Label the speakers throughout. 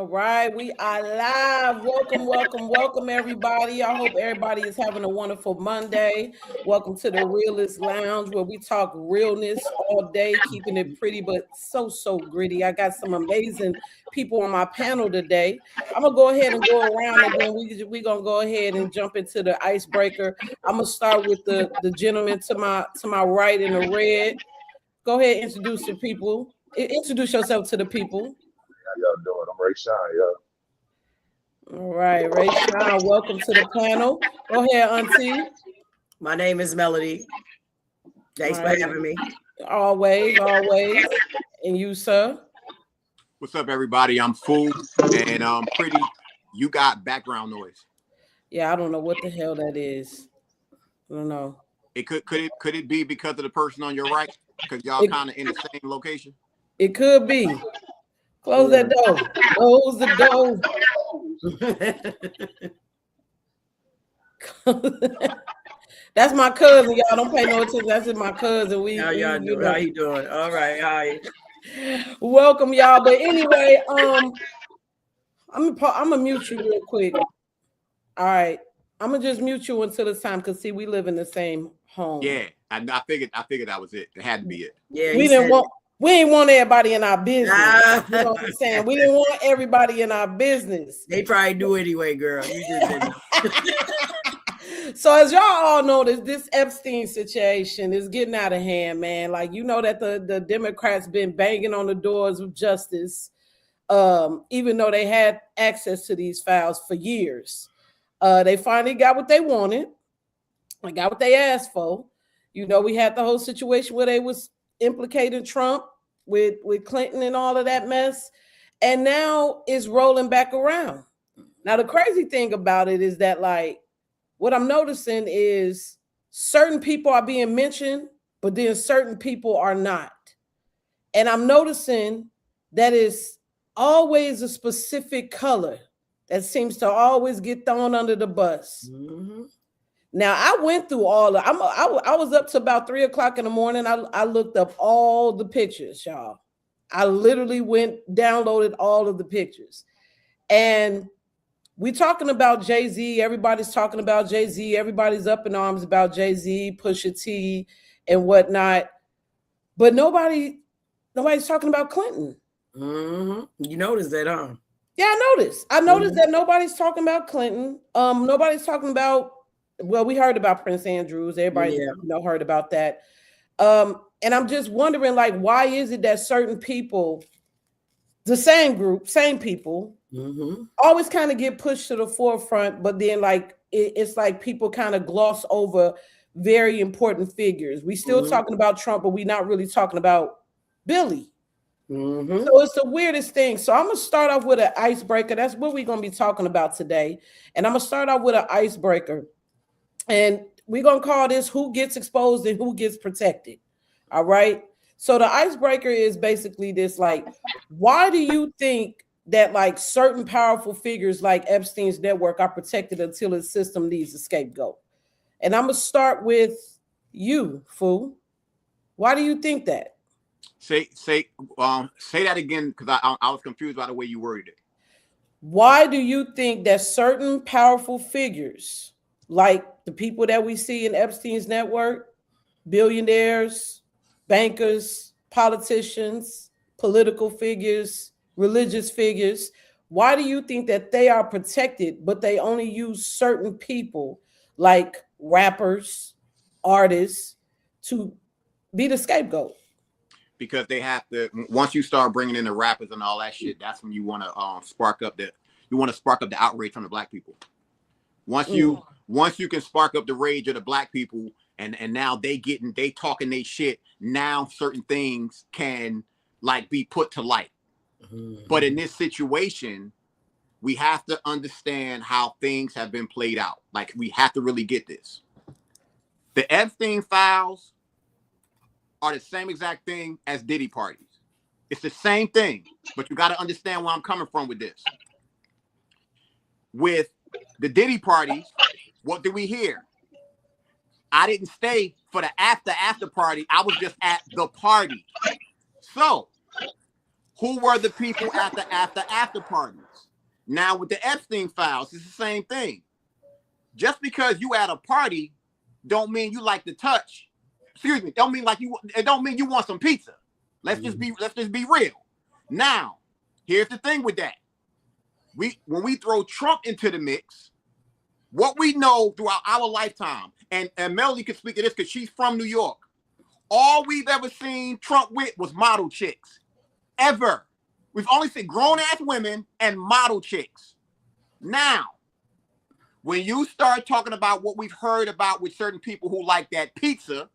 Speaker 1: All right, we are live. Welcome, everybody. I hope everybody is having a wonderful Monday. Welcome to the Realist Lounge, where we talk realness all day, keeping it pretty, but so gritty. I got some amazing people on my panel today. I'm gonna go ahead and go around, and then we're gonna go ahead and jump into the icebreaker. I'm gonna start with the gentleman to my right in the red. Go ahead, introduce the people. Introduce yourself to the people.
Speaker 2: How y'all doing? I'm Ray Sean, y'all.
Speaker 1: All right, Ray Sean, welcome to the panel. Go ahead, Auntie.
Speaker 3: My name is Melody. Thanks for having me.
Speaker 1: Always. And you, sir?
Speaker 4: What's up, everybody? I'm Fool, and Pretty. You got background noise.
Speaker 1: Yeah, I don't know what the hell that is. I don't know.
Speaker 4: It could it be because of the person on your right? Because y'all kind of in the same location?
Speaker 1: It could be. Close that door. Close the door. That's my cousin, y'all. Don't pay no attention. That's my cousin.
Speaker 3: How y'all doing? How you doing? All right. Hi.
Speaker 1: Welcome, y'all. But anyway, I'm gonna mute you real quick. All right. I'm gonna just mute you until it's time, because see, we live in the same home.
Speaker 4: Yeah, I figured that was it. It had to be it.
Speaker 3: Yeah,
Speaker 1: we didn't want everybody in our business. You know what I'm saying? We didn't want everybody in our business.
Speaker 3: They probably do anyway, girl. You just didn't.
Speaker 1: So as y'all all know, this Epstein situation is getting out of hand, man. Like, you know that the Democrats been banging on the doors of justice, even though they had access to these files for years. They finally got what they wanted. They got what they asked for. You know, we had the whole situation where they was implicating Trump with Clinton and all of that mess. And now it's rolling back around. Now, the crazy thing about it is that, like, what I'm noticing is certain people are being mentioned, but then certain people are not. And I'm noticing that it's always a specific color that seems to always get thrown under the bus.
Speaker 3: Mm-hmm.
Speaker 1: Now, I went through all of, I was up to about 3 o'clock in the morning. I looked up all the pictures, y'all. I literally downloaded all of the pictures. And we talking about Jay-Z. Everybody's talking about Jay-Z. Everybody's up in arms about Jay-Z, Pusha T, and whatnot. But nobody's talking about Clinton.
Speaker 3: Mm-hmm. You noticed that, huh?
Speaker 1: Yeah, I noticed. That nobody's talking about Clinton. Nobody's talking about, well, we heard about Prince Andrews. Everybody heard about that. And I'm just wondering, like, why is it that certain people, the same group, same people, always kind of get pushed to the forefront, but then like it's like people kind of gloss over very important figures. We still talking about Trump, but we're not really talking about Billy. So it's the weirdest thing. So I'm gonna start off with an icebreaker. That's what we're gonna be talking about today. And I'm gonna start off with an icebreaker. And we're gonna call this who gets exposed and who gets protected. All right. So the icebreaker is basically this: like, why do you think that like certain powerful figures like Epstein's network are protected until his system needs a scapegoat? And I'm gonna start with you, Fool. Why do you think that?
Speaker 4: Say that again, because I was confused by the way you worded it.
Speaker 1: Why do you think that certain powerful figures, like the people that we see in Epstein's network, billionaires, bankers, politicians, political figures, religious figures, why do you think that they are protected, but they only use certain people like rappers, artists to be the scapegoat?
Speaker 4: Because they have to, once you start bringing in the rappers and all that shit, that's when you want to spark up the outrage from the black people. Once you can spark up the rage of the black people, and now they talking they shit, now certain things can like be put to light. But in this situation, we have to understand how things have been played out. Like, we have to really get this. The Epstein files are the same exact thing as Diddy parties. It's the same thing, but you got to understand where I'm coming from with this. With the Diddy parties, what did we hear? I didn't stay for the after party. I was just at the party. So, who were the people at the after parties? Now with the Epstein files, it's the same thing. Just because you at a party don't mean you like to touch. Excuse me, don't mean it don't mean you want some pizza. Let's just be real. Now, here's the thing with that. When we throw Trump into the mix, what we know throughout our lifetime, and Melody can speak to this because she's from New York. All we've ever seen Trump with was model chicks. Ever. We've only seen grown-ass women and model chicks. Now, when you start talking about what we've heard about with certain people who like that pizza,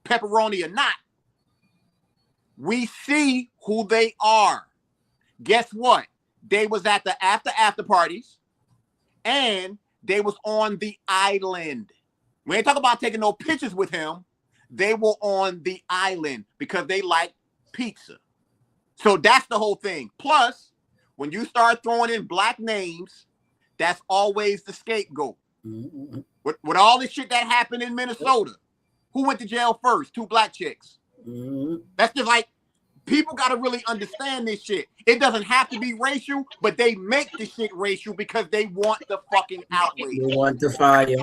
Speaker 4: pepperoni or not, we see who they are. Guess what? They was at the after parties, and they was on the island. We ain't talking about taking no pictures with him. They were on the island because they like pizza. So that's the whole thing. Plus, when you start throwing in black names, that's always the scapegoat. Mm-hmm. With all this shit that happened in Minnesota, who went to jail first? 2 black chicks. Mm-hmm. That's just like, people got to really understand this shit. It doesn't have to be racial, but they make the shit racial because they want the fucking outrage.
Speaker 3: They want the fire.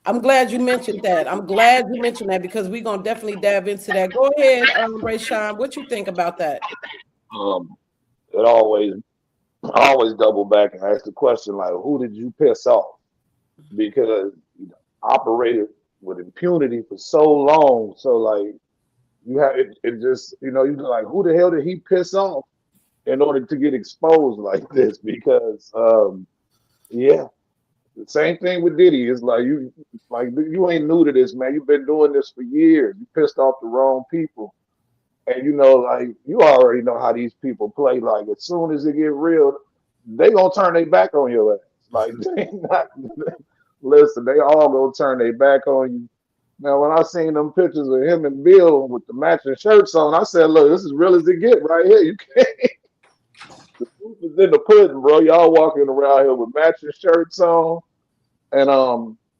Speaker 1: I'm glad you mentioned that. I'm glad you mentioned that because we're going to definitely dive into that. Go ahead, Rayshawn. What you think about that?
Speaker 2: I always double back and ask the question, like, who did you piss off? Because you operated with impunity for so long. So, like, you have it just, you're like, who the hell did he piss off in order to get exposed like this? Because, the same thing with Diddy. It's like you ain't new to this, man. You've been doing this for years. You pissed off the wrong people. And you already know how these people play. Like, as soon as it get real, they gonna turn their back on your ass. Like, they all gonna turn their back on you. Now, when I seen them pictures of him and Bill with the matching shirts on, I said, look, this is real as it get right here. You can't. The proof is in the pudding, bro. Y'all walking around here with matching shirts on. And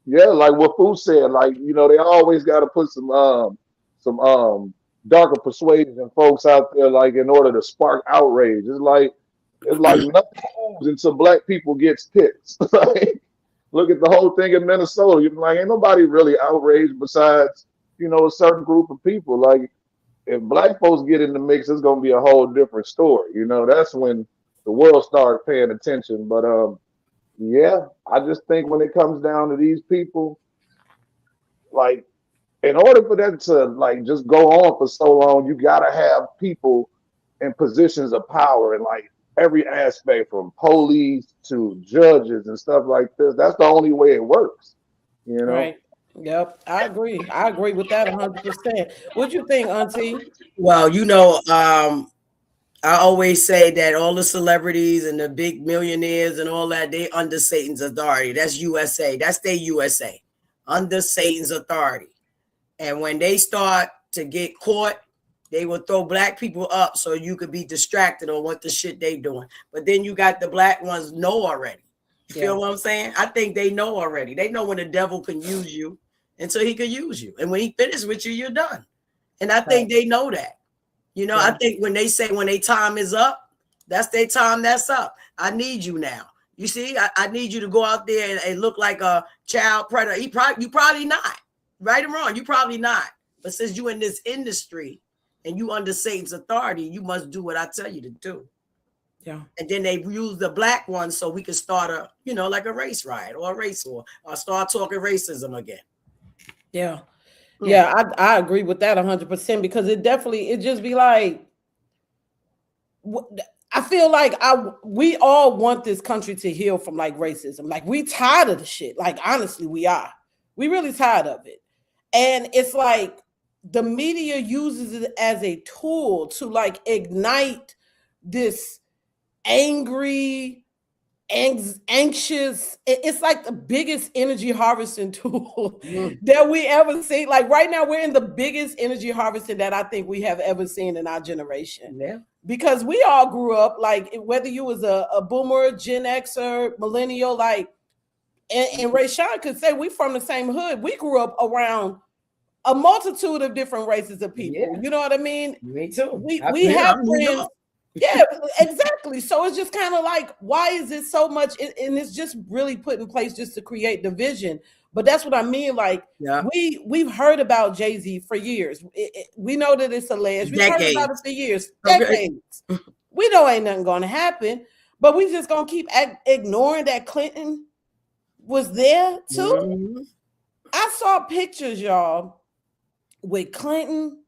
Speaker 2: like what Fu said, like, they always gotta put some darker persuasion folks out there, like, in order to spark outrage. It's like nothing moves until black people gets pissed. Like, look at the whole thing in Minnesota. You're like, ain't nobody really outraged besides, a certain group of people. Like, if black folks get in the mix, it's gonna be a whole different story. That's when the world starts paying attention. But I just think when it comes down to these people, like, in order for that to, like, just go on for so long, you gotta have people in positions of power in, like, every aspect, from police to judges and stuff like this. That's the only way it works,
Speaker 1: Right. Yep, I agree. I agree with that 100%. What you think, Auntie?
Speaker 3: Well, I always say that all the celebrities and the big millionaires and all that, they under Satan's authority. That's USA. That's their USA. Under Satan's authority. And when they start to get caught, they will throw black people up so you could be distracted on what the shit they doing. But then you got the black ones know already. You feel what I'm saying? I think they know already. They know when the devil can use you until he can use you. And when he finishes with you, you're done. And I think they know that. I think when they say when their time is up, that's their time that's up. I need you now. You see, I need you to go out there and look like a child predator. You probably not. Right or wrong, you probably not. But since you in this industry and you under Satan's authority, you must do what I tell you to do.
Speaker 1: Yeah. And
Speaker 3: then they use the black one so we can start a, like a race riot or a race war, or start talking racism again.
Speaker 1: Yeah. Yeah, I agree with that 100% because it just be like, I feel like we all want this country to heal from, like, racism. Like, we tired of the shit. Like, honestly, we are. We really tired of it. And it's like the media uses it as a tool to, like, ignite this angry, anxious. It's like the biggest energy harvesting tool that we ever seen. Like, right now, we're in the biggest energy harvesting that I think we have ever seen in our generation.
Speaker 3: Yeah.
Speaker 1: Because we all grew up, like, whether you was a boomer, Gen Xer, millennial, like, and Rayshawn could say we from the same hood. We grew up around a multitude of different races of people. Yeah. You know what I mean?
Speaker 3: Me too.
Speaker 1: We have friends. Yeah, exactly. So it's just kind of like, why is it so much? And it's just really put in place just to create division. But that's what I mean. Like,
Speaker 3: Yeah.
Speaker 1: we've heard about Jay-Z for years. We know that it's alleged. We've heard about it for years, decades. We know ain't nothing going to happen, but we just gonna keep ignoring that Clinton was there too.
Speaker 3: Mm-hmm.
Speaker 1: I saw pictures, y'all, with Clinton,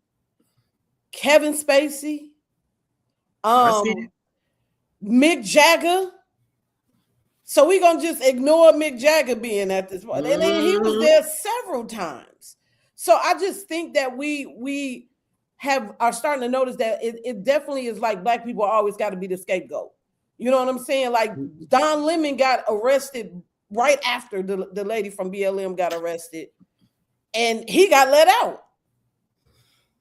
Speaker 1: Kevin Spacey, Mick Jagger. So we gonna just ignore Mick Jagger being at this point. And then he was there several times. So I just think that we are starting to notice that it definitely is like black people always got to be the scapegoat. You know what I'm saying? Like Don Lemon got arrested right after the lady from BLM got arrested, and he got let out.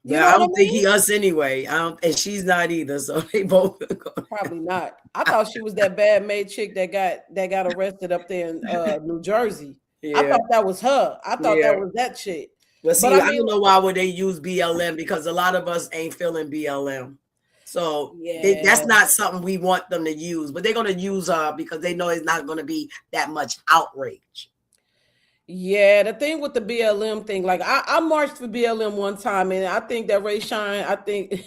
Speaker 3: Yeah, I don't think he us anyway. And she's not either. So they both
Speaker 1: probably not. I thought she was that bad maid chick that got arrested up there in New Jersey. Yeah. I thought that was her. I thought that was that chick.
Speaker 3: Well, see, I don't know why would they use BLM, because a lot of us ain't feeling BLM. So that's not something we want them to use, but they're going to use her because they know it's not going to be that much outrage.
Speaker 1: Yeah, the thing with the BLM thing, like I marched for BLM one time, and I think that Ray Shine, I think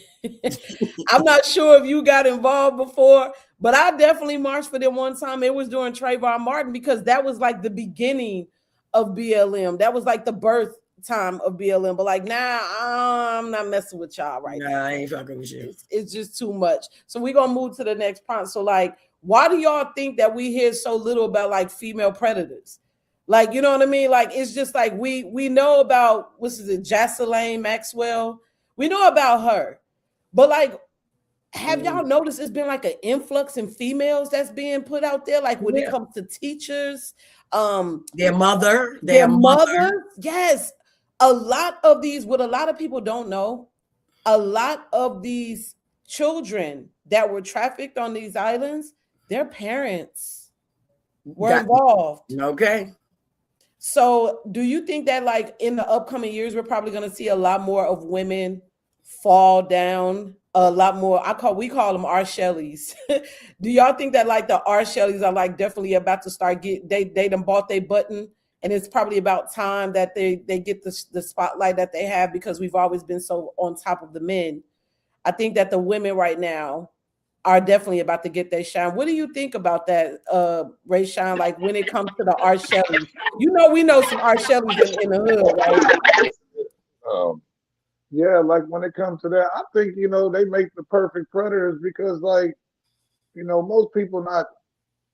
Speaker 1: I'm not sure if you got involved before, but I definitely marched for them one time. It was during Trayvon Martin, because that was like the beginning of BLM. That was like the birth time of BLM. But like, nah, I'm not messing with y'all right now.
Speaker 3: I ain't fucking with you.
Speaker 1: It's just too much. So we're gonna move to the next prompt. So like, why do y'all think that we hear so little about like female predators? Like, you know what I mean? Like, it's just like we know about, Jocelyn Maxwell. We know about her. But like, have y'all noticed it's been like an influx in females that's being put out there? Like when it comes to teachers,
Speaker 3: their mother.
Speaker 1: Yes. A lot of these, what a lot of people don't know, a lot of these children that were trafficked on these islands, their parents were involved.
Speaker 3: Okay.
Speaker 1: So do you think that like in the upcoming years, we're probably going to see a lot more of women fall down, a lot more? We call them R. Shelleys. Do y'all think that like the R. Shelleys are like definitely about to start they done bought their button, and it's probably about time that they get the spotlight that they have, because we've always been so on top of the men? I think that the women right now are definitely about to get their shine. What do you think about that, Ray Shine? Like when it comes to the R. Shelleys, we know some R. Shelleys in the hood, right?
Speaker 2: Yeah, like when it comes to that, I think, they make the perfect predators, because like, most people not,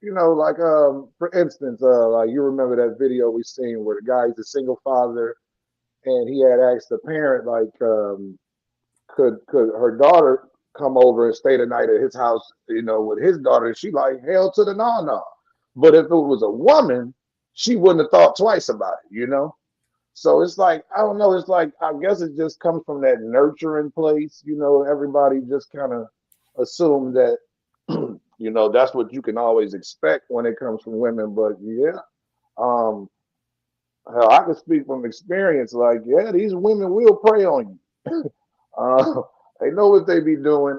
Speaker 2: like, for instance, like you remember that video we seen where the guy's a single father, and he had asked the parent, like, could her daughter come over and stay the night at his house, with his daughter? She like, hell to the no. But if it was a woman, she wouldn't have thought twice about it, So it's like, I don't know. It's like, I guess it just comes from that nurturing place. Everybody just kind of assume that, that's what you can always expect when it comes from women. But yeah, hell, I can speak from experience. Like, yeah, these women will prey on you. They know what they be doing.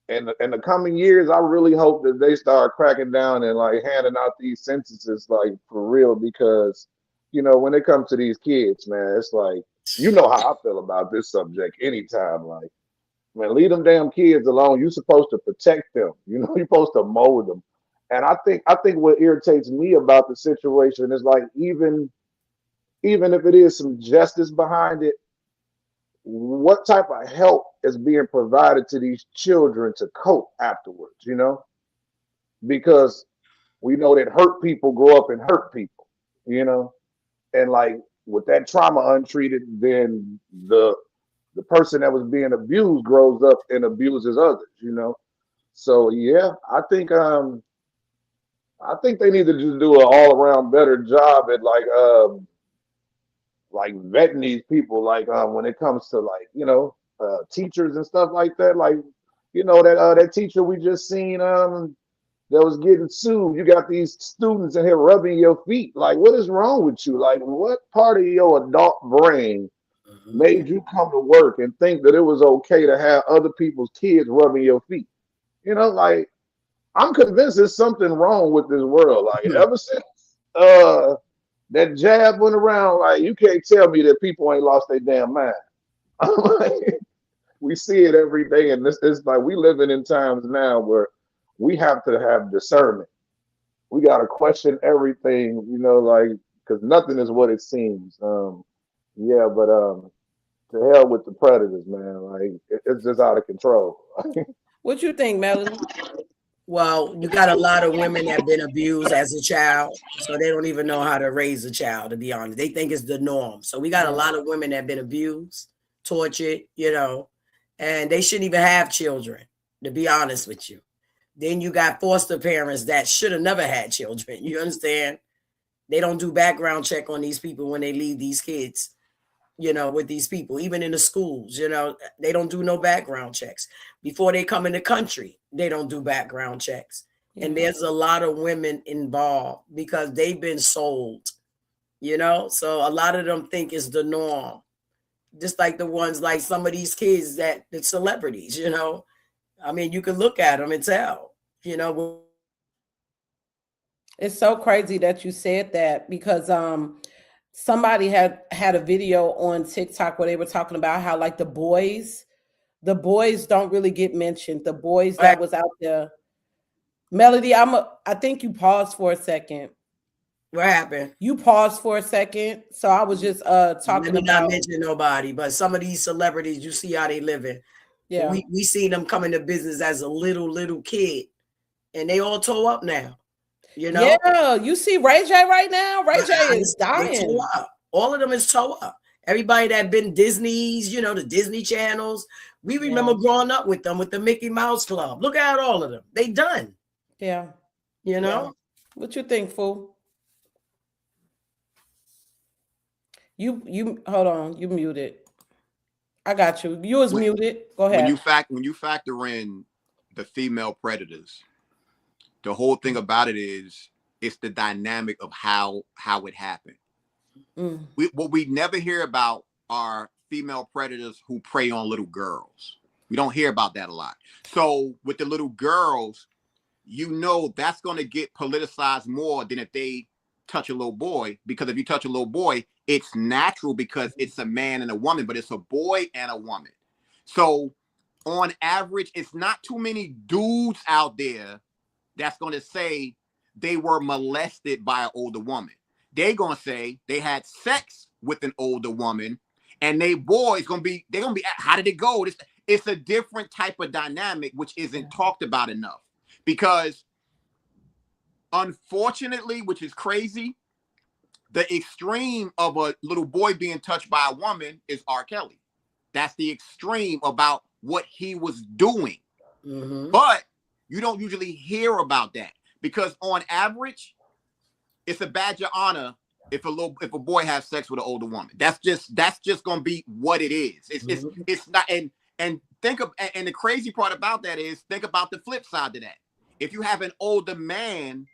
Speaker 2: In the coming years, I really hope that they start cracking down and like handing out these sentences, like for real, because when it comes to these kids, man, it's like, how I feel about this subject anytime. Like, man, leave them damn kids alone. You're supposed to protect them. You're supposed to mold them. And I think what irritates me about the situation is like, even if it is some justice behind it, what type of help is being provided to these children to cope afterwards, because we know that hurt people grow up and hurt people, and like with that trauma untreated, then the person that was being abused grows up and abuses others, So yeah, I think they need to just do an all around better job at like vetting these people, like when it comes to like teachers and stuff like that. Like that teacher we just seen that was getting sued. You got these students in here rubbing your feet. Like, what is wrong with you? Like, what part of your adult brain made you come to work and think that it was okay to have other people's kids rubbing your feet. You know, like I'm convinced there's something wrong with this world. Like ever since that jab went around, like you can't tell me that people ain't lost their damn mind. Like, we see it every day, and this is like we living in times now where we have to have discernment. We got to question everything, you know, like because nothing is what it seems. Yeah, but to hell with the predators, man. Like it's just out of control.
Speaker 1: What you think, Melanie?
Speaker 3: Well, you got a lot of women that have been abused as a child, so they don't even know how to raise a child, to be honest. They think it's the norm. So we got a lot of women that have been abused, tortured, you know, and they shouldn't even have children, to be honest with you. Then you got foster parents that should have never had children. You understand? They don't do background check on these people when they leave these kids, you know, with these people, even in the schools, you know, they don't do no background checks. Before they come in the country, they don't do background checks. And there's a lot of women involved because they've been sold, you know, so a lot of them think it's the norm. Just like the ones like some of these kids that the celebrities, you know, I mean, you can look at them and tell, you know.
Speaker 1: It's so crazy that you said that because somebody had a video on TikTok where they were talking about how like the boys don't really get mentioned. The boys that was out there. Melody, I think you paused for a second.
Speaker 3: What happened?
Speaker 1: You paused for a second. So I was just talking about
Speaker 3: not mention nobody, but some of these celebrities, you see how they living. Yeah. We seen them come into business as a little kid and they all tore up now. You know?
Speaker 1: Yeah, you see Ray J right now. Ray J is dying.
Speaker 3: All of them is tore up. Everybody that been Disney's, you know, the Disney channels. We remember growing up with them with the Mickey Mouse Club. Look at all of them. They done.
Speaker 1: Yeah.
Speaker 3: You know?
Speaker 1: Yeah. What you think, fool? You hold on. You muted. I got you. You was muted. Go ahead.
Speaker 4: When you factor in the female predators, the whole thing about it is it's the dynamic of how it happened. What we never hear about are female predators who prey on little girls. We don't hear about that a lot. So with the little girls, you know that's going to get politicized more than if they touch a little boy, because if you touch a little boy, it's natural because it's a man and a woman, but it's a boy and a woman. So on average, it's not too many dudes out there that's going to say they were molested by an older woman. They're going to say they had sex with an older woman, and they boys going to be, they're going to be, how did it go? It's a different type of dynamic, which isn't talked about enough, because unfortunately, which is crazy, the extreme of a little boy being touched by a woman is R. Kelly. That's the extreme about what he was doing. But you don't usually hear about that because on average, it's a badge of honor if a boy has sex with an older woman. That's just gonna be what it is. It's not, and think of, and the crazy part about that is think about the flip side to that. If you have an older man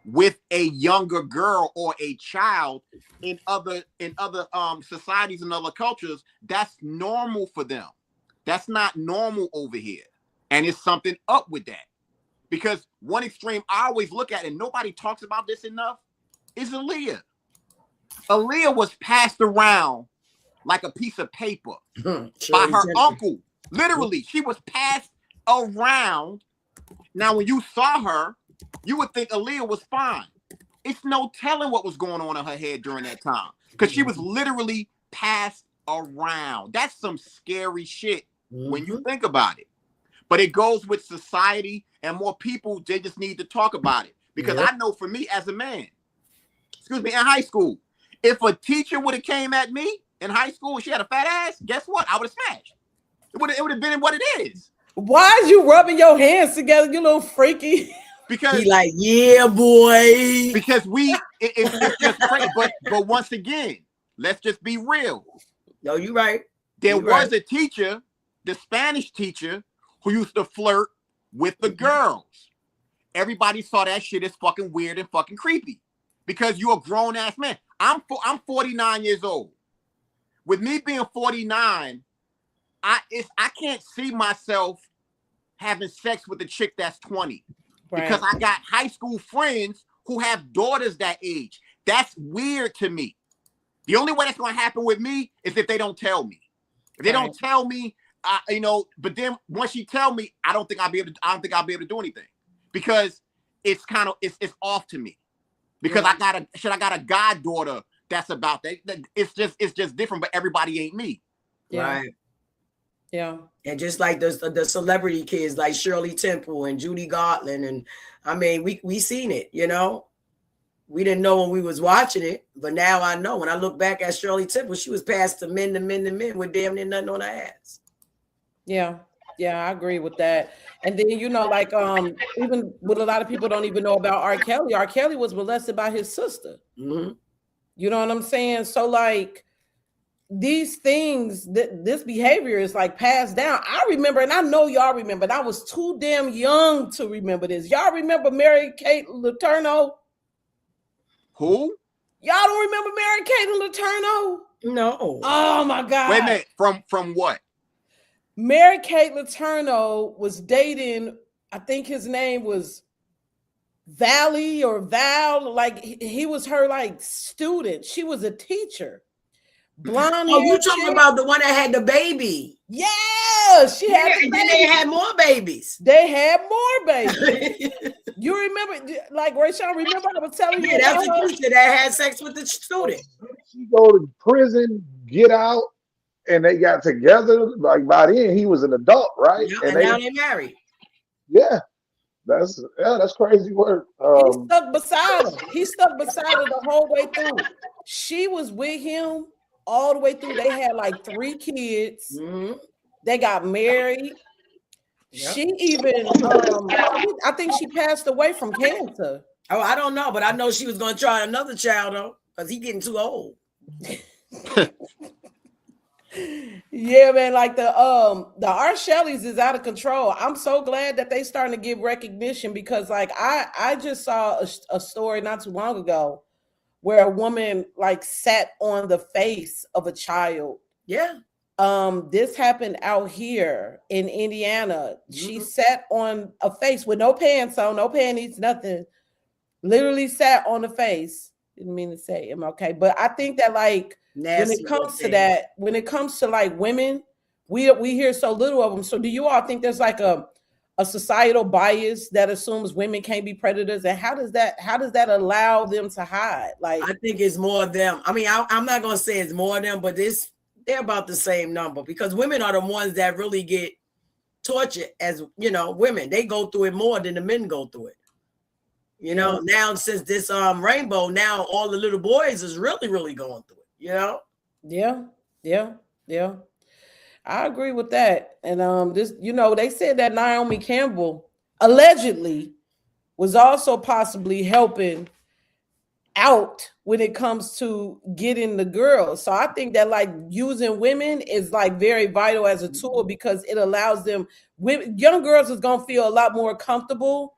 Speaker 4: with a younger girl or a child in other societies and other cultures, that's normal for them. That's not normal over here. And it's something up with that. Because one extreme I always look at, and nobody talks about this enough, is Aaliyah. Aaliyah was passed around like a piece of paper by her uncle. Literally, she was passed around. Now, when you saw her, you would think Aaliyah was fine. It's no telling what was going on in her head during that time, because she was literally passed around. That's some scary shit when you think about it. But it goes with society, and more people, they just need to talk about it. Because I know for me as a man, in high school, if a teacher would have came at me in high school and she had a fat ass, guess what? I would have smashed. It would have been what it is.
Speaker 1: Why is you rubbing your hands together, you little freaky?
Speaker 3: Because he like, yeah, boy.
Speaker 4: Because it's just crazy. But once again, let's just be real.
Speaker 3: No, you're right.
Speaker 4: There was a teacher, the Spanish teacher, who used to flirt with the girls. Everybody saw that shit as fucking weird and fucking creepy, because you're a grown ass man. I'm 49 years old. with me being 49, I can't see myself having sex with a chick that's 20 because I got high school friends who have daughters that age. That's weird to me. The only way that's going to happen with me is if they don't tell me. If they don't tell me, you know, but then once you tell me, I don't think I'll be able to do anything because it's kind of, it's off to me because I got a goddaughter that's about that. It's just different, but everybody ain't me.
Speaker 3: Yeah. Right.
Speaker 1: Yeah.
Speaker 3: And just like the celebrity kids like Shirley Temple and Judy Garland. And I mean, we seen it, you know. We didn't know when we was watching it, but now I know. When I look back at Shirley Temple, she was passed to men with damn near nothing on her ass.
Speaker 1: Yeah. Yeah, I agree with that. And then, you know, like even what a lot of people don't even know about R. Kelly. R. Kelly was molested by his sister.
Speaker 3: Mm-hmm.
Speaker 1: You know what I'm saying? So like these things, this behavior is like passed down. I remember, and I know y'all remember, and I was too damn young to remember this. Y'all remember Mary Kate Letourneau?
Speaker 4: Who?
Speaker 1: Y'all don't remember Mary Kate Letourneau?
Speaker 3: No.
Speaker 1: Oh my God.
Speaker 4: Wait a minute. From what?
Speaker 1: Mary Kate Letourneau was dating, I think his name was Valley or Val. Like he was her like student. She was a teacher. Blonde.
Speaker 3: Oh, you talking about the one that had the baby?
Speaker 1: Yeah, she had.
Speaker 3: And then they had more babies.
Speaker 1: They had more babies. You remember, like Rachel? Remember I was telling you?
Speaker 3: Yeah, that's a teacher that had sex with the student.
Speaker 2: She go to prison, get out, and they got together. Like by then, he was an adult, right?
Speaker 3: Yeah, and now they married.
Speaker 2: Yeah, that's crazy work.
Speaker 1: He stuck beside her. He stuck beside her the whole way through. She was with him all the way through. They had like 3 kids.
Speaker 3: Mm-hmm.
Speaker 1: They got married. Yep. She even, I think she passed away from cancer.
Speaker 3: Oh, I don't know, but I know she was going to try another child though, because he's getting too old.
Speaker 1: Yeah, man, like the R. Shelley's is out of control. I'm so glad that they starting to give recognition because like I just saw a story not too long ago where a woman like sat on the face of a child.
Speaker 3: Yeah.
Speaker 1: This happened out here in Indiana. Mm-hmm. She sat on a face with no pants on, no panties, nothing. Literally sat on the face. Didn't mean to say MLK, but I think that like when it comes to that, when it comes to like women, we hear so little of them. So do you all think there's like a societal bias that assumes women can't be predators? And how does that allow them to hide? Like
Speaker 3: I think it's more of them. I mean, I'm not gonna say it's more of them, but they're about the same number because women are the ones that really get tortured as, you know, women. They go through it more than the men go through it. You know, now since this rainbow, now all the little boys is really, really going through it, you know?
Speaker 1: Yeah. I agree with that. And this, you know, they said that Naomi Campbell allegedly was also possibly helping out when it comes to getting the girls. So I think that like using women is like very vital as a tool because it allows them, young girls is going to feel a lot more comfortable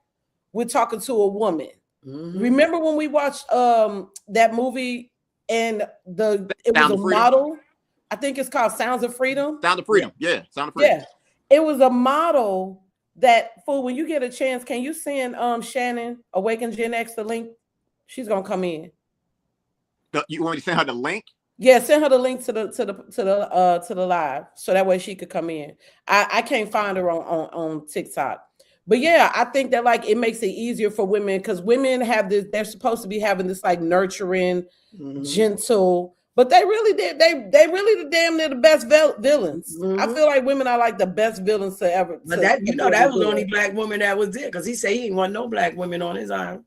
Speaker 1: with talking to a woman. Mm-hmm. Remember when we watched that movie and it was a model? I think it's called Sounds of Freedom.
Speaker 4: Sound of Freedom. Yeah. Sound of Freedom.
Speaker 1: Yeah. It was a model that when you get a chance, can you send Shannon Awaken Gen X the link? She's gonna come in.
Speaker 4: You want me to send her the link?
Speaker 1: Yeah, send her the link to the live so that way she could come in. I can't find her on TikTok. But yeah, I think that like it makes it easier for women because women have this, they're supposed to be having this like nurturing, gentle, but they really did, they really the damn near the best villains. I feel like women are like the best villains to ever.
Speaker 3: But that, you know, that was the only black woman that was there because he said he didn't want no black women on his arm.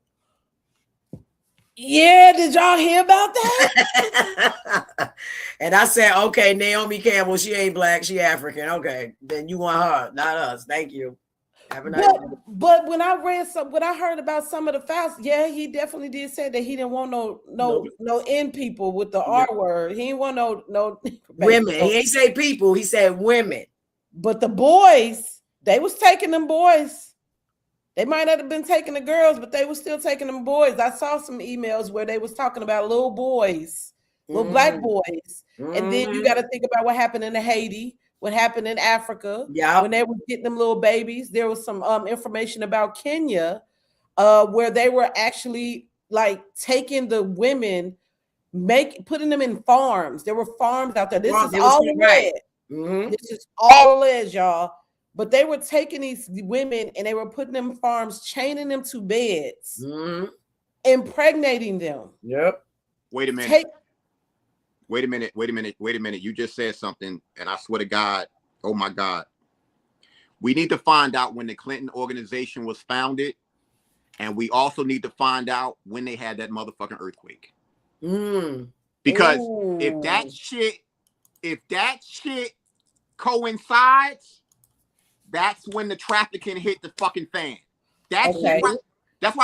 Speaker 1: Yeah, did y'all hear about that?
Speaker 3: And I said, okay, Naomi Campbell, she ain't black, she African. Okay, then you want her, not us. Thank you.
Speaker 1: But when I heard about some of the facts, yeah, he definitely did say that he didn't want no N people with the R word. He didn't want no
Speaker 3: women. He ain't say people, he said women.
Speaker 1: But the boys, they was taking them boys. They might not have been taking the girls, but they were still taking them boys. I saw some emails where they was talking about little boys with black boys. And then you got to think about what happened in Haiti, what happened in Africa. When they were getting them little babies. There was some information about Kenya where they were actually like taking the women, putting them in farms. There were farms out there. This is all alleged. This is all alleged, y'all. But they were taking these women and they were putting them in farms, chaining them to beds, impregnating them.
Speaker 4: Yep. Wait a minute. Wait a minute. You just said something, and I swear to God, oh my God. We need to find out when the Clinton organization was founded, and we also need to find out when they had that motherfucking earthquake. Because if that shit coincides, that's when the trafficking hit the fucking fan. That's why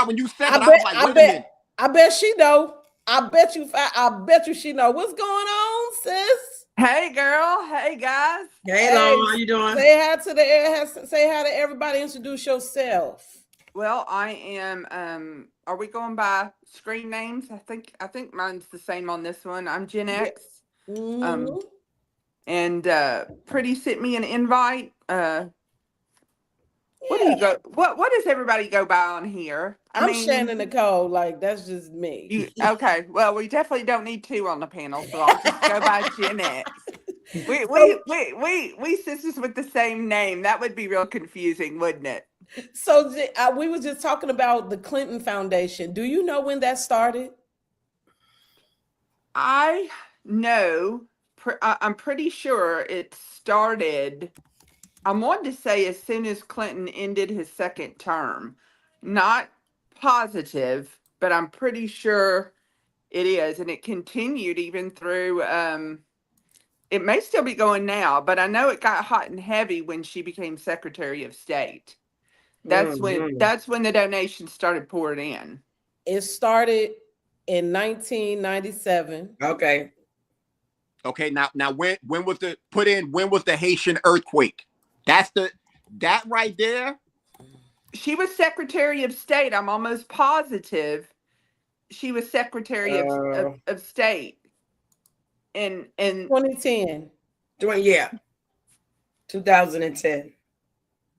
Speaker 4: when you said it, I was like, wait a minute.
Speaker 1: I bet she know. I bet you she know. What's going on, sis?
Speaker 5: Hey, girl. Hey, guys.
Speaker 3: Hey, Lo, how you doing?
Speaker 1: Say hi to say hi to everybody. Introduce yourself.
Speaker 5: Well, I am. Are we going by screen names? I think mine's the same on this one. I'm Gen X. And Pretty sent me an invite. What do you go? What does everybody go by on here?
Speaker 1: I mean, Shannon Nicole. Like that's just me.
Speaker 5: Okay. Well, we definitely don't need two on the panel, so I'll just go by Gen X. We sisters with the same name. That would be real confusing, wouldn't it?
Speaker 1: So we were just talking about the Clinton Foundation. Do you know when that started?
Speaker 5: I know. I'm pretty sure it started. I wanted to say as soon as Clinton ended his second term. Not positive, but I'm pretty sure it is. And it continued even through, it may still be going now, but I know it got hot and heavy when she became Secretary of State. That's when the donations started pouring in.
Speaker 1: It started in 1997.
Speaker 4: Okay. Now when was the Haitian earthquake? That right there.
Speaker 5: She was Secretary of State. I'm almost positive she was Secretary of State in
Speaker 1: 2010.
Speaker 3: 2010.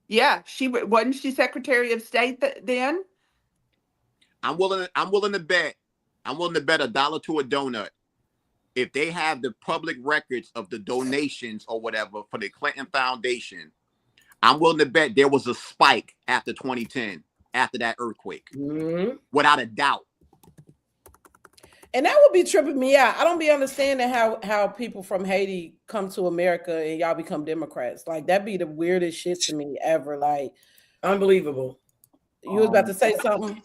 Speaker 5: Yeah, wasn't she Secretary of State then?
Speaker 4: I'm willing to bet $1 to a donut. If they have the public records of the donations or whatever for the Clinton Foundation, I'm willing to bet there was a spike after 2010, after that earthquake, without a doubt.
Speaker 1: And that would be tripping me out. I don't be understanding how people from Haiti come to America and y'all become Democrats. Like that'd be the weirdest shit to me ever. Like
Speaker 3: unbelievable.
Speaker 1: You was about to say something?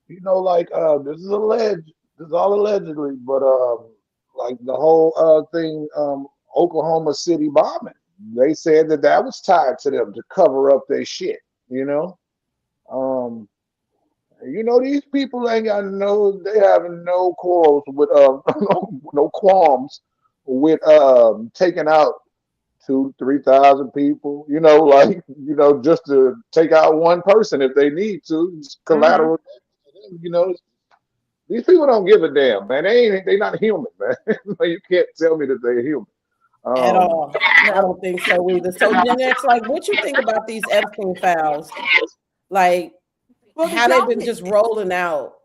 Speaker 2: This is alleged. This is all allegedly, but like the whole thing, Oklahoma City bombing. They said that was tied to them to cover up their shit. These people ain't got they have no quarrels with no qualms with taking out 2,000-3,000 people. Just to take out one person if they need to. It's collateral. These people don't give a damn, man. They not human, man. You can't tell me that they're human.
Speaker 1: At all. I don't think so either. So Gen X, like, what you think about these Epstein files? Like, how they've been just rolling out.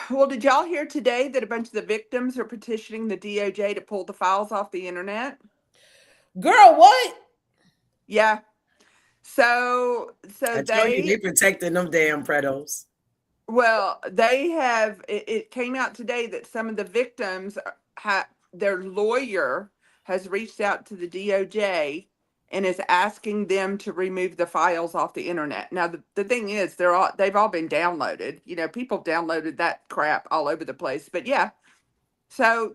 Speaker 5: Well, did y'all hear today that a bunch of the victims are petitioning the DOJ to pull the files off the internet?
Speaker 1: Girl, what?
Speaker 5: Yeah. So
Speaker 3: they protecting them damn predos.
Speaker 5: Well, they have. It came out today that some of the victims their lawyer has reached out to the DOJ and is asking them to remove the files off the internet. Now, the thing is, they've all been downloaded. People downloaded that crap all over the place. But yeah, so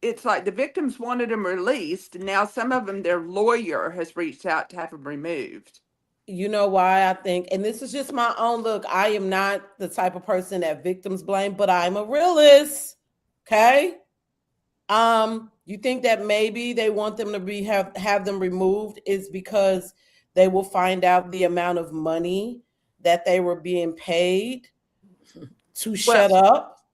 Speaker 5: it's like the victims wanted them released. And now some of them, their lawyer has reached out to have them removed.
Speaker 1: You know why I think, and this is just my own look, I am not the type of person that victims blame, but I'm a realist. Okay. You think that maybe they want them to have them removed is because they will find out the amount of money that they were being paid to shut up?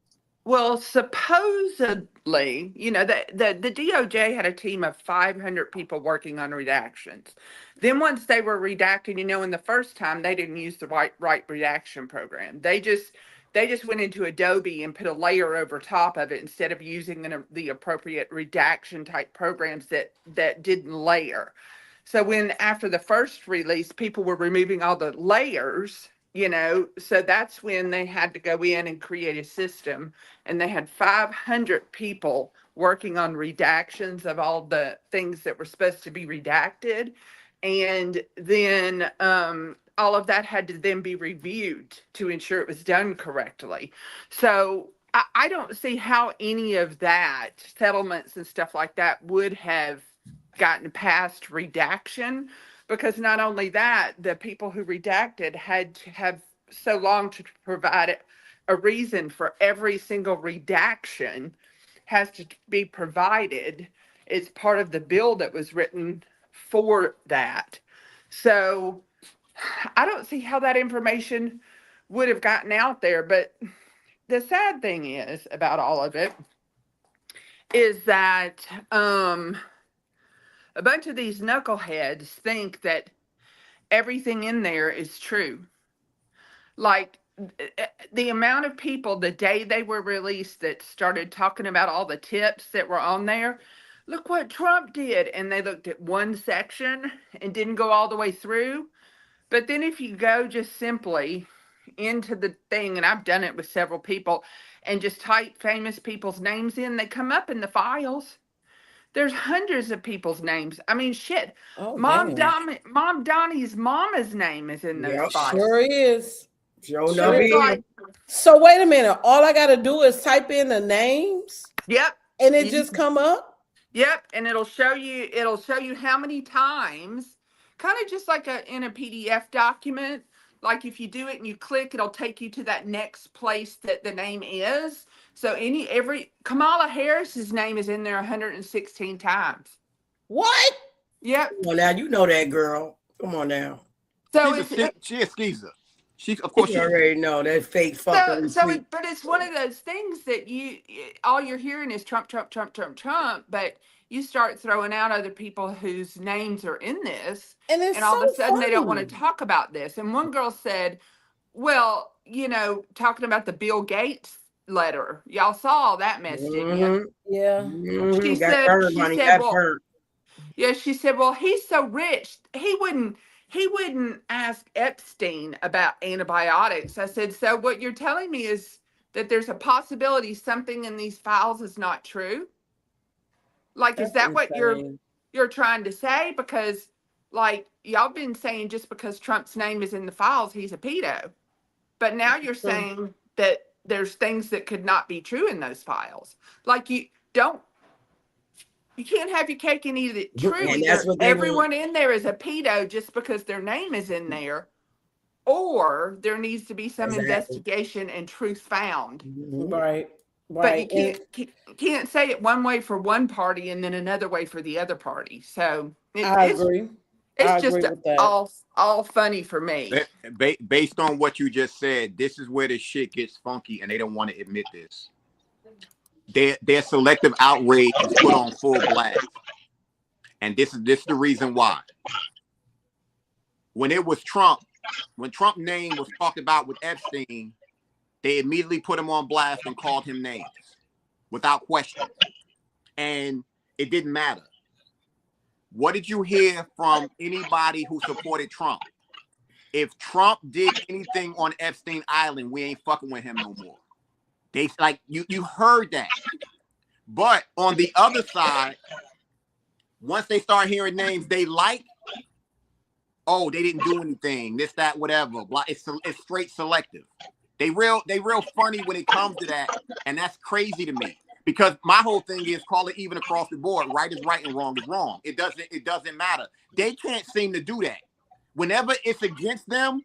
Speaker 5: Well, supposedly, the DOJ had a team of 500 people working on redactions. Then once they were redacted, in the first time they didn't use the right redaction program. They just went into Adobe and put a layer over top of it instead of using the appropriate redaction type programs that didn't layer. So when after the first release, people were removing all the layers, so that's when they had to go in and create a system, and they had 500 people working on redactions of all the things that were supposed to be redacted. And then all of that had to then be reviewed to ensure it was done correctly. So I don't see how any of that, settlements and stuff like that, would have gotten past redaction, because not only that, the people who redacted had to have so long to provide a reason for every single redaction has to be provided. It's part of the bill that was written for that. So I don't see how that information would have gotten out there. But the sad thing is about all of it is that a bunch of these knuckleheads think that everything in there is true. Like the amount of people the day they were released that started talking about all the tips that were on there. Look what Trump did. And they looked at one section and didn't go all the way through. But then if you go just simply into the thing, and I've done it with several people, and just type famous people's names in, they come up in the files. There's hundreds of people's names. I mean, shit.
Speaker 1: Oh,
Speaker 5: Mom
Speaker 1: damn.
Speaker 5: Donnie's mama's name is in those files.
Speaker 1: Sure is.
Speaker 3: Sure
Speaker 5: So it's like,
Speaker 1: So wait a minute. All I got to do is type in the names.
Speaker 5: yep.
Speaker 1: And it just come up.
Speaker 5: Yep. And it'll show you how many times, kind of just like in a PDF document. Like if you do it and you click, it'll take you to that next place that the name is. So every Kamala Harris's name is in there 116 times.
Speaker 1: What?
Speaker 5: Yep.
Speaker 3: Well, now you know that girl. Come on now.
Speaker 5: So
Speaker 4: She a skeezer. Of course
Speaker 3: you already know that fake fucking.
Speaker 5: But it's one of those things that all you're hearing is Trump, Trump, Trump, Trump, Trump. But you start throwing out other people whose names are in this, and all of a sudden they don't want to talk about this. And one girl said, well, talking about the Bill Gates letter, y'all saw all that mess, didn't you?
Speaker 1: Yeah.
Speaker 5: She said, she said, well, he's so rich, he wouldn't ask Epstein about antibiotics. I said, so what you're telling me is that there's a possibility something in these files is not true? Like, is that what you're trying to say? Because, like, y'all been saying just because Trump's name is in the files, he's a pedo. But now you're saying that there's things that could not be true in those files. Like, you can't have your cake and eat it true. Everyone in there is a pedo just because their name is in there, or there needs to be some investigation and truth found.
Speaker 1: Right.
Speaker 5: But you can't say it one way for one party and then another way for the other party. So
Speaker 1: I agree.
Speaker 5: It's just all funny for me.
Speaker 4: Based on what you just said, this is where the shit gets funky, and they don't want to admit this. Their selective outrage is put on full blast, and this is the reason why. When it was Trump, when Trump's name was talked about with Epstein, they immediately put him on blast and called him names without question, and it didn't matter. What did you hear from anybody who supported Trump? If Trump did anything on Epstein Island, we ain't fucking with him no more. They like you heard that. But on the other side, once they start hearing names they like, oh, they didn't do anything, this, that, whatever. It's straight selective. They real funny when it comes to that, and that's crazy to me. Because my whole thing is call it even across the board. Right is right and wrong is wrong. It doesn't matter. They can't seem to do that. Whenever it's against them,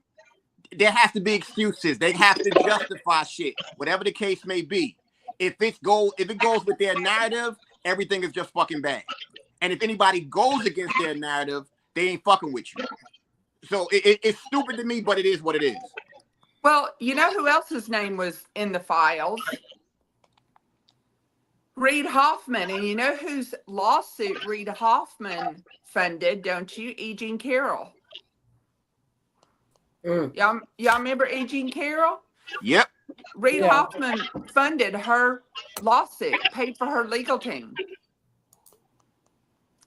Speaker 4: there has to be excuses. They have to justify shit, whatever the case may be. If it goes with their narrative, everything is just fucking bad. And if anybody goes against their narrative, they ain't fucking with you. So it's stupid to me, but it is what it is.
Speaker 5: Well, you know who else's name was in the files? Reid Hoffman, and you know whose lawsuit Reid Hoffman funded, don't you? E. Jean Carroll. Y'all remember E. Jean Carroll?
Speaker 4: Yep.
Speaker 5: Reid Hoffman funded her lawsuit, paid for her legal team.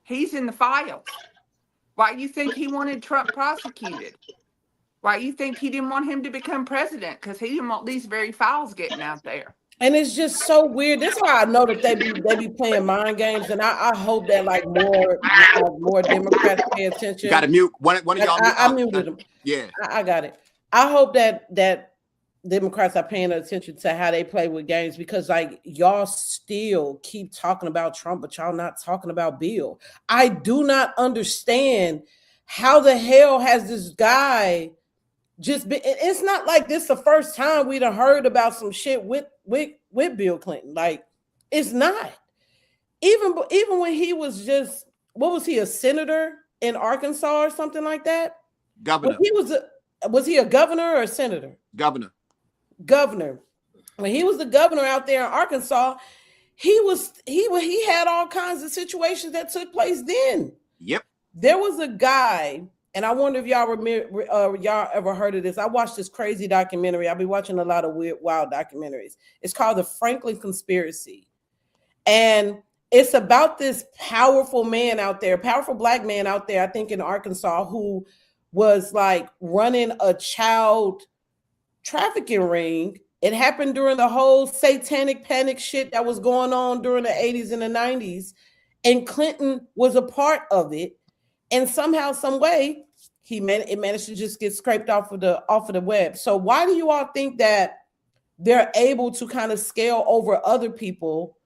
Speaker 5: He's in the files. Why do you think he wanted Trump prosecuted? Why do you think he didn't want him to become president? Because he didn't want these very files getting out there.
Speaker 1: And it's just so weird. That's why I know that they be playing mind games, and I hope that like more Democrats pay attention.
Speaker 4: You got to mute one of y'all.
Speaker 1: I muted them.
Speaker 4: Yeah,
Speaker 1: I got it. I hope that Democrats are paying attention to how they play with games, because like y'all still keep talking about Trump, but y'all not talking about Bill. I do not understand how the hell has this guy just been. It's not like this the first time we done heard about some shit with Bill Clinton. Like, it's not. Even when he was just, what was he, a senator in Arkansas or something like that?
Speaker 4: Governor.
Speaker 1: Was he a governor or a senator?
Speaker 4: Governor. When he was the governor out there in Arkansas, he had all kinds of situations that took place then. Yep.
Speaker 1: There was a guy, and I wonder if y'all remember, y'all ever heard of this. I watched this crazy documentary. I've been watching a lot of weird, wild documentaries. It's called The Franklin Conspiracy. And it's about this powerful man out there, powerful black man out there, I think in Arkansas, who was like running a child trafficking ring. It happened during the whole satanic panic shit that was going on during the 80s and the 90s. And Clinton was a part of it. And somehow, some way, it managed to just get scraped off of the web. So why do you all think that they're able to kind of scale over other people,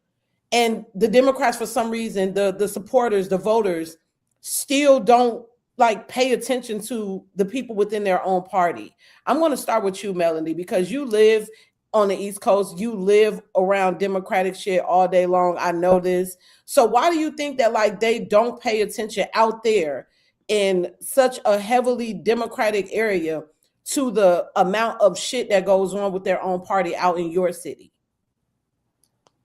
Speaker 1: and the Democrats, for some reason, the supporters, the voters, still don't like pay attention to the people within their own party? I'm going to start with you, Melanie, because you live on the East Coast. You live around Democratic shit all day long. I know this. So why do you think that like they don't pay attention out there in such a heavily Democratic area to the amount of shit that goes on with their own party out in your city?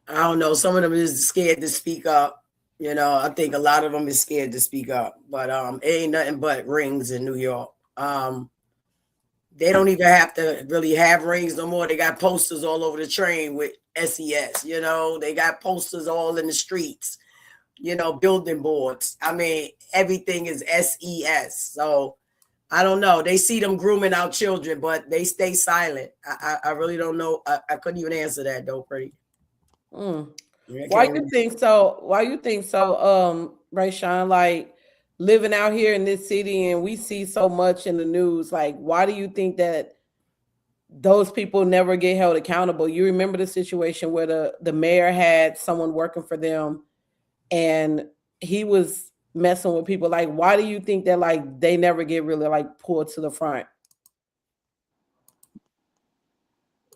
Speaker 3: I don't know. Some of them is scared to speak up. You know, I think a lot of them is scared to speak up. But it ain't nothing but rings in New York. They don't even have to really have rings no more. They got posters all over the train with SES. You know, they got posters all in the streets. You know, building boards. I mean, everything is SES. So I don't know. They see them grooming our children, but they stay silent. I really don't know. I couldn't even answer that though, Pretty.
Speaker 1: Why you think so, Rayshawn, like living out here in this city and we see so much in the news, like why do you think that those people never get held accountable? You remember the situation where the mayor had someone working for them and he was messing with people. Like, why do you think that like they never get really like pulled to the front?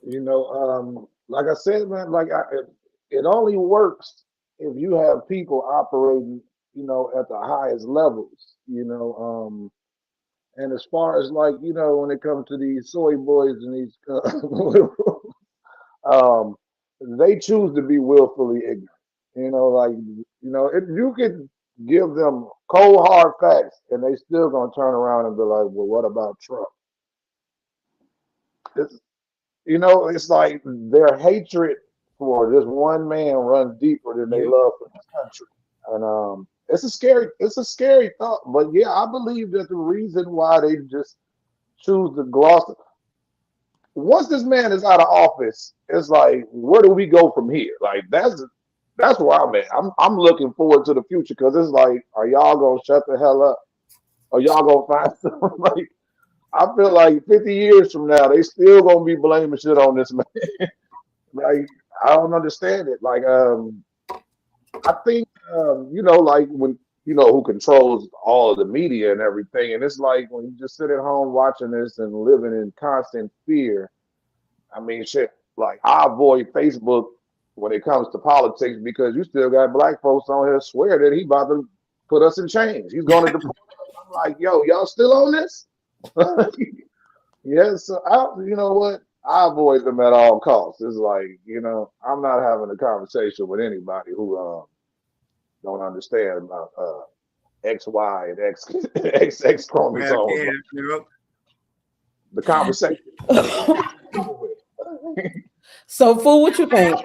Speaker 2: You know, like I said, man, it only works if you have people operating, you know, at the highest levels, you know. And as far as like, you know, when it comes to these soy boys and these, they choose to be willfully ignorant. You know, like, you know, if you could give them cold hard facts and they still gonna turn around and be like, well, what about Trump? You know, it's like their hatred for this one man runs deeper than they love for this country. And it's a scary thought. But yeah, I believe that the reason why they just choose to gloss it, once this man is out of office, it's like, where do we go from here? Like that's where I'm at. I'm looking forward to the future, because it's like, are y'all gonna shut the hell up? Or y'all gonna find something? Like, I feel like 50 years from now, they still gonna be blaming shit on this man. Like, I don't understand it. Like, I think, you know, like when, you know, who controls all of the media and everything. And it's like when you just sit at home watching this and living in constant fear. I mean, shit, like I avoid Facebook when it comes to politics, because you still got black folks on here swear that he about to put us in chains. He's going to deport us. I'm like, yo, y'all still on this? Yes. So you know what? I avoid them at all costs. It's like, I'm not having a conversation with anybody who don't understand X, Y, and X XX chromosomes.
Speaker 3: Yeah, yep.
Speaker 2: The conversation.
Speaker 1: So, Fool, what you think?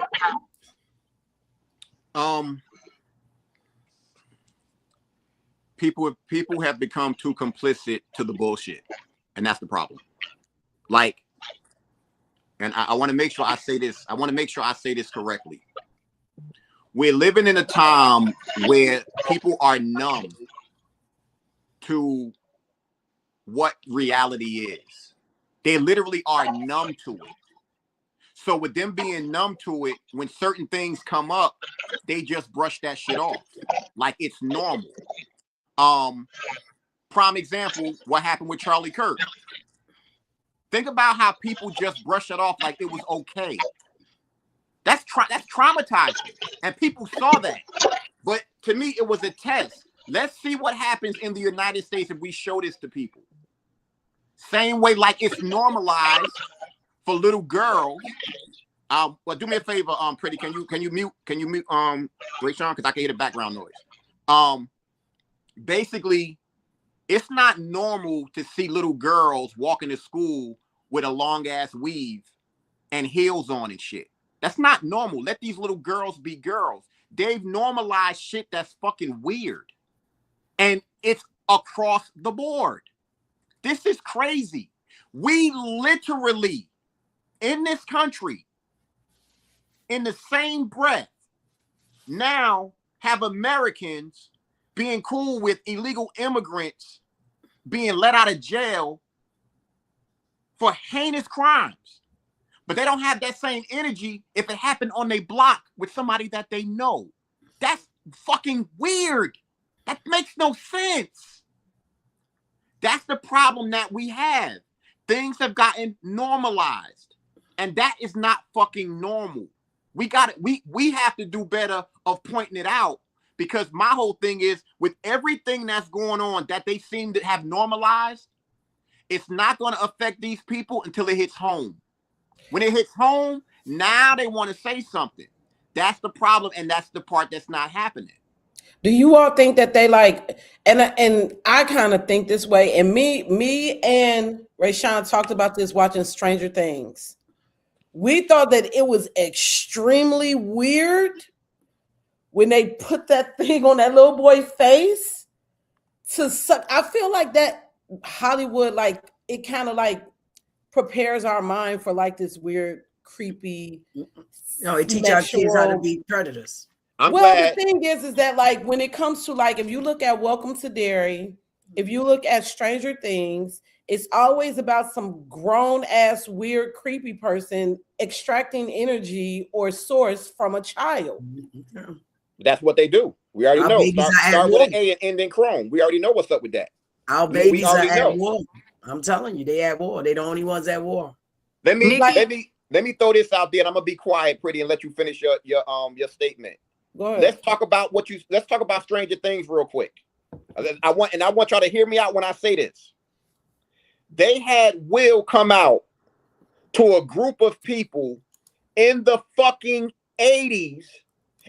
Speaker 4: People have become too complicit to the bullshit, and that's the problem. Like, and I want to make sure I say this. I want to make sure I say this correctly. We're living in a time where people are numb to what reality is. They literally are numb to it. So with them being numb to it, when certain things come up, they just brush that shit off like it's normal. Prime example, what happened with Charlie Kirk. Think about how people just brush it off like it was okay. That's traumatizing, and people saw that. But to me, it was a test. Let's see what happens in the United States if we show this to people. Same way, like it's normalized for little girls. Well, do me a favor, Pretty. Can you mute Rayshawn, because I can hear the background noise. Basically, it's not normal to see little girls walking to school with a long ass weave and heels on and shit. That's not normal. Let these little girls be girls. They've normalized shit that's fucking weird. And it's across the board. This is crazy. We literally, in this country, in the same breath, now have Americans being cool with illegal immigrants being let out of jail for heinous crimes. But they don't have that same energy if it happened on their block with somebody that they know. That's fucking weird. That makes no sense. That's the problem that we have. Things have gotten normalized, and that is not fucking normal. We have to do better of pointing it out, because my whole thing is, with everything that's going on that they seem to have normalized, it's not going to affect these people until it hits home. When it hits home, now they want to say something. That's the problem, and that's the part that's not happening.
Speaker 1: Do you all think that they like, and I kind of think this way, and me and Rayshawn talked about this watching Stranger Things. We thought that it was extremely weird when they put that thing on that little boy's face to suck. I feel like that Hollywood, like, it kind of like prepares our mind for like this weird, creepy.
Speaker 3: No, it teaches our kids how to be predators.
Speaker 1: The thing is that like when it comes to like, if you look at Welcome to Derry, if you look at Stranger Things, it's always about some grown ass, weird, creepy person extracting energy or source from a child.
Speaker 4: That's what they do. We already know. Start with an A and end in Chrome. We already know what's up with that.
Speaker 3: Our babies are at war. I'm telling you, they at war. They the only ones at war.
Speaker 4: Let me throw this out there, and I'm gonna be quiet, Pretty, and let you finish your statement.
Speaker 1: Go ahead.
Speaker 4: Let's talk about Stranger Things real quick. I want y'all to hear me out when I say this. They had Will come out to a group of people in the fucking 80s,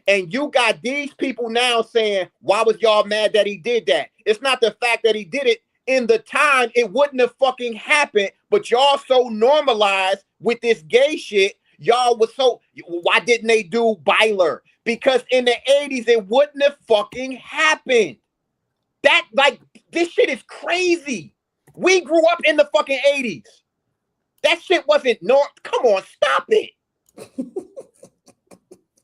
Speaker 4: and you got these people now saying, why was y'all mad that he did that? It's not the fact that he did it. In the time, it wouldn't have fucking happened, but y'all so normalized with this gay shit. Y'all was so, why didn't they do Byler? Because in the 80s, it wouldn't have fucking happened. That, like, this shit is crazy. We grew up in the fucking 80s. That shit wasn't come on, stop it.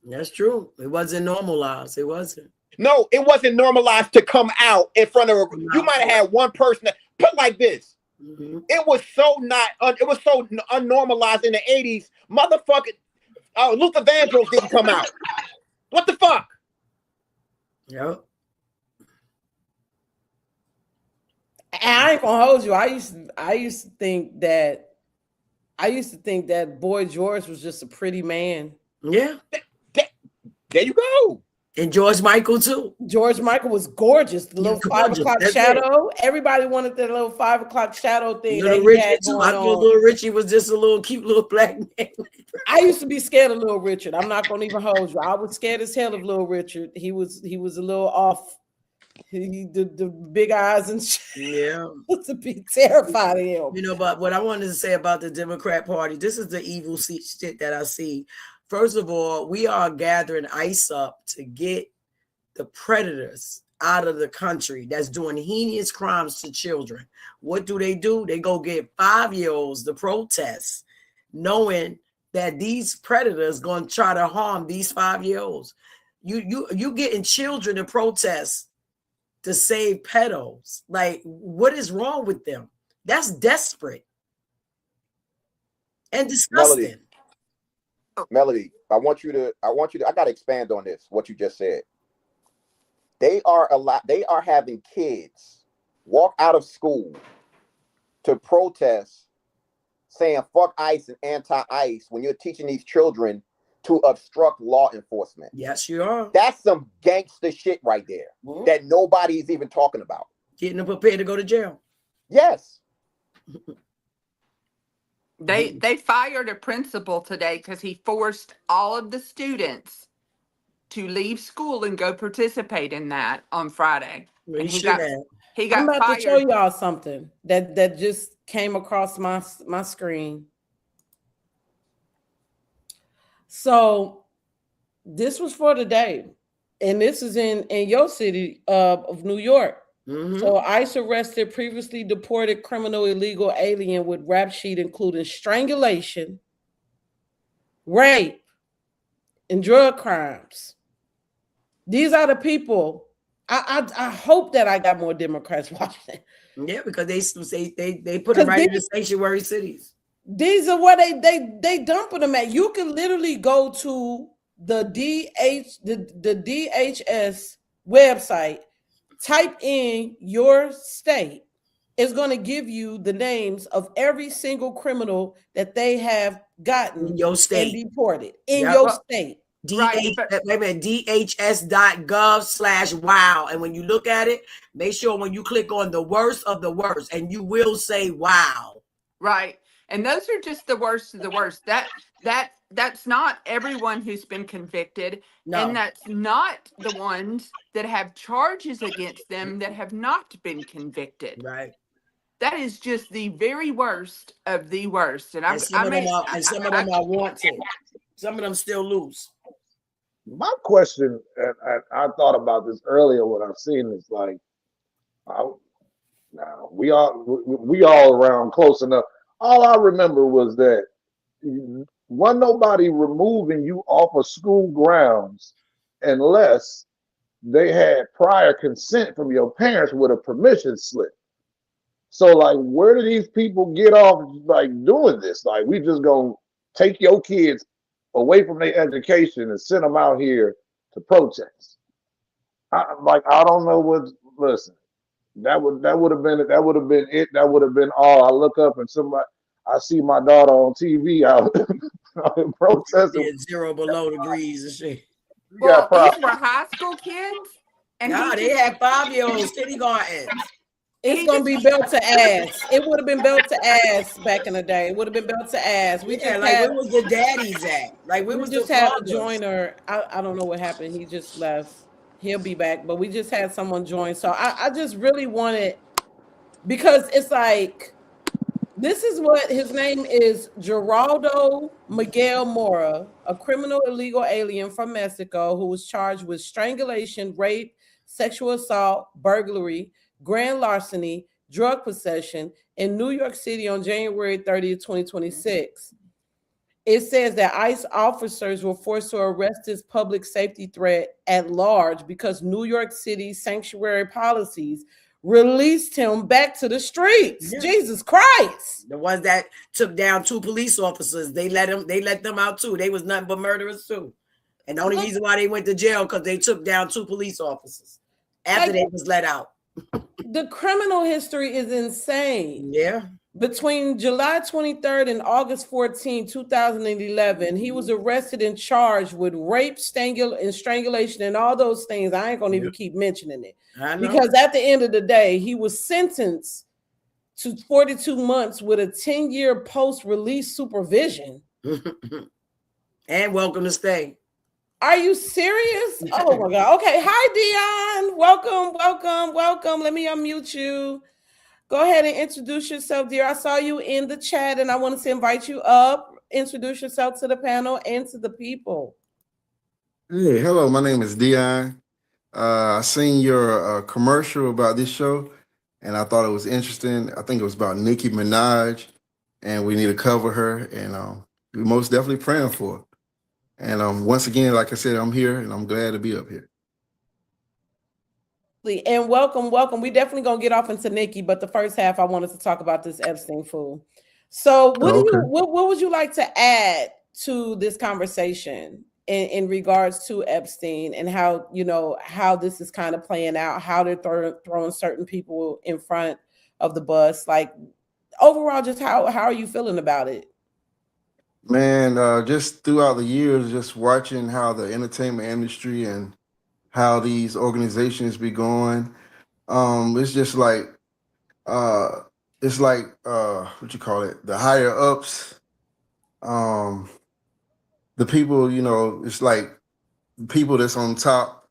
Speaker 3: That's true. It wasn't normalized. It wasn't.
Speaker 4: No, it wasn't normalized to come out in front of you might have had one person that put like this. Mm-hmm. It was so unnormalized in the 80s. Motherfucking Luther Vandross didn't come out. What the fuck?
Speaker 1: Yep. I ain't gonna hold you. I used to think that Boy George was just a pretty man.
Speaker 3: Yeah.
Speaker 4: There you go.
Speaker 3: And George Michael too.
Speaker 1: George Michael was gorgeous. The little 5 o'clock shadow. Everybody wanted that little 5 o'clock shadow thing.
Speaker 3: Little Richard too. I thought Little Richie was just a little cute little black man.
Speaker 1: I used to be scared of Little Richard. I'm not gonna even hold you. I was scared as hell of Little Richard. He was a little off. The big eyes and shit.
Speaker 3: Yeah.
Speaker 1: To be terrified of him.
Speaker 3: You know, but what I wanted to say about the Democrat Party, this is the evil shit that I see. First of all, we are gathering ICE up to get the predators out of the country that's doing heinous crimes to children. What do? They go get 5-year-olds to protest, knowing that these predators going to try to harm these 5-year-olds. You getting children to protest to save pedos. Like, what is wrong with them? That's desperate and disgusting.
Speaker 6: Melody, I gotta expand on this, what you just said. They are having kids walk out of school to protest saying fuck ICE and anti-ICE when you're teaching these children to obstruct law enforcement.
Speaker 3: Yes, you are.
Speaker 6: That's some gangster shit right there that nobody's even talking about.
Speaker 3: Getting them prepared to go to jail.
Speaker 6: Yes.
Speaker 5: They fired a principal today because he forced all of the students to leave school and go participate in that on Friday.
Speaker 3: Well,
Speaker 5: he got
Speaker 1: I'm about
Speaker 5: fired.
Speaker 1: to show y'all something that just came across my screen. So this was for today, and this is in your city of New York.
Speaker 3: Mm-hmm.
Speaker 1: So ICE arrested previously deported criminal illegal alien with rap sheet including strangulation, rape, and drug crimes. These are the people. I hope that I got more Democrats watching.
Speaker 3: Yeah, because they put them right in the sanctuary cities.
Speaker 1: These are where they dumping them at. You can literally go to the DHS website, type in your state. It's going to give you the names of every single criminal that they have gotten
Speaker 3: in your state
Speaker 1: and deported in your state.
Speaker 3: DHS.gov/wow. And when you look at it, make sure when you click on the worst of the worst, and you will say wow.
Speaker 5: Right. And those are just the worst of the worst. That's not everyone who's been convicted.
Speaker 3: No.
Speaker 5: And that's not the ones that have charges against them that have not been convicted.
Speaker 3: Right.
Speaker 5: That is just the very worst of the worst. And
Speaker 3: some of them are wanted. Some of them still lose.
Speaker 2: My question, and I thought about this earlier when I've seen this, like, now we all around close enough. All I remember was that wasn't nobody removing you off of school grounds unless they had prior consent from your parents with a permission slip. So, like, where do these people get off like doing this? Like, we just gonna take your kids away from their education and send them out here to protest? I don't know what. Listen, that would have been it. That would have been all. I look up and I see my daughter on TV out protesting.
Speaker 3: Yeah, 0 below degrees and shit.
Speaker 5: Well, these were high school kids. And
Speaker 3: they had 5-year-olds kindergartens.
Speaker 1: It's going to be belt to ass. It would have been belt to ass back in the day. It would have been belt to ass.
Speaker 3: Where was the daddies at? Like, we
Speaker 1: just had a joiner. I don't know what happened. He just left. He'll be back. But we just had someone join. So I just really wanted, because it's like, this is what his name is: Geraldo Miguel Mora, a criminal illegal alien from Mexico who was charged with strangulation, rape, sexual assault, burglary, grand larceny, drug possession in New York City on January 30th, 2026. It says that ICE officers were forced to arrest this public safety threat at large because New York City sanctuary policies released him back to the streets. Yeah. Jesus Christ.
Speaker 3: The ones that took down 2 police officers, they let them out too. They was nothing but murderers too. And the only reason why they went to jail because they took down 2 police officers after they was let out.
Speaker 1: The criminal history is insane.
Speaker 3: Yeah.
Speaker 1: Between July 23rd and August 14, 2011, he was arrested and charged with rape, strangulation, and all those things. I ain't gonna even keep mentioning it. Because at the end of the day, he was sentenced to 42 months with a 10-year post-release supervision.
Speaker 3: And welcome to stay.
Speaker 1: Are you serious? Oh my God. Okay. Hi, Dion. Welcome. Let me unmute you. Go ahead and introduce yourself, dear. I saw you in the chat and I wanted to invite you up. Introduce yourself to the panel and to the people.
Speaker 7: Hey, hello. My name is Dion. I seen your commercial about this show and I thought it was interesting. I think it was about Nicki Minaj and we need to cover her and we're most definitely praying for her. And once again, like I said, I'm here and I'm glad to be up here.
Speaker 1: And welcome. We definitely gonna get off into Nikki, but the first half I wanted to talk about this Epstein fool. So what would you like to add to this conversation in regards to Epstein and how, you know, how this is kind of playing out, how they're throwing certain people in front of the bus? Like overall, just how are you feeling about it?
Speaker 7: Man, just throughout the years, just watching how the entertainment industry and how these organizations be going, it's just like what you call it, the higher ups, the people, you know, it's like people that's on top,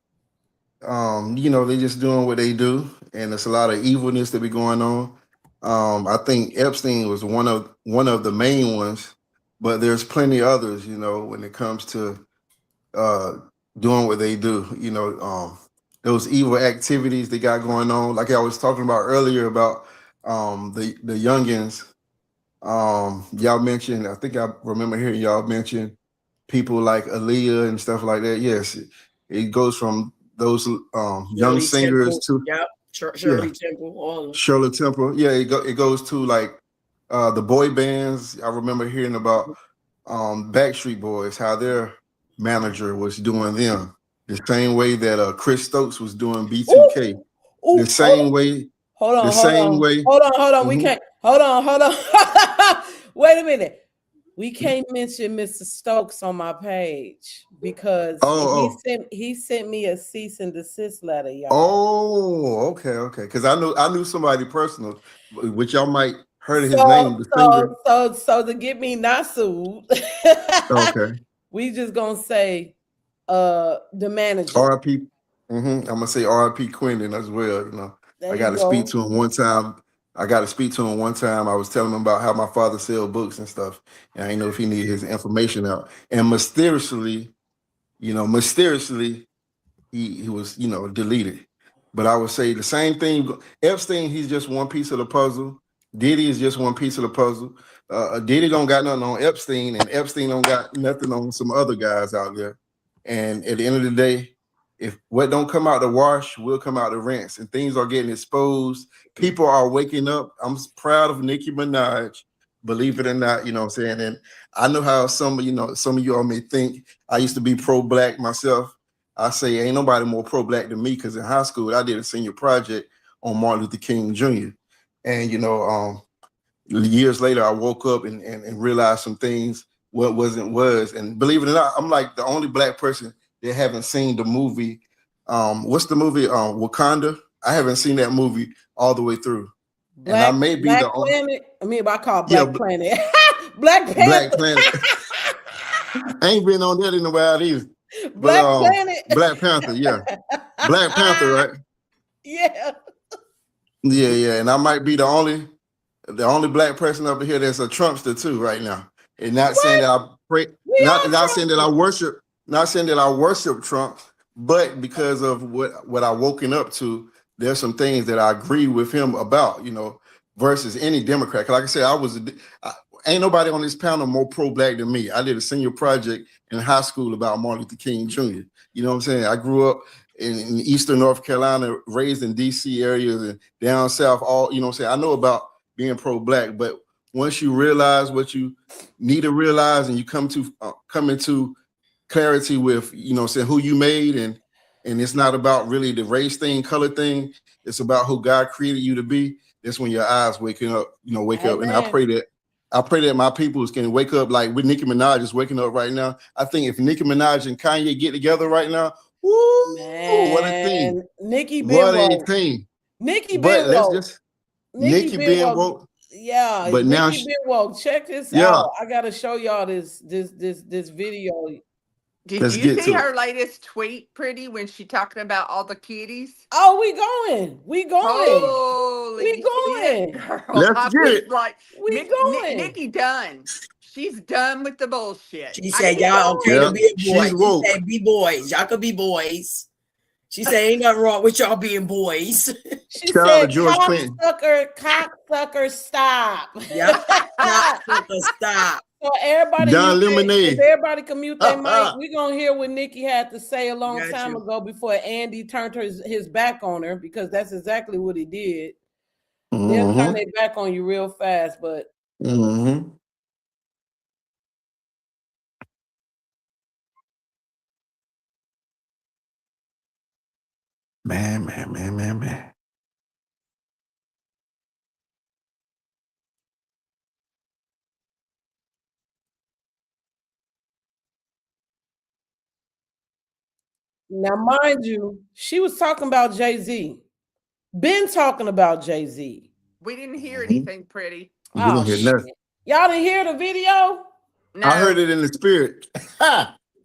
Speaker 7: you know, they just doing what they do, and there's a lot of evilness that be going on. I think Epstein was one of the main ones, but there's plenty others, you know, when it comes to doing what they do, you know, those evil activities they got going on. Like I was talking about earlier about the youngins. Y'all mentioned, I think I remember hearing y'all mention people like Aaliyah and stuff like that. Yes, it goes from those young singers to
Speaker 3: Shirley Temple, all
Speaker 7: Shirley Temple. Yeah, it goes to like the boy bands. I remember hearing about Backstreet Boys, how their manager was doing them the same way that Chris Stokes was doing B2K. The same way.
Speaker 1: Hold on.
Speaker 7: Mm-hmm.
Speaker 1: We can't. Hold on. Wait a minute. We can't mention Mr. Stokes on my page because he sent me a cease and desist letter, y'all.
Speaker 7: Oh, okay. Because I knew somebody personal, which y'all might heard of his name.
Speaker 1: So to get me not sued,
Speaker 7: okay.
Speaker 1: We just gonna say the manager.
Speaker 7: R.I.P. I'm gonna say R.I.P. Quentin as well. You know, I got to speak to him one time. I was telling him about how my father sell books and stuff, and I didn't know if he needed his information out. And mysteriously, he was, you know, deleted. But I would say the same thing. Epstein, he's just one piece of the puzzle. Diddy is just one piece of the puzzle. Diddy don't got nothing on Epstein, and Epstein don't got nothing on some other guys out there. And at the end of the day, if what don't come out the wash will come out the rinse, and things are getting exposed. People are waking up. I'm proud of Nicki Minaj, believe it or not, you know what I'm saying? And I know how some of you all may think I used to be pro-black myself. I say ain't nobody more pro-black than me, because in high school I did a senior project on Martin Luther King Jr. And you know, years later I woke up and realized some things what wasn't was. And believe it or not, I'm like the only black person that haven't seen the movie. What's the movie? Wakanda. I haven't seen that movie all the way through. And I may be the only.
Speaker 1: I call Black Planet. Black Panther.
Speaker 7: Black Planet. I ain't been on that in a while either.
Speaker 1: Black Planet.
Speaker 7: Black Panther, yeah. Black Panther, right?
Speaker 1: Yeah.
Speaker 7: Yeah. And I might be the only black person up here that's a Trumpster too right now. And not saying that I pray, not saying that I worship Trump, but because of what I woken up to, there's some things that I agree with him about, you know, versus any Democrat. Like I said, ain't nobody on this panel more pro-black than me. I did a senior project in high school about Martin Luther King Jr. You know what I'm saying? I grew up in Eastern North Carolina, raised in DC areas and down south, all, you know what I'm saying? I know about being pro-black, but once you realize what you need to realize and you come into clarity with, you know what I'm saying, who you made, and it's not about really the race thing, color thing, it's about who God created you to be. that's when your eyes waking up, wake up. And
Speaker 1: Amen.
Speaker 7: I pray that my people can wake up like with Nicki Minaj is waking up right now. I think if Nicki Minaj and Kanye get together right now, woo, what a team.
Speaker 1: Nicki been
Speaker 7: What a
Speaker 1: woke.
Speaker 7: team.
Speaker 1: Nicki
Speaker 7: But
Speaker 1: been
Speaker 7: let's
Speaker 1: woke.
Speaker 7: just
Speaker 1: Nicki
Speaker 7: Nicki
Speaker 1: been
Speaker 7: being
Speaker 1: woke.
Speaker 7: woke.
Speaker 1: Yeah,
Speaker 7: but now
Speaker 1: Nicki been woke. Check this
Speaker 7: Yeah.
Speaker 1: out. I gotta show y'all this video.
Speaker 5: Did
Speaker 7: Let's
Speaker 5: you
Speaker 7: get
Speaker 5: see
Speaker 7: to
Speaker 5: her latest tweet, Pretty, when she talking about all the kitties?
Speaker 1: Oh, we going. We going.
Speaker 5: Holy
Speaker 1: We going.
Speaker 5: shit, girl.
Speaker 7: Let's
Speaker 5: I
Speaker 7: get
Speaker 5: was
Speaker 7: it.
Speaker 5: like,
Speaker 1: We going.
Speaker 5: Nikki done. She's done with the bullshit.
Speaker 3: She said, y'all okay
Speaker 7: Yeah,
Speaker 3: to be a boy.
Speaker 7: she's woke.
Speaker 3: She said, be boys. Y'all could be boys. She said, ain't nothing wrong with y'all being boys.
Speaker 1: She
Speaker 7: Shout out to
Speaker 1: said,
Speaker 7: George Clinton.
Speaker 1: cocksucker, stop.
Speaker 3: Yeah. Stop.
Speaker 1: So everybody,
Speaker 7: Don Lemonade.
Speaker 1: if everybody can mute their mic, we're gonna hear what Nikki had to say a long time ago before Andy turned his back on her, because that's exactly what he did. They'll turn their back on you real fast, but
Speaker 7: Man.
Speaker 1: now mind you, she was talking about Jay-Z. Been talking about Jay-Z.
Speaker 5: We didn't hear anything, Pretty.
Speaker 7: We didn't hear nothing.
Speaker 1: Y'all didn't hear the video?
Speaker 5: No.
Speaker 7: I heard it in the spirit.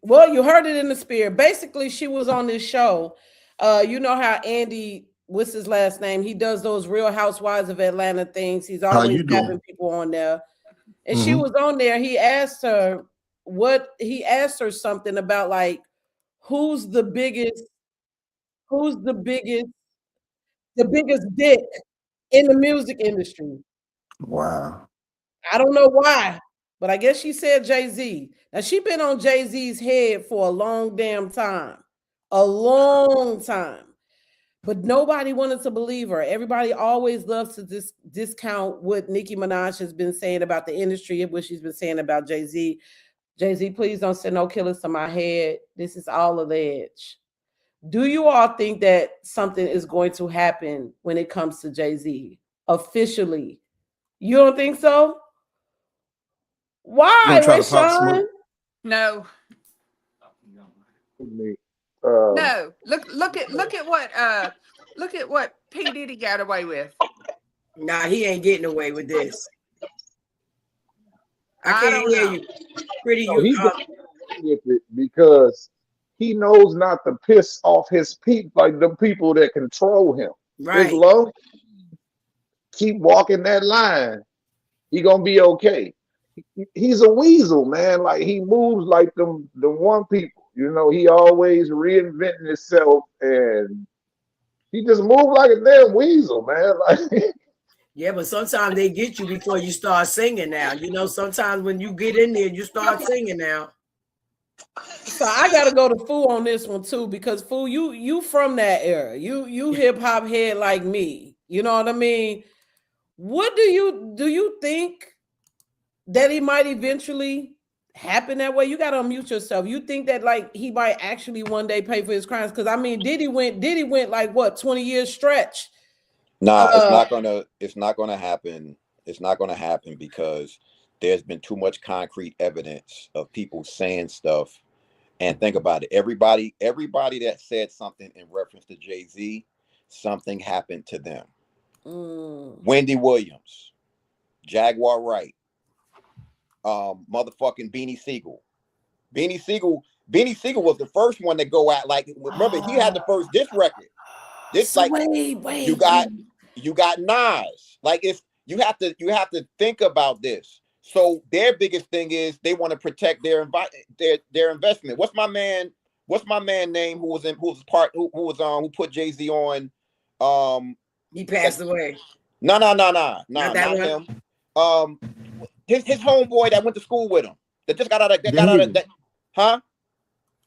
Speaker 1: Well, you heard it in the spirit. Basically, she was on this show. You know how Andy, what's his last name? He does those Real Housewives of Atlanta things. He's always having people on there. And she was on there. He asked her something about like, who's the biggest dick in the music industry.
Speaker 7: Wow.
Speaker 1: I don't know why, but I guess she said Jay-Z. Now she been on Jay-Z's head for a long damn time. A long time. But nobody wanted to believe her. Everybody always loves to discount what Nicki Minaj has been saying about the industry, what she's been saying about Jay-Z. Jay-Z, please don't send no killers to my head. This is all alleged. Do you all think that something is going to happen when it comes to Jay-Z officially? You don't think so? Why, Rashawn?
Speaker 5: No.
Speaker 2: No.
Speaker 5: Look at what P. Diddy got away with.
Speaker 3: Nah, he ain't getting away with this. I can't hear you. Pretty,
Speaker 2: he's with it because he knows not to piss off his people, like the people that control him.
Speaker 3: Right.
Speaker 2: As long as keep walking that line, he gonna be okay. He's a weasel, man. Like he moves like the one people. He always reinventing himself, and he just moves like a damn weasel, man. Like.
Speaker 3: Yeah, but sometimes they get you before you start singing now. Sometimes when you get in there, you start singing now.
Speaker 1: So I gotta go to Foo on this one too, because Foo, you from that era. You hip hop head like me. You know what I mean? What do you think that he might eventually happen that way? You gotta unmute yourself. You think that like he might actually one day pay for his crimes? Because I mean, Diddy went like what, 20 years stretch?
Speaker 6: Nah, it's not gonna happen. It's not gonna happen because there's been too much concrete evidence of people saying stuff. And think about it. Everybody that said something in reference to Jay-Z, something happened to them. Wendy Williams, Jaguar Wright, motherfucking Beanie Siegel. Beanie Siegel was the first one to go out. Like, remember, he had the first diss record. This
Speaker 1: so
Speaker 6: like
Speaker 1: wait.
Speaker 6: You got Nas. Like you have to think about this. So their biggest thing is they want to protect their investment. What's my man name who put Jay-Z on?
Speaker 3: He passed away.
Speaker 6: No, not him. His homeboy that went to school with him that just got out of that. Huh?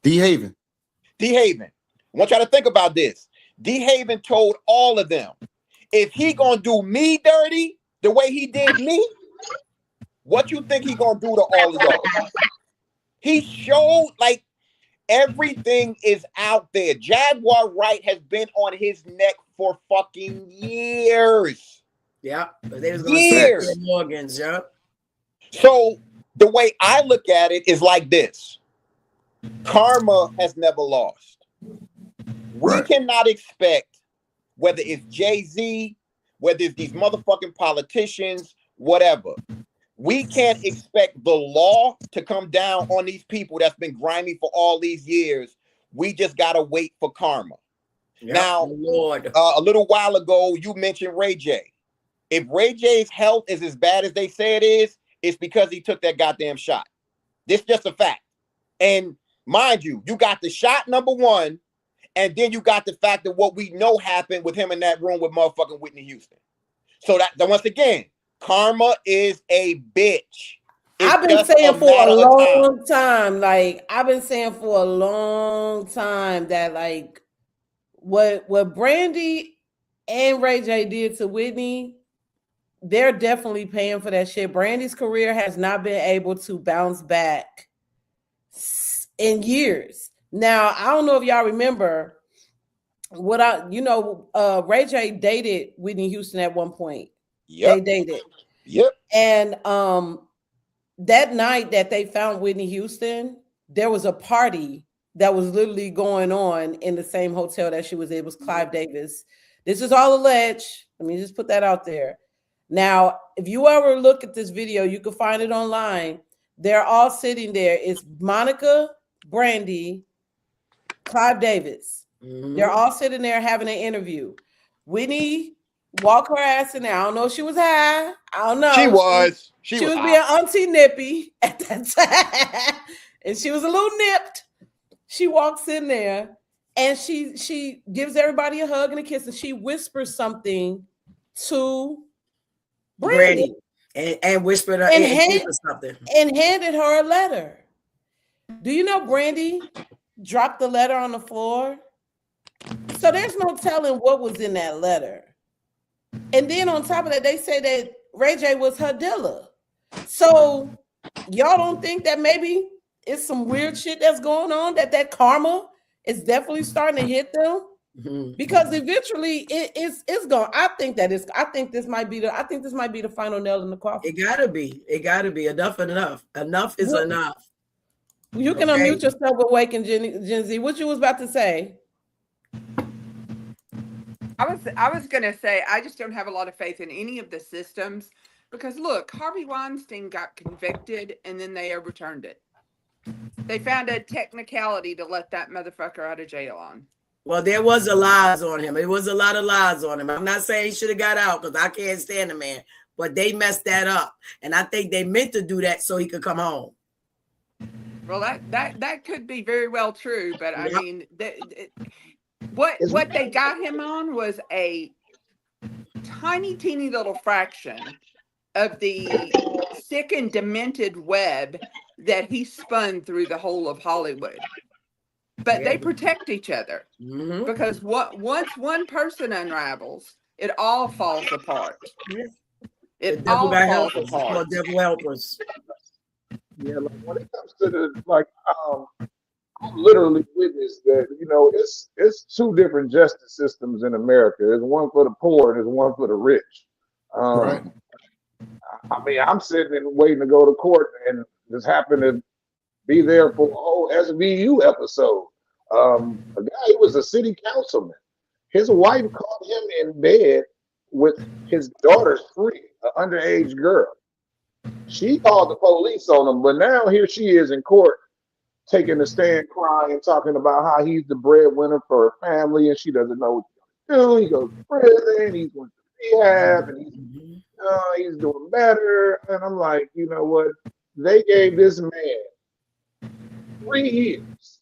Speaker 7: D Haven.
Speaker 6: I want y'all to think about this. D Haven told all of them, if he gonna do me dirty the way he did me, what you think he gonna do to all of y'all? He showed like everything is out there. Jaguar Wright has been on his neck for fucking years.
Speaker 3: Yeah, but they was going to sell
Speaker 6: Years.
Speaker 3: their organs. Yeah.
Speaker 6: So the way I look at it is like this: karma has never lost. We cannot expect, whether it's Jay-Z, whether it's these motherfucking politicians, whatever. We can't expect the law to come down on these people that's been grimy for all these years. We just gotta wait for karma.
Speaker 3: Yep.
Speaker 6: Now,
Speaker 3: Lord.
Speaker 6: A little while ago, you mentioned Ray J. If Ray J's health is as bad as they say it is, it's because he took that goddamn shot. This is just a fact. And mind you, you got the shot number one, and then you got the fact that what we know happened with him in that room with motherfucking Whitney Houston. So that once again, karma is a bitch.
Speaker 1: I've been saying for a long time, like I've been saying for a long time that like what Brandy and Ray J did to Whitney, they're definitely paying for that shit. Brandy's career has not been able to bounce back in years. Now, I don't know if y'all remember Ray J dated Whitney Houston at one point.
Speaker 6: Yep.
Speaker 1: They dated.
Speaker 6: Yep.
Speaker 1: And that night that they found Whitney Houston, there was a party that was literally going on in the same hotel that she was in. It was Clive Davis. This is all alleged. Let me just put that out there. Now, if you ever look at this video, you can find it online. They're all sitting there. It's Monica, Brandy, Clive Davis. Mm-hmm. They're all sitting there having an interview. Whitney walk her ass in there. I don't know if she was high. I don't know.
Speaker 6: She was
Speaker 1: being auntie nippy at that time. And she was a little nipped. She walks in there and she gives everybody a hug and a kiss, and she whispers something to Brandy.
Speaker 3: And whispered her something.
Speaker 1: And handed her a letter. Do you know Brandy dropped the letter on the floor? So there's no telling what was in that letter. And then on top of that, they say that Ray J was her dealer. So y'all don't think that maybe it's some weird shit that's going on, that karma is definitely starting to hit them? Mm-hmm. Because eventually it's going. I think this might be the final nail in the coffin.
Speaker 3: It gotta be. Enough is enough.
Speaker 1: You can unmute yourself, Awaken Gen Z. What you was about to say?
Speaker 5: I was gonna say I just don't have a lot of faith in any of the systems, because look, Harvey Weinstein got convicted and then they overturned it. They found a technicality to let that motherfucker out of jail on.
Speaker 3: Well, there was a lies on him. It was a lot of lies on him. I'm not saying he should have got out, because I can't stand the man, but they messed that up. And I think they meant to do that so he could come home.
Speaker 5: Well, that could be very well true, but I mean, what they got him on was a tiny, teeny little fraction of the sick and demented web that he spun through the whole of Hollywood. But they protect each other, because once one person unravels, it all falls apart. It all falls apart.
Speaker 3: Devil helpers.
Speaker 2: Yeah, like when it comes to the I literally witnessed that. It's two different justice systems in America. There's one for the poor and there's one for the rich. Right. I mean, I'm sitting and waiting to go to court, and just happened to be there for a whole SVU episode. A guy, he was a city councilman. His wife caught him in bed with his daughter's friend, an underage girl. She called the police on him, but now here she is in court taking a stand, crying, talking about how he's the breadwinner for her family and she doesn't know what to do. He goes to prison, he's going to rehab, and he's doing better. And I'm like, you know what? They gave this man 3 years.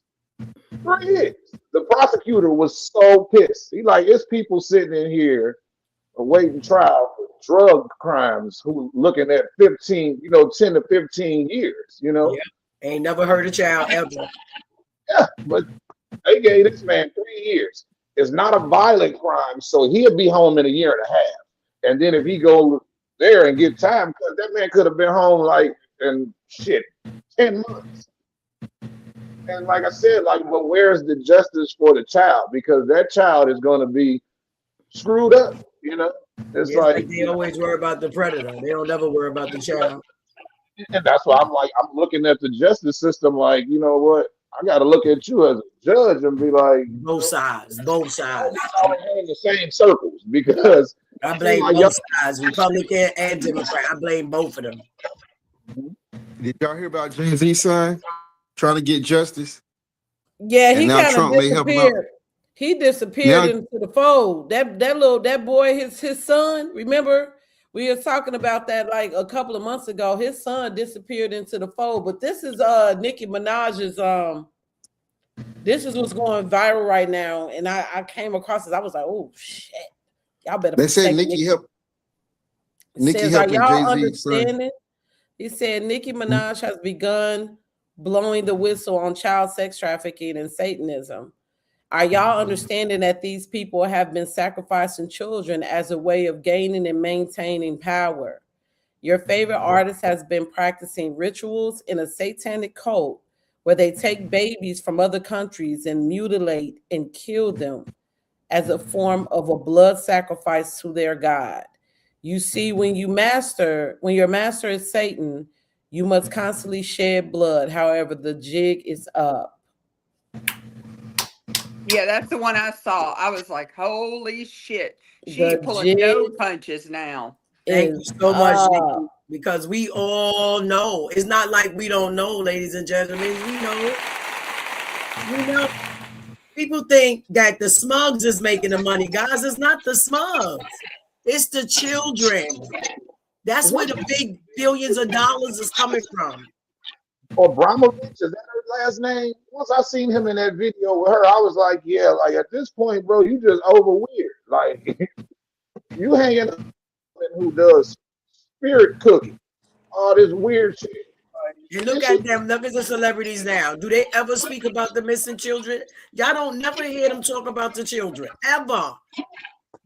Speaker 2: 3 years. The prosecutor was so pissed. He like, it's people sitting in here awaiting trial for drug crimes who looking at 10 to 15 years, Yeah.
Speaker 3: Ain't never heard a child ever.
Speaker 2: Yeah, but they gave this man 3 years. It's not a violent crime, so he'll be home in a year and a half. And then if he goes there and get time, because that man could have been home in 10 months. And like I said, but where's the justice for the child? Because that child is going to be screwed up, It's
Speaker 3: Like
Speaker 2: like,
Speaker 3: they always worry about the predator. They don't ever worry about the child.
Speaker 2: and that's why I'm like, I'm looking at the justice system like, you know what? I got to look at you as a judge and be like,
Speaker 3: Both sides, both sides.
Speaker 2: y'all ain't in the same circles because
Speaker 3: I
Speaker 2: it seems
Speaker 3: blame
Speaker 2: like
Speaker 3: both sides, Republican and Democrat. I blame both of them.
Speaker 7: Did y'all hear about Jay-Z's son trying to get justice?
Speaker 1: Yeah,
Speaker 7: And
Speaker 1: he
Speaker 7: now
Speaker 1: kind of
Speaker 7: Trump may help him out.
Speaker 1: disappeared. He disappeared
Speaker 7: Now,
Speaker 1: into the fold. That boy, his son. Remember, we were talking about that like a couple of months ago. His son disappeared into the fold. But this is Nicki Minaj's this is what's going viral right now. And I came across this. I was like, oh shit. Y'all better
Speaker 7: they said
Speaker 1: protect
Speaker 7: Nicki helped.
Speaker 1: It
Speaker 7: Nicki
Speaker 1: says, are
Speaker 7: helping
Speaker 1: y'all
Speaker 7: Jay-Z's son.
Speaker 1: understanding? He said Nicki Minaj has begun blowing the whistle on child sex trafficking and Satanism. Are y'all understanding that these people have been sacrificing children as a way of gaining and maintaining power? Your favorite artist has been practicing rituals in a satanic cult where they take babies from other countries and mutilate and kill them as a form of a blood sacrifice to their God. You see, when your master is Satan, you must constantly shed blood. However, the jig is up.
Speaker 5: Yeah, that's the one I saw. I was like, holy shit. She
Speaker 1: The
Speaker 5: pulling no
Speaker 1: jig
Speaker 5: punches now.
Speaker 3: Thank you
Speaker 1: is
Speaker 3: so much, Nikki,
Speaker 1: up.
Speaker 3: because we all know. It's not like we don't know, ladies and gentlemen. We know. We know. People think that the smugs is making the money. Guys, it's not the smugs. It's the children. That's where the big billions of dollars is coming from.
Speaker 2: Abramovich, is that her last name? Once I seen him in that video with her, I was like, yeah, like at this point, bro, you just over weird. Like you hanging up with who does spirit cooking, all this weird shit. Like,
Speaker 3: And look at them. Look at the celebrities now. Do they ever speak about the missing children? Y'all don't never hear them talk about the children ever.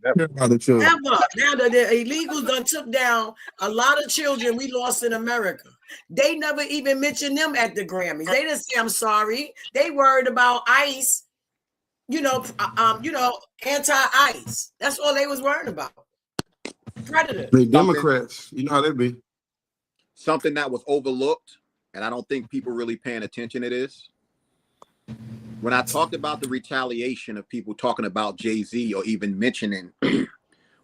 Speaker 7: Ever.
Speaker 3: Now the illegals done took down a lot of children we lost in America. They never even mentioned them at the Grammys. They didn't say I'm sorry. They worried about ICE, anti-ICE. That's all they was worried about. Predators.
Speaker 7: They Democrats. You know how they be.
Speaker 4: Something that was overlooked, and I don't think people really paying attention to this. When I talked about the retaliation of people talking about Jay-Z or even mentioning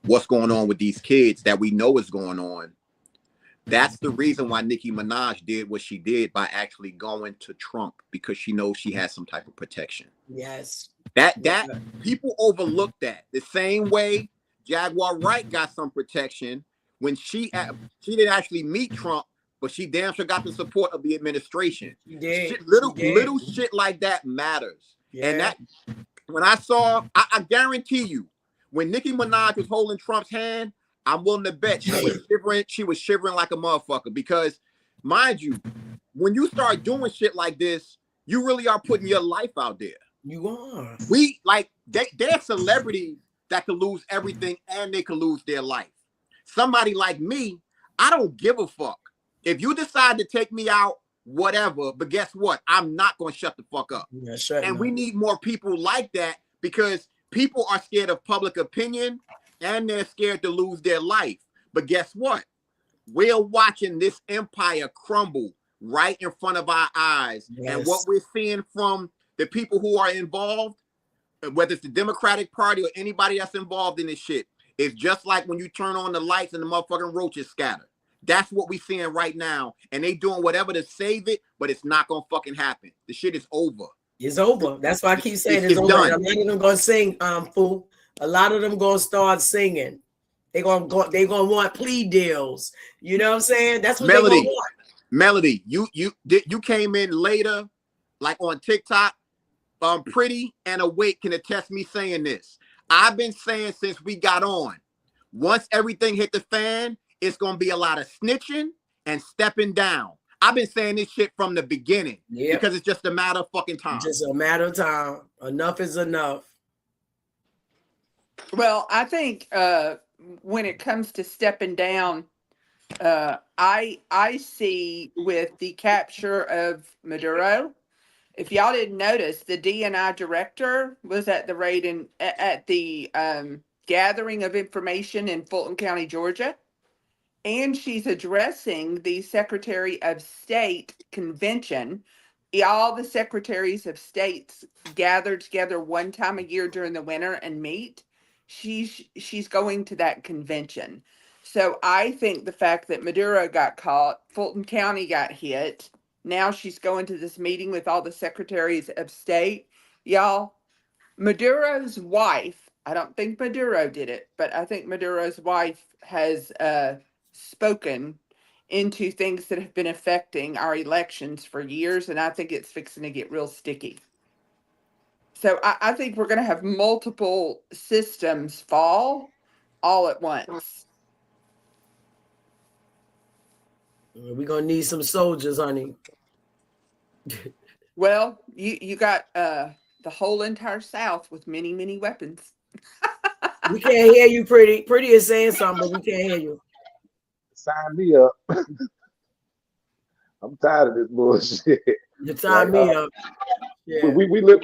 Speaker 4: what's going on with these kids that we know is going on, that's the reason why Nicki Minaj did what she did by actually going to Trump, because she knows she has some type of protection.
Speaker 3: Yes.
Speaker 4: That people overlook that. The same way Jaguar Wright got some protection when she didn't actually meet Trump, but she damn sure got the support of the administration. Little shit like that matters. Yeah. And that when I saw, I guarantee you, when Nicki Minaj was holding Trump's hand, I'm willing to bet she was shivering like a motherfucker. Because, mind you, when you start doing shit like this, you really are putting your life out there.
Speaker 3: You are.
Speaker 4: They're celebrities that could lose everything and they could lose their life. Somebody like me, I don't give a fuck. If you decide to take me out, whatever, but guess what? I'm not going to shut the fuck up.
Speaker 3: Yeah, sure.
Speaker 4: And we need more people like that, because people are scared of public opinion and they're scared to lose their life. But guess what? We're watching this empire crumble right in front of our eyes. Yes. And what we're seeing from the people who are involved, whether it's the Democratic Party or anybody that's involved in this shit, is just like when you turn on the lights and the motherfucking roaches scatter. That's what we're seeing right now. And they doing whatever to save it, but it's not going to fucking happen. The shit is over.
Speaker 3: It's over. That's why I keep saying it's over. Done. A lot of them going to sing, fool. A lot of them going to start singing. They're going to want plea deals. You know what I'm saying? That's what they're going to want.
Speaker 4: Melody, you came in later, like on TikTok. Pretty and Awake can attest me saying this. I've been saying since we got on, once everything hit the fan, it's going to be a lot of snitching and stepping down. I've been saying this shit from the beginning. Yep. Because it's just a matter of fucking time.
Speaker 3: Just a matter of time. Enough is enough.
Speaker 5: Well, I think when it comes to stepping down, I see with the capture of Maduro, if y'all didn't notice, the DNI director was at the raid at the gathering of information in Fulton County, Georgia. And she's addressing the Secretary of State convention. All the secretaries of states gather together one time a year during the winter and meet. She's going to that convention. So I think the fact that Maduro got caught, Fulton County got hit, now she's going to this meeting with all the secretaries of state. Y'all, Maduro's wife, I don't think Maduro did it, but I think Maduro's wife has spoken into things that have been affecting our elections for years, and I think it's fixing to get real sticky. So I think we're going to have multiple systems fall all at once.
Speaker 3: We're going to need some soldiers, honey.
Speaker 5: Well, you got the whole entire South with many, many weapons.
Speaker 3: We can't hear you, Pretty. Pretty is saying something, but we can't hear you.
Speaker 2: Sign me up. I'm tired of this bullshit.
Speaker 3: You tie me up. Yeah.
Speaker 2: We live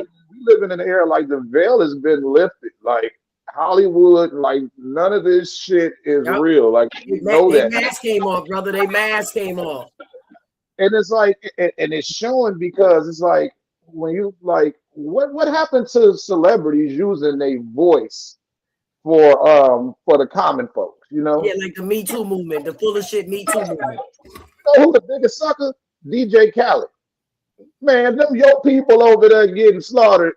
Speaker 2: in an era like the veil has been lifted. Like Hollywood, like none of this shit is real. Like you know that.
Speaker 3: Their mask came off, brother. Their mask came off.
Speaker 2: And it's like, and it's showing because it's like when you like what happened to celebrities using their voice for the common folks, you know?
Speaker 3: Yeah, like the Me Too movement, the full of shit Me Too movement.
Speaker 2: You know who the biggest sucker? DJ Khaled. Man, them your people over there getting slaughtered.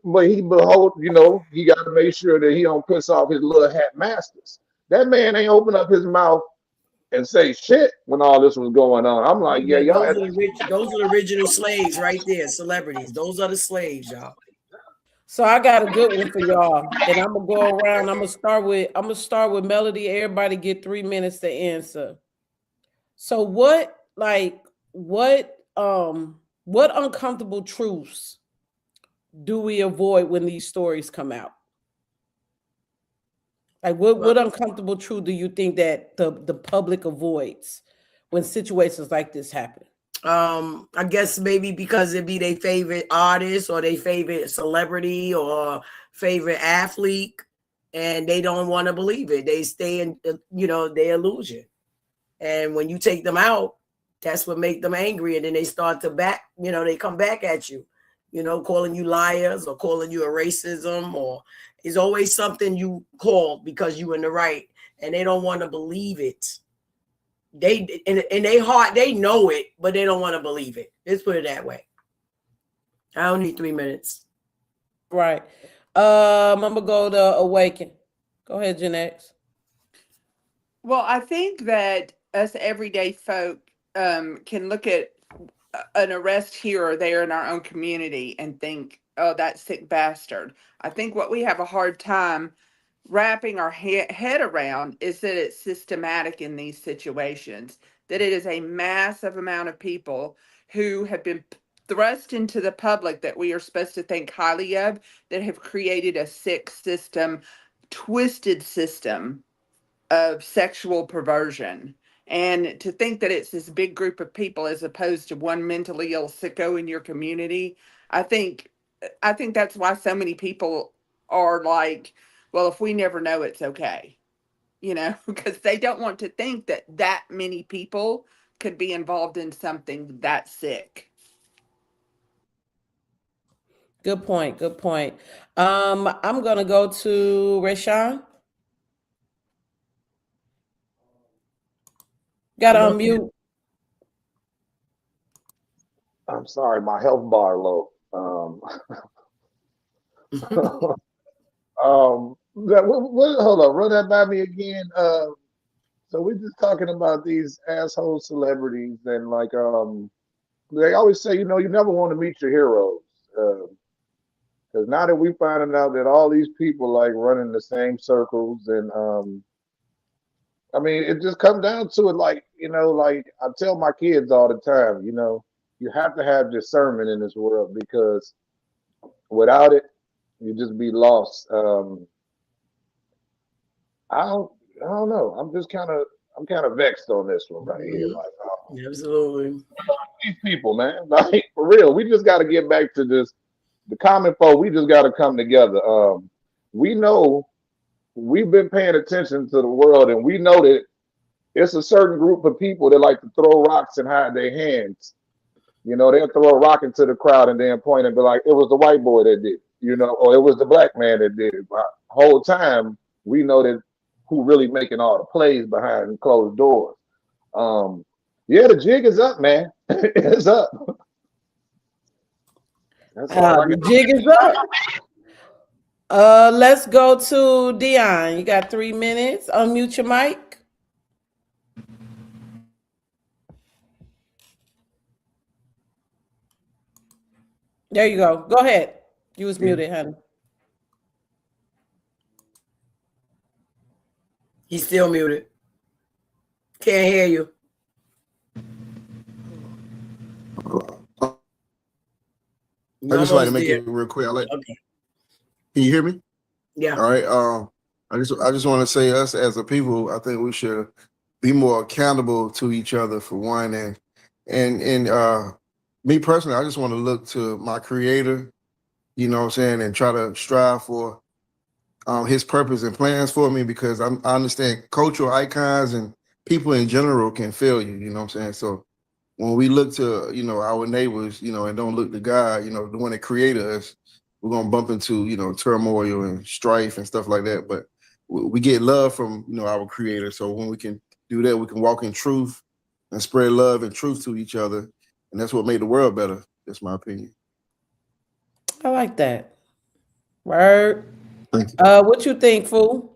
Speaker 2: But he got to make sure that he don't piss off his little hat masters. That man ain't open up his mouth and say shit when all this was going on. I'm like, yeah, y'all.
Speaker 3: Those are the original slaves right there, celebrities. Those are the slaves, y'all.
Speaker 1: So I got a good one for y'all, and I'm gonna go around. I'm gonna start with Melody. Everybody get 3 minutes to answer. So what uncomfortable truths do we avoid when these stories come out? Like what uncomfortable truth do you think that the public avoids when situations like this happen?
Speaker 3: I guess maybe because it'd be their favorite artist or their favorite celebrity or favorite athlete, and they don't want to believe it. They stay in, their illusion. And when you take them out, that's what make them angry. And then they start to they come back at you, calling you liars or calling you a racism, or it's always something you call because you in the right, and they don't want to believe it. They in their heart, they know it, but they don't want to believe it. Let's put it that way. I don't need 3 minutes.
Speaker 1: Right. I'm gonna go to Awaken. Go ahead, Jeanette.
Speaker 5: Well, I think that us everyday folk can look at an arrest here or there in our own community and think, oh, that sick bastard. I think what we have a hard time wrapping our head around is that it's systematic in these situations, that it is a massive amount of people who have been thrust into the public that we are supposed to think highly of, that have created a sick system, twisted system of sexual perversion. And to think that it's this big group of people as opposed to one mentally ill sicko in your community, I think that's why so many people are like, well, if we never know, it's okay, because they don't want to think that many people could be involved in something that sick.
Speaker 1: Good point. I'm gonna go to Rashawn. Gotta unmute.
Speaker 2: I'm sorry, my health bar low. Hold on, run that by me again. So we're just talking about these asshole celebrities, and like they always say, you never want to meet your heroes, because now that we finding out that all these people like running the same circles, and I mean, it just comes down to it, like like I tell my kids all the time, you have to have discernment in this world, because without it, you just be lost. I don't know. I'm kind of vexed on this one right here. Like,
Speaker 3: Absolutely.
Speaker 2: These people, man, like for real, we just got to get back to this. The common folk, we just got to come together. We know we've been paying attention to the world, and we know that it's a certain group of people that like to throw rocks and hide their hands. You know, they'll throw a rock into the crowd and then point and be like, it was the white boy that did it, you know, or it was the black man that did it. But the whole time, we know that who really making all the plays behind closed doors. Yeah, the jig is up, man. It's up. That's all I
Speaker 1: The
Speaker 2: can
Speaker 1: jig is up. Let's go to Dion. You got 3 minutes. Unmute your mic. There you go. Go ahead. You was muted, honey.
Speaker 3: He's still muted. Can't hear you.
Speaker 7: I just like to make it real quick. Okay. Can you hear me?
Speaker 3: Yeah.
Speaker 7: All right. I just want to say, us as a people, I think we should be more accountable to each other, for one, and me personally, I just want to look to my Creator, you know what I'm saying, and try to strive for His purpose and plans for me, because I understand cultural icons and people in general can fail you. You know what I'm saying? So when we look to, you know, our neighbors, you know, and don't look to God, you know, the one that created us, we're gonna bump into, you know, turmoil and strife and stuff like that. But we get love from, you know, our Creator. So when we can do that, we can walk in truth and spread love and truth to each other, and that's what made the world better. That's my opinion.
Speaker 1: I like that. Word.
Speaker 7: Thank you.
Speaker 1: What you think, fool?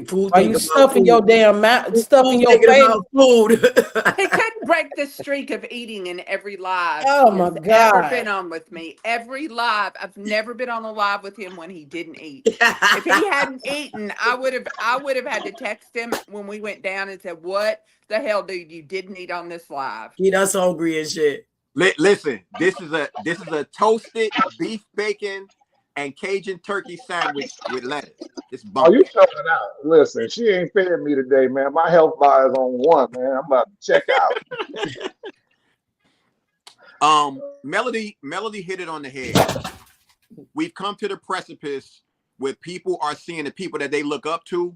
Speaker 3: Food
Speaker 1: Are you stuffing your damn mouth, stuffing your face?
Speaker 3: About food.
Speaker 5: He couldn't break the streak of eating in every live.
Speaker 1: Oh my
Speaker 5: he's
Speaker 1: God.
Speaker 5: ever been on with me. Every live, I've never been on a live with him when he didn't eat. If he hadn't eaten, I would have had to text him when we went down and said, "What the hell, dude? You didn't eat on this live."
Speaker 3: He does hungry and shit.
Speaker 4: Listen, this is a toasted beef bacon and Cajun turkey sandwich with lettuce. It's
Speaker 2: Oh, you
Speaker 4: bumping.
Speaker 2: showing out. Listen, she ain't fed me today, man. My health bar is on 1, man. I'm about to check out.
Speaker 4: Melody hit it on the head. We've come to the precipice where people are seeing the people that they look up to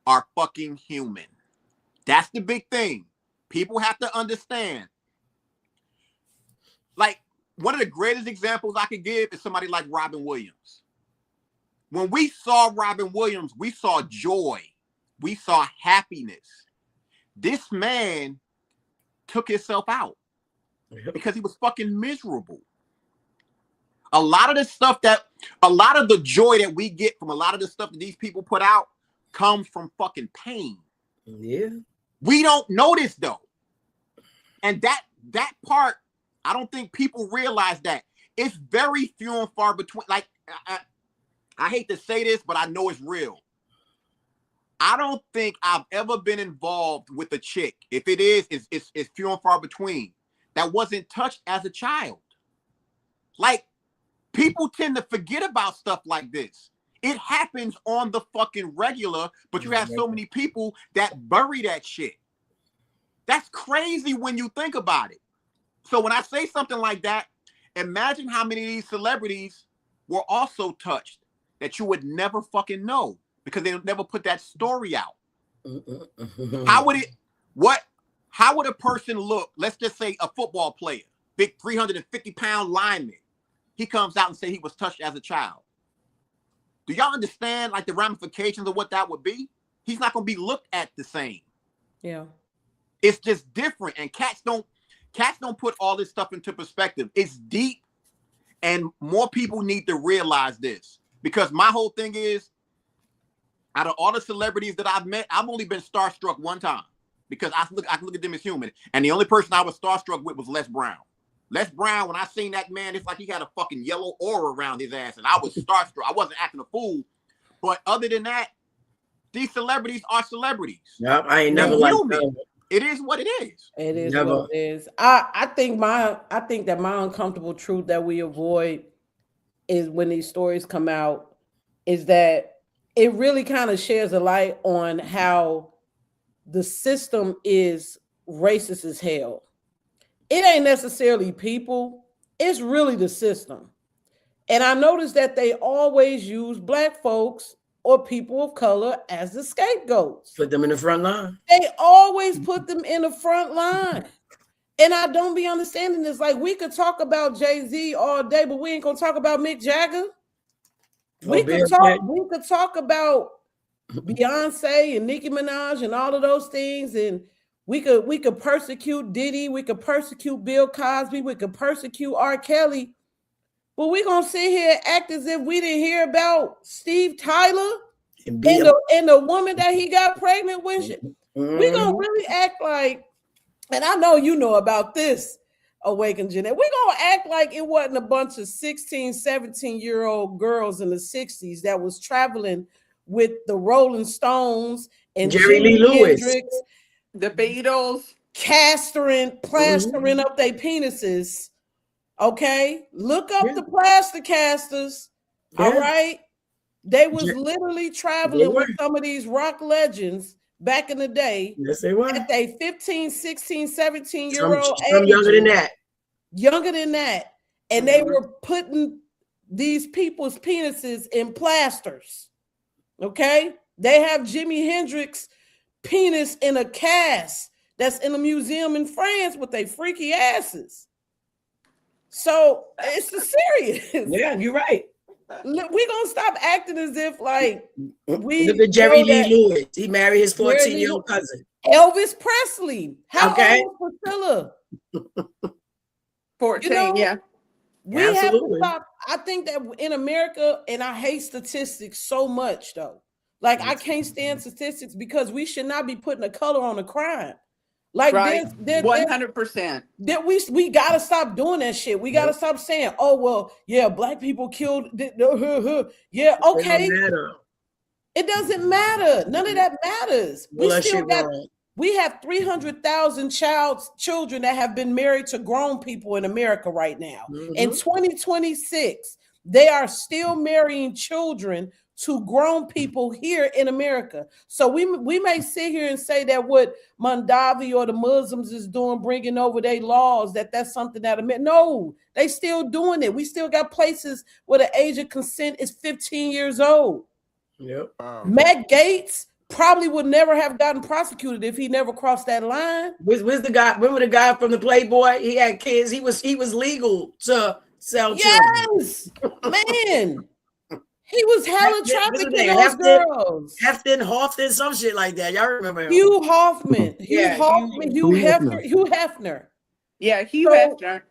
Speaker 4: are fucking human. That's the big thing. People have to understand. Like, one of the greatest examples I could give is somebody like Robin Williams. When we saw Robin Williams, we saw joy. We saw happiness. This man took himself out because he was fucking miserable. A lot of the joy that we get from a lot of the stuff that these people put out comes from fucking pain.
Speaker 3: Yeah.
Speaker 4: We don't notice though. And that part, I don't think people realize that. It's very few and far between. Like, I hate to say this, but I know it's real. I don't think I've ever been involved with a chick. If it is, it's few and far between. That wasn't touched as a child. Like, people tend to forget about stuff like this. It happens on the fucking regular, but you have so many people that bury that shit. That's crazy when you think about it. So when I say something like that, imagine how many of these celebrities were also touched that you would never fucking know because they never put that story out. How would a person look? Let's just say a football player, big 350-pound lineman. He comes out and say he was touched as a child. Do y'all understand like the ramifications of what that would be? He's not going to be looked at the same.
Speaker 1: Yeah.
Speaker 4: It's just different. And cats don't put all this stuff into perspective. It's deep, and more people need to realize this. Because my whole thing is, out of all the celebrities that I've met, I've only been starstruck one time because I can look at them as human. And the only person I was starstruck with was Les Brown. Les Brown, when I seen that man, it's like he had a fucking yellow aura around his ass, and I was starstruck. I wasn't acting a fool. But other than that, these celebrities are celebrities.
Speaker 3: Yep, I ain't never liked them.
Speaker 4: It is what it is.
Speaker 1: It is what it is. I think that my uncomfortable truth that we avoid is when these stories come out is that it really kind of shares a light on how the system is racist as hell. It ain't necessarily people, it's really the system. And I noticed that they always use Black folks or people of color as the scapegoats.
Speaker 3: Put them in the front line.
Speaker 1: They always put them in the front line. And I don't be understanding this. Like, we could talk about Jay-Z all day, but we ain't gonna talk about Mick Jagger. We could talk about Beyonce and Nicki Minaj and all of those things, and we could persecute Diddy, we could persecute Bill Cosby, we could persecute R. Kelly, but we gonna sit here and act as if we didn't hear about Steve Tyler and the woman that he got pregnant with. We gonna really act like, and I know you know about this, Awakened Jeanette, we gonna act like it wasn't a bunch of 16, 17-year-old girls in the 60s that was traveling with the Rolling Stones and
Speaker 3: Jerry Lee Lewis,
Speaker 1: Hendrix,
Speaker 5: the Beatles,
Speaker 1: plastering up their penises. Okay, look up the plaster casters. All right, they was literally traveling with some of these rock legends back in the day.
Speaker 3: Yes, they were.
Speaker 1: At they 15, 16, 17-year-old age. Younger than that. And they were putting these people's penises in plasters. Okay? They have Jimi Hendrix penis in a cast that's in a museum in France with their freaky asses. So it's serious.
Speaker 3: Yeah, you're right.
Speaker 1: We're gonna stop acting as if like we
Speaker 3: look at Jerry Lee Lewis. He married his 14-year-old cousin.
Speaker 1: Elvis Presley. How old was Priscilla?
Speaker 5: 14, yeah.
Speaker 1: We have to stop. I think that in America, and I hate statistics so much though. Like, I can't stand statistics because we should not be putting a color on a crime. Like,
Speaker 5: right. 100%.
Speaker 1: That we gotta stop doing that shit. We gotta stop saying, "Oh well, yeah, black people killed." Yeah, okay. It doesn't matter. None of that matters. We have 300,000 children that have been married to grown people in America right now. In 2026, they are still marrying children to grown people here in America. So we may sit here and say that what Mondavi or the Muslims is doing, bringing over their laws, that's something that no, they still doing it. We still got places where the age of consent is 15 years old.
Speaker 3: Yep.
Speaker 1: Matt Gaetz probably would never have gotten prosecuted if he never crossed that line.
Speaker 3: Where's the guy? Remember the guy from the Playboy? He had kids. He was legal to sell children.
Speaker 1: Man. He was hella trafficking those girls.
Speaker 3: Hoffman, some shit like that. Y'all remember him?
Speaker 1: Hugh Hefner.
Speaker 5: Yeah, Hugh Hefner.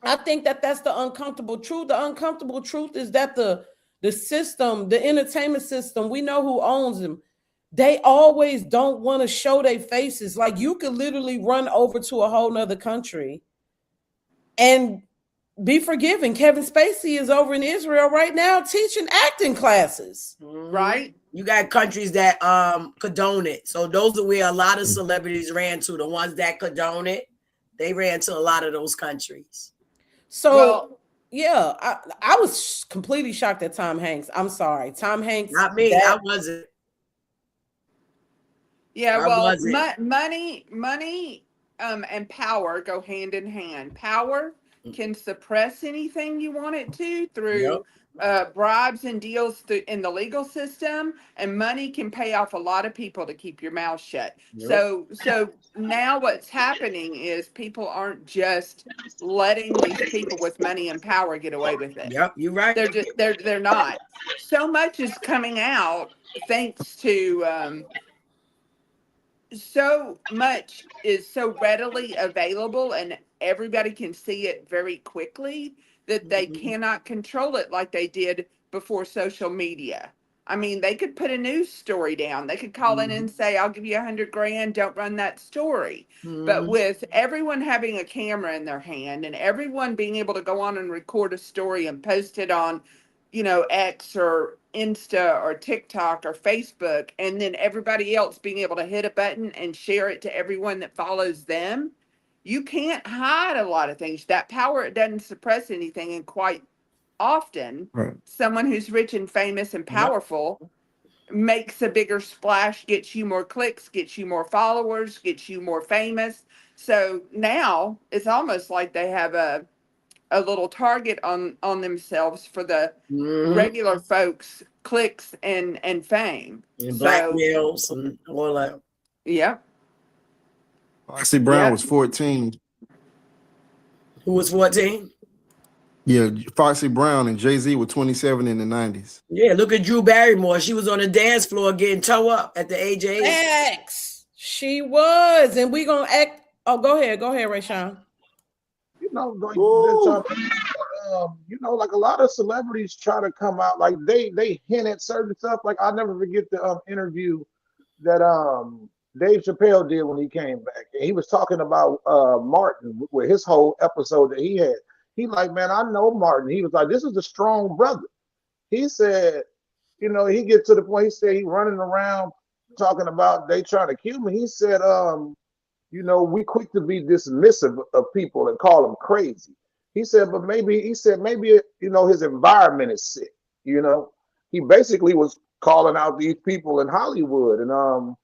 Speaker 1: I think that's the uncomfortable truth. The uncomfortable truth is that the system, the entertainment system, we know who owns them. They always don't want to show their faces. Like, you could literally run over to a whole nother country and be forgiven. Kevin Spacey is over in Israel right now teaching acting classes.
Speaker 5: Right.
Speaker 3: You got countries that condone it. So those are where a lot of celebrities ran to. The ones that condone it, they ran to a lot of those countries.
Speaker 1: So yeah, I was completely shocked at Tom Hanks. I'm sorry. Tom Hanks.
Speaker 3: Not me. I wasn't.
Speaker 5: Yeah, money and power go hand in hand. Power can suppress anything you want it to through bribes and deals in the legal system, and money can pay off a lot of people to keep your mouth shut. So now what's happening is people aren't just letting these people with money and power get away with it.
Speaker 3: Yep, you're right.
Speaker 5: They're not. So much is coming out thanks to so much is so readily available, and everybody can see it very quickly that they cannot control it like they did before social media. I mean, they could put a news story down. They could call in and say, "I'll give you $100,000. Don't run that story." But with everyone having a camera in their hand and everyone being able to go on and record a story and post it on, X or Insta or TikTok or Facebook, and then everybody else being able to hit a button and share it to everyone that follows them, you can't hide a lot of things. That power, it doesn't suppress anything, and quite often someone who's rich and famous and powerful makes a bigger splash, gets you more clicks, gets you more followers, gets you more famous. So now it's almost like they have a a little target on themselves for the
Speaker 3: Mhm.
Speaker 5: regular folks' clicks and fame.
Speaker 3: And
Speaker 5: So,
Speaker 3: blackmails and all that.
Speaker 5: yeah.
Speaker 7: Foxy Brown
Speaker 5: Yeah.
Speaker 7: was 14.
Speaker 3: Who was 14?
Speaker 7: Yeah, Foxy Brown and Jay-Z were 27 in the 90s.
Speaker 3: Yeah, look at Drew Barrymore. She was on the dance floor getting toe up at the age of 8.
Speaker 1: X. She was, and we gonna act. Oh, go ahead, Rayshawn.
Speaker 2: You know, like you know, like a lot of celebrities try to come out, like they hint at certain stuff. Like I'll never forget the interview that Dave Chappelle did when he came back, and he was talking about Martin with his whole episode that he had. He like, man, I know Martin. He was like, this is a strong brother. He said, you know, he get to the point. He said he running around talking about they trying to kill me. He said, you know, we quick to be dismissive of people and call them crazy. He said, but maybe you know, his environment is sick. You know, he basically was calling out these people in Hollywood, and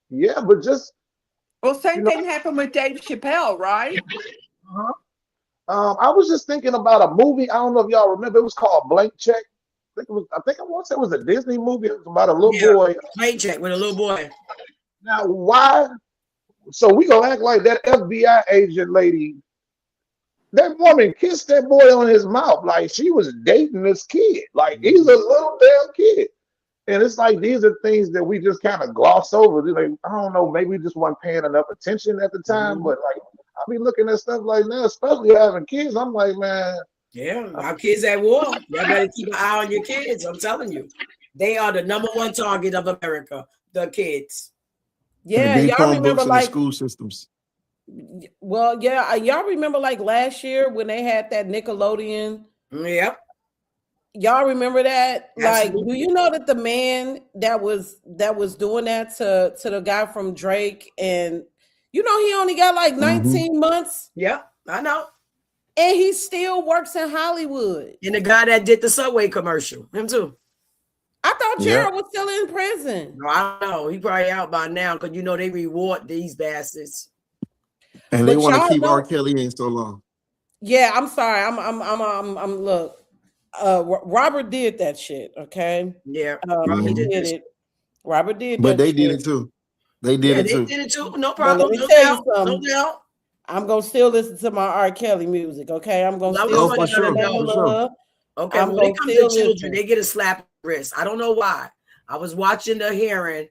Speaker 2: yeah, but just
Speaker 5: Same thing happened with Dave Chappelle, right?
Speaker 2: I was just thinking about a movie. I don't know if y'all remember. It was called Blank Check. I want to say it was a Disney movie. It was about a little boy.
Speaker 3: Blank Check with a little boy.
Speaker 2: Now, why? So we gonna act like that FBI agent lady, that woman kissed that boy on his mouth like she was dating this kid. Like he's a little damn kid. And it's like these are things that we just kind of gloss over. Like, I don't know, maybe we just weren't paying enough attention at the time, but like I be looking at stuff like that, especially having kids. I'm like, man.
Speaker 3: Yeah, our kids at war. Y'all better keep an eye on your kids. I'm telling you. They are the #1 target of America, the kids.
Speaker 1: Yeah, y'all remember like
Speaker 7: school systems.
Speaker 1: Well, yeah, y'all remember like last year when they had that Nickelodeon.
Speaker 3: Yep.
Speaker 1: Y'all remember that?
Speaker 3: Absolutely.
Speaker 1: Like, do you know that the man that was doing that to the guy from Drake, and you know he only got like 19 months?
Speaker 3: Yeah, I know.
Speaker 1: And he still works in Hollywood.
Speaker 3: And the guy that did the Subway commercial, him too.
Speaker 1: I thought Jared was still in prison.
Speaker 3: No, I don't know. He probably out by now because you know they reward these bastards.
Speaker 7: And they want to keep R. Kelly in so long.
Speaker 1: Yeah, I'm sorry. I'm look. Robert did that shit, okay?
Speaker 3: Yeah.
Speaker 1: He did it. Robert did
Speaker 7: but
Speaker 1: that
Speaker 7: they
Speaker 1: shit.
Speaker 7: did it too. They did it too.
Speaker 3: No problem.
Speaker 1: Let me tell you something. I'm gonna still listen to my R. Kelly music, okay? I'm gonna still
Speaker 7: for sure.
Speaker 3: Okay, when it comes to children, they get a slap on the wrist. I don't know why. I was watching the hearing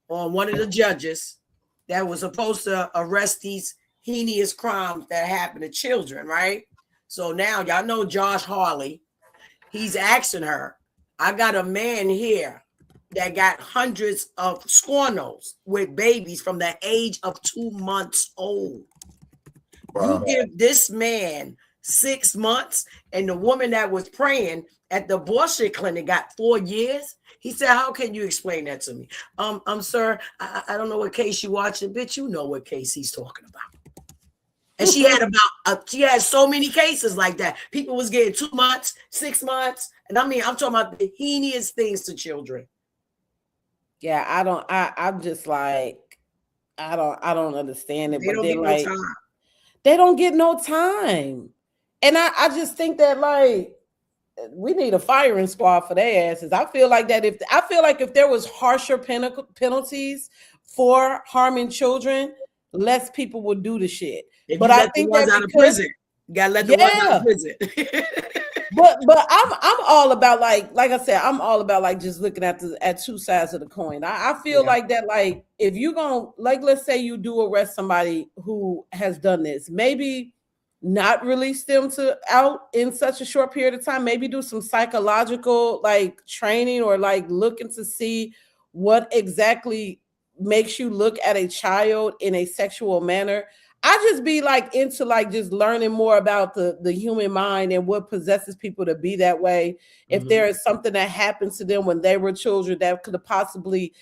Speaker 3: on one of the judges that was supposed to arrest these heinous crimes that happen to children, right? So now y'all know Josh Hawley. He's asking her, I got a man here that got hundreds of squanos with babies from the age of 2 months old. Wow. You give this man 6 months, and the woman that was praying at the abortion clinic got 4 years. He said, how can you explain that to me? Sir, I don't know what case you watching, bitch. You know what case he's talking about. And she had so many cases like that. People was getting 2 months, 6 months. And I mean, I'm talking about the heinous things to children.
Speaker 1: Yeah, I'm just like, I don't understand it.
Speaker 3: They don't get no time.
Speaker 1: They don't get no time. And I just think that like we need a firing squad for their asses. I feel like if there was harsher penalties for harming children, less people would do the shit. But I think that's
Speaker 3: out of prison. You gotta let the ones out of prison.
Speaker 1: but I'm all about like I said, I'm all about like just looking at two sides of the coin. I feel like that, like if you gonna, like, let's say you do arrest somebody who has done this, maybe not release them out in such a short period of time, maybe do some psychological like training or like looking to see what exactly makes you look at a child in a sexual manner. I just be like into like just learning more about the human mind and what possesses people to be that way. If there is something that happened to them when they were children that could have possibly,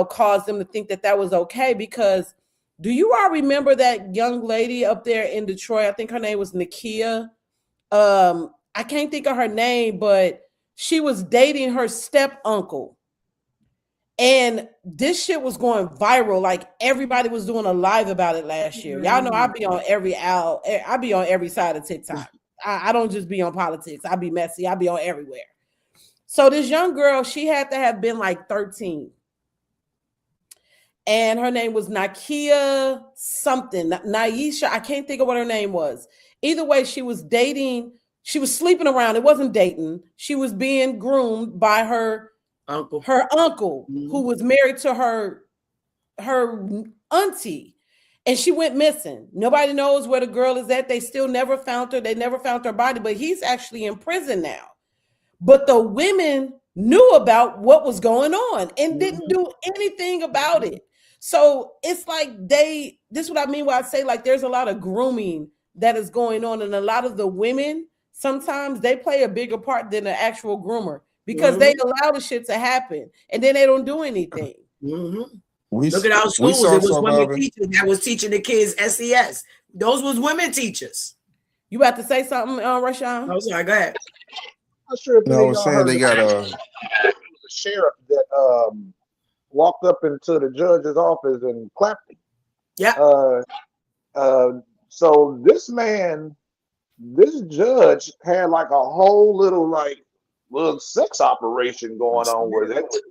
Speaker 1: caused them to think that was okay. Because do you all remember that young lady up there in Detroit? I think her name was Nakia. I can't think of her name, but she was dating her step uncle. And this shit was going viral. Like everybody was doing a live about it last year. Y'all know I be on every side of TikTok. I don't just be on politics. I be messy. I be on everywhere. So this young girl, she had to have been like 13. And her name was Nakia something. Naisha, I can't think of what her name was. Either way, she was dating. She was sleeping around. It wasn't dating. She was being groomed by her uncle, who was married to her auntie. And she went missing. Nobody knows where the girl is at. They still never found her. They never found her body, but he's actually in prison now. But the women knew about what was going on and didn't do anything about it. So it's like this is what I mean when I say like there's a lot of grooming that is going on, and a lot of the women sometimes they play a bigger part than the actual groomer because they allow the shit to happen and then they don't do anything.
Speaker 3: Look at our schools. It was women teachers that was teaching the kids SES. Those was women teachers.
Speaker 1: You about to say something, Rashawn?
Speaker 3: Oh, sorry. Go ahead.
Speaker 2: I'm not sure if
Speaker 7: I was saying they got
Speaker 2: a sheriff that walked up into the judge's office and clapped him.
Speaker 3: Yeah.
Speaker 2: So this judge had like a whole little sex operation going on where they would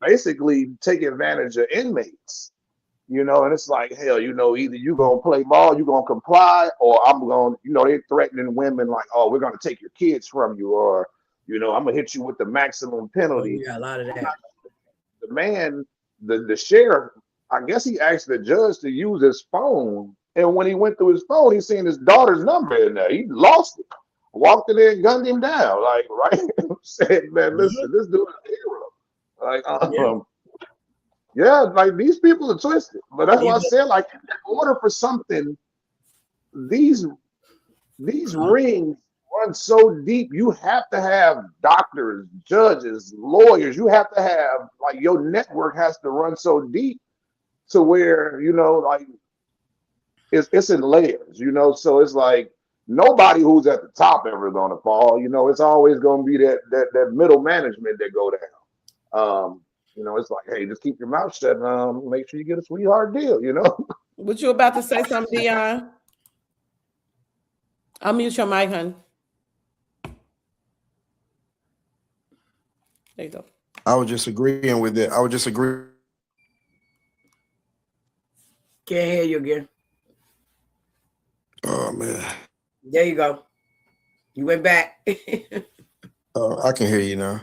Speaker 2: basically take advantage of inmates, and it's like, hell, either you gonna play ball, you gonna comply, or I'm gonna, they're threatening women like, oh, we're gonna take your kids from you, or, I'm gonna hit you with the maximum penalty.
Speaker 3: Yeah, a lot of that.
Speaker 2: The man, the sheriff, I guess he asked the judge to use his phone, and when he went through his phone, he seen his daughter's number in there. He lost it, walked in there and gunned him down, like, right? Said, man, listen, this dude is a hero. Like, yeah, like these people are twisted. But that's why I said, like, in order for something, these rings run so deep, you have to have doctors, judges, lawyers. You have to have, like, your network has to run so deep to where, like, it's in layers, so it's like nobody who's at the top ever is gonna fall. It's always gonna be that middle management that go down. It's like, hey, just keep your mouth shut and make sure you get a sweetheart deal,
Speaker 1: What you about to say something, Dion? I'll mute your mic, hun. There you go.
Speaker 7: I was just agreeing with that. I would just agree.
Speaker 3: Can't hear you again.
Speaker 7: Oh man.
Speaker 3: There you go. You went back.
Speaker 7: I can hear you now.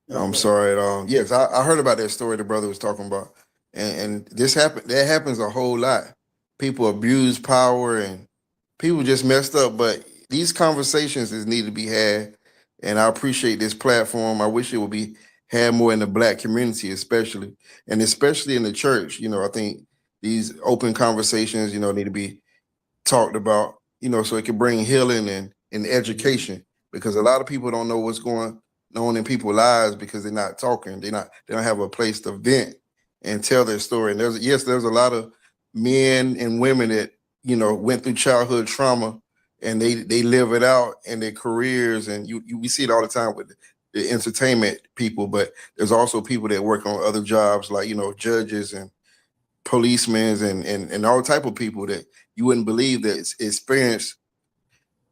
Speaker 7: I'm sorry. Yes, I heard about that story the brother was talking about, and this happened. That happens a whole lot. People abuse power, and people just messed up. But these conversations is need to be had, and I appreciate this platform. I wish it would be had more in the Black community, especially in the church. I think these open conversations, need to be talked about. So it can bring healing and education, because a lot of people don't know what's going on in people's lives because they're not talking. They don't have a place to vent and tell their story. And there's a lot of men and women that went through childhood trauma and they live it out in their careers, and we see it all the time with the entertainment people. But there's also people that work on other jobs like judges and policemen and all type of people that you wouldn't believe that experienced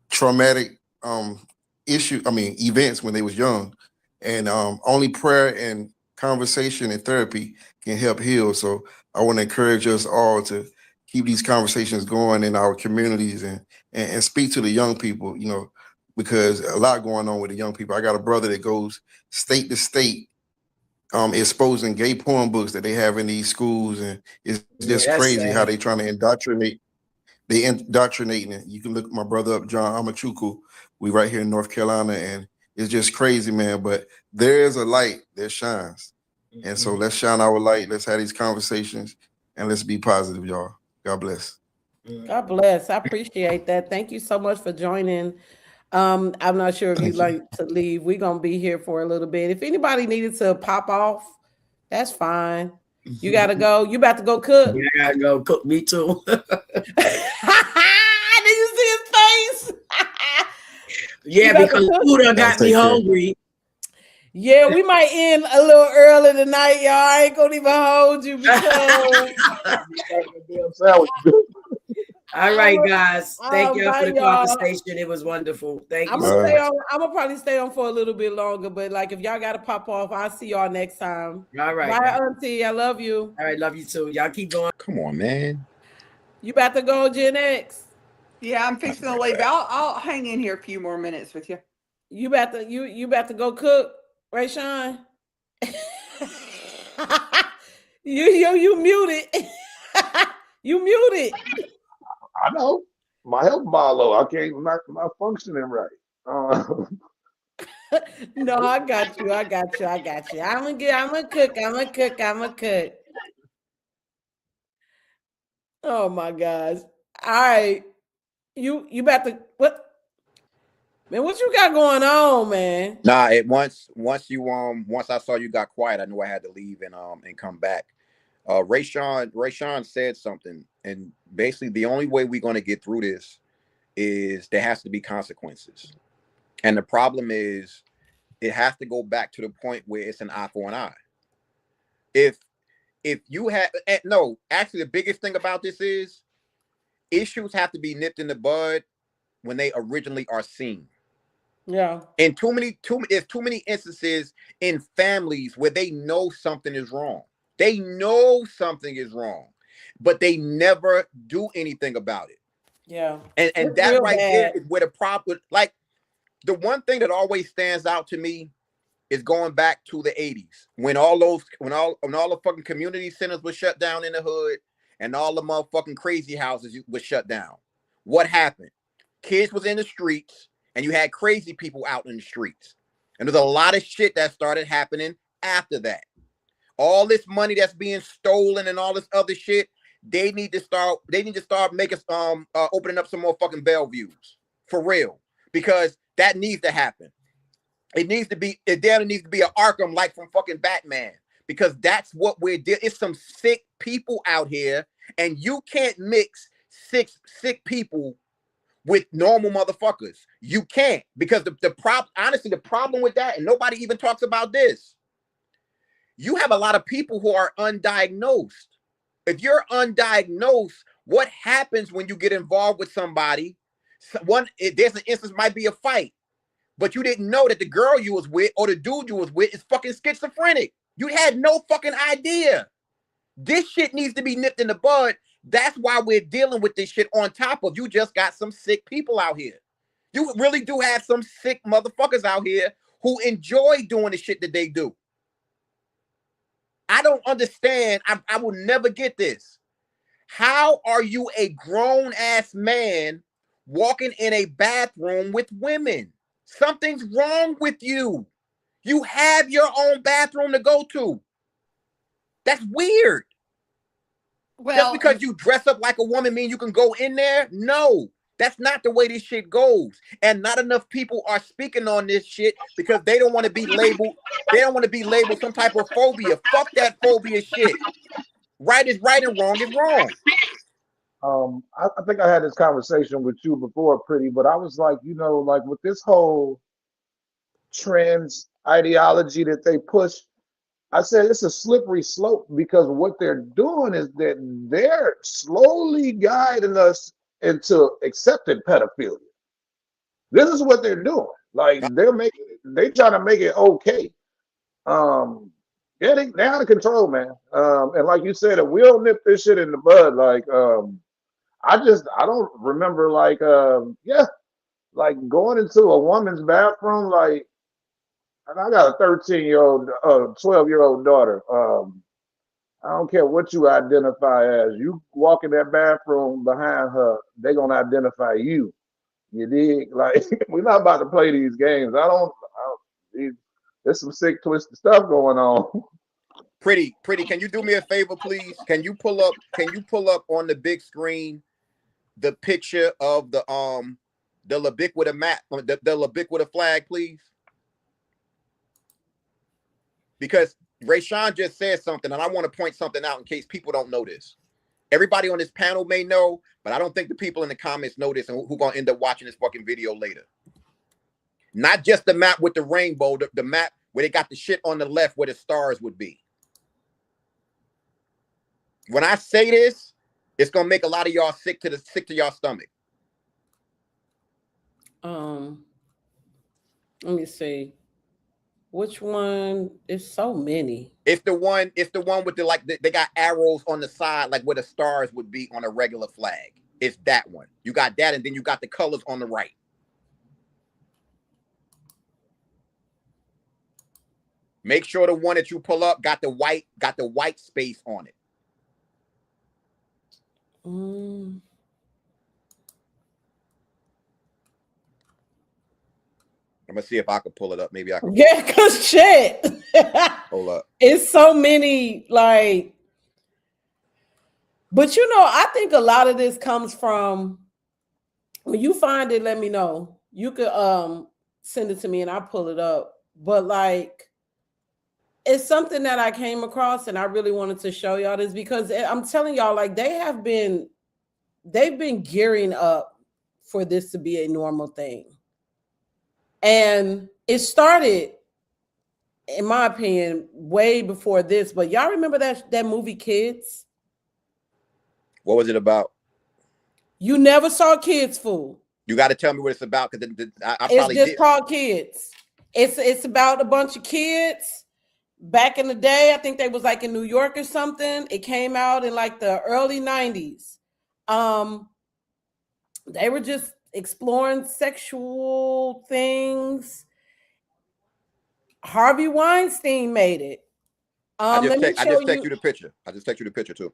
Speaker 7: traumatic events when they was young, and only prayer and conversation and therapy can help heal. So I want to encourage us all to keep these conversations going in our communities and speak to the young people, because a lot going on with the young people. I got a brother that goes state to state exposing gay porn books that they have in these schools, and it's just crazy how they trying to indoctrinate. They indoctrinating it. You can look my brother up, John Amachuku. We right here in North Carolina, and it's just crazy, man. But there is a light that shines, and so let's shine our light. Let's have these conversations, and let's be positive, y'all. God bless.
Speaker 1: God bless. I appreciate that. Thank you so much for joining. I'm not sure if you'd like to leave. We're gonna be here for a little bit. If anybody needed to pop off, that's fine. You gotta go. You about to go cook?
Speaker 3: Yeah, I gotta go cook. Me too.
Speaker 1: Did you see his face?
Speaker 3: Yeah, because food done got me hungry.
Speaker 1: Yeah, we might end a little early tonight, y'all. I ain't gonna even hold you because
Speaker 3: All right, guys. Thank you for
Speaker 1: bye,
Speaker 3: the
Speaker 1: y'all.
Speaker 3: conversation. It was wonderful. Thank you
Speaker 1: I'm
Speaker 3: so
Speaker 1: gonna stay
Speaker 3: much.
Speaker 1: on. I'm gonna probably stay on for a little bit longer, but like if y'all gotta pop off, I'll see y'all next time.
Speaker 3: All right,
Speaker 1: Bye,
Speaker 3: guys.
Speaker 1: Auntie. I love you.
Speaker 3: All right, love you too. Y'all keep going.
Speaker 4: Come on, man.
Speaker 1: You about to go, Gen X?
Speaker 5: Yeah, I'm fixing to leave. I'll hang in here a few more minutes with you.
Speaker 1: You about to you about to go cook, right, Sean? you muted. You muted.
Speaker 2: I know my health bar low. I can't not functioning right.
Speaker 1: No, I got you. I got you. I got you. I'm gonna cook. I'm gonna cook. I'm gonna cook. Oh my gosh. All right. You about to what? Man, what you got going on, man?
Speaker 6: Nah, once I saw you got quiet, I knew I had to leave and come back. Rayshawn said something, and basically the only way we're gonna get through this is there has to be consequences. And the problem is it has to go back to the point where it's an eye for an eye. If you have no, actually the biggest thing about this is issues have to be nipped in the bud when they originally are seen.
Speaker 1: Yeah.
Speaker 6: And there's too many instances in families where they know something is wrong. They know something is wrong, but they never do anything about it.
Speaker 1: Yeah.
Speaker 6: And
Speaker 1: It's
Speaker 6: that
Speaker 1: real
Speaker 6: right
Speaker 1: bad.
Speaker 6: there is where the problem, like the one thing that always stands out to me is going back to the 80s when all the fucking community centers were shut down in the hood and all the motherfucking crazy houses was shut down. What happened? Kids was in the streets and you had crazy people out in the streets. And there's a lot of shit that started happening after that. All this money that's being stolen and all this other shit, they need to start making opening up some more fucking Bellevues. For real. Because that needs to happen. There needs to be an Arkham like from fucking Batman. Because that's what we're doing. It's some sick people out here, and you can't mix sick people with normal motherfuckers. You can't, because honestly, the problem with that, and nobody even talks about this, you have a lot of people who are undiagnosed. If you're undiagnosed, what happens when you get involved with somebody? There's an instance, might be a fight, but you didn't know that the girl you was with or the dude you was with is fucking schizophrenic. You had no fucking idea. This shit needs to be nipped in the bud. That's why we're dealing with this shit on top of you just got some sick people out here. You really do have some sick motherfuckers out here who enjoy doing the shit that they do. I don't understand. I will never get this. How are you a grown-ass man walking in a bathroom with women? Something's wrong with you. You have your own bathroom to go to. That's weird.
Speaker 5: Well,
Speaker 6: just because you dress up like a woman mean you can go in there? No, that's not the way this shit goes. And not enough people are speaking on this shit because they don't want to be labeled. They don't want to be labeled some type of phobia. Fuck that phobia shit. Right is right and wrong is wrong.
Speaker 2: I think I had this conversation with you before, Pretty, but I was like, like with this whole trans ideology that they push, I said it's a slippery slope because what they're doing is that they're slowly guiding us into accepting pedophilia. This is what they're doing. Like they trying to make it okay. Yeah, they're out of control, man. And like you said, if we don't nip this shit in the bud, like I don't remember like like going into a woman's bathroom. Like I got a 13-year-old 12-year-old daughter. I don't care what you identify as. You walk in that bathroom behind her, they're gonna identify you. You dig? Like we're not about to play these games. There's some sick, twisted stuff going on.
Speaker 6: Pretty, can you do me a favor, please? Can you pull up on the big screen the picture of the ubiquitous map, the ubiquitous flag, please? Because Rayshawn just said something, and I want to point something out in case people don't know this. Everybody on this panel may know, but I don't think the people in the comments know this and who gonna end up watching this fucking video later. Not just the map with the rainbow, the map where they got the shit on the left where the stars would be. When I say this, It's gonna make a lot of y'all sick to y'all stomach.
Speaker 1: Let me see. Which one? It's so many.
Speaker 6: It's the one with they got arrows on the side, like where the stars would be on a regular flag. It's that one. You got that, and then you got the colors on the right. Make sure the one that you pull up got the white space on it.
Speaker 1: Mm.
Speaker 6: I'm gonna see if I can pull it up. Maybe I can.
Speaker 1: Yeah, cause shit.
Speaker 6: Hold up.
Speaker 1: It's so many, like, but I think a lot of this comes from when you find it, let me know. You could send it to me and I'll pull it up. But like, it's something that I came across and I really wanted to show y'all this because I'm telling y'all, like, they've been gearing up for this to be a normal thing. And it started, in my opinion, way before this. But y'all remember that movie Kids?
Speaker 6: What was it about?
Speaker 1: You never saw Kids, fool.
Speaker 6: You got to tell me what it's about because
Speaker 1: It's just called Kids. It's about a bunch of kids. Back in the day, I think they was like in New York or something. It came out in like the early 90s. They were just exploring sexual things. Harvey Weinstein made it.
Speaker 6: I just text you the picture. I just text you the picture too.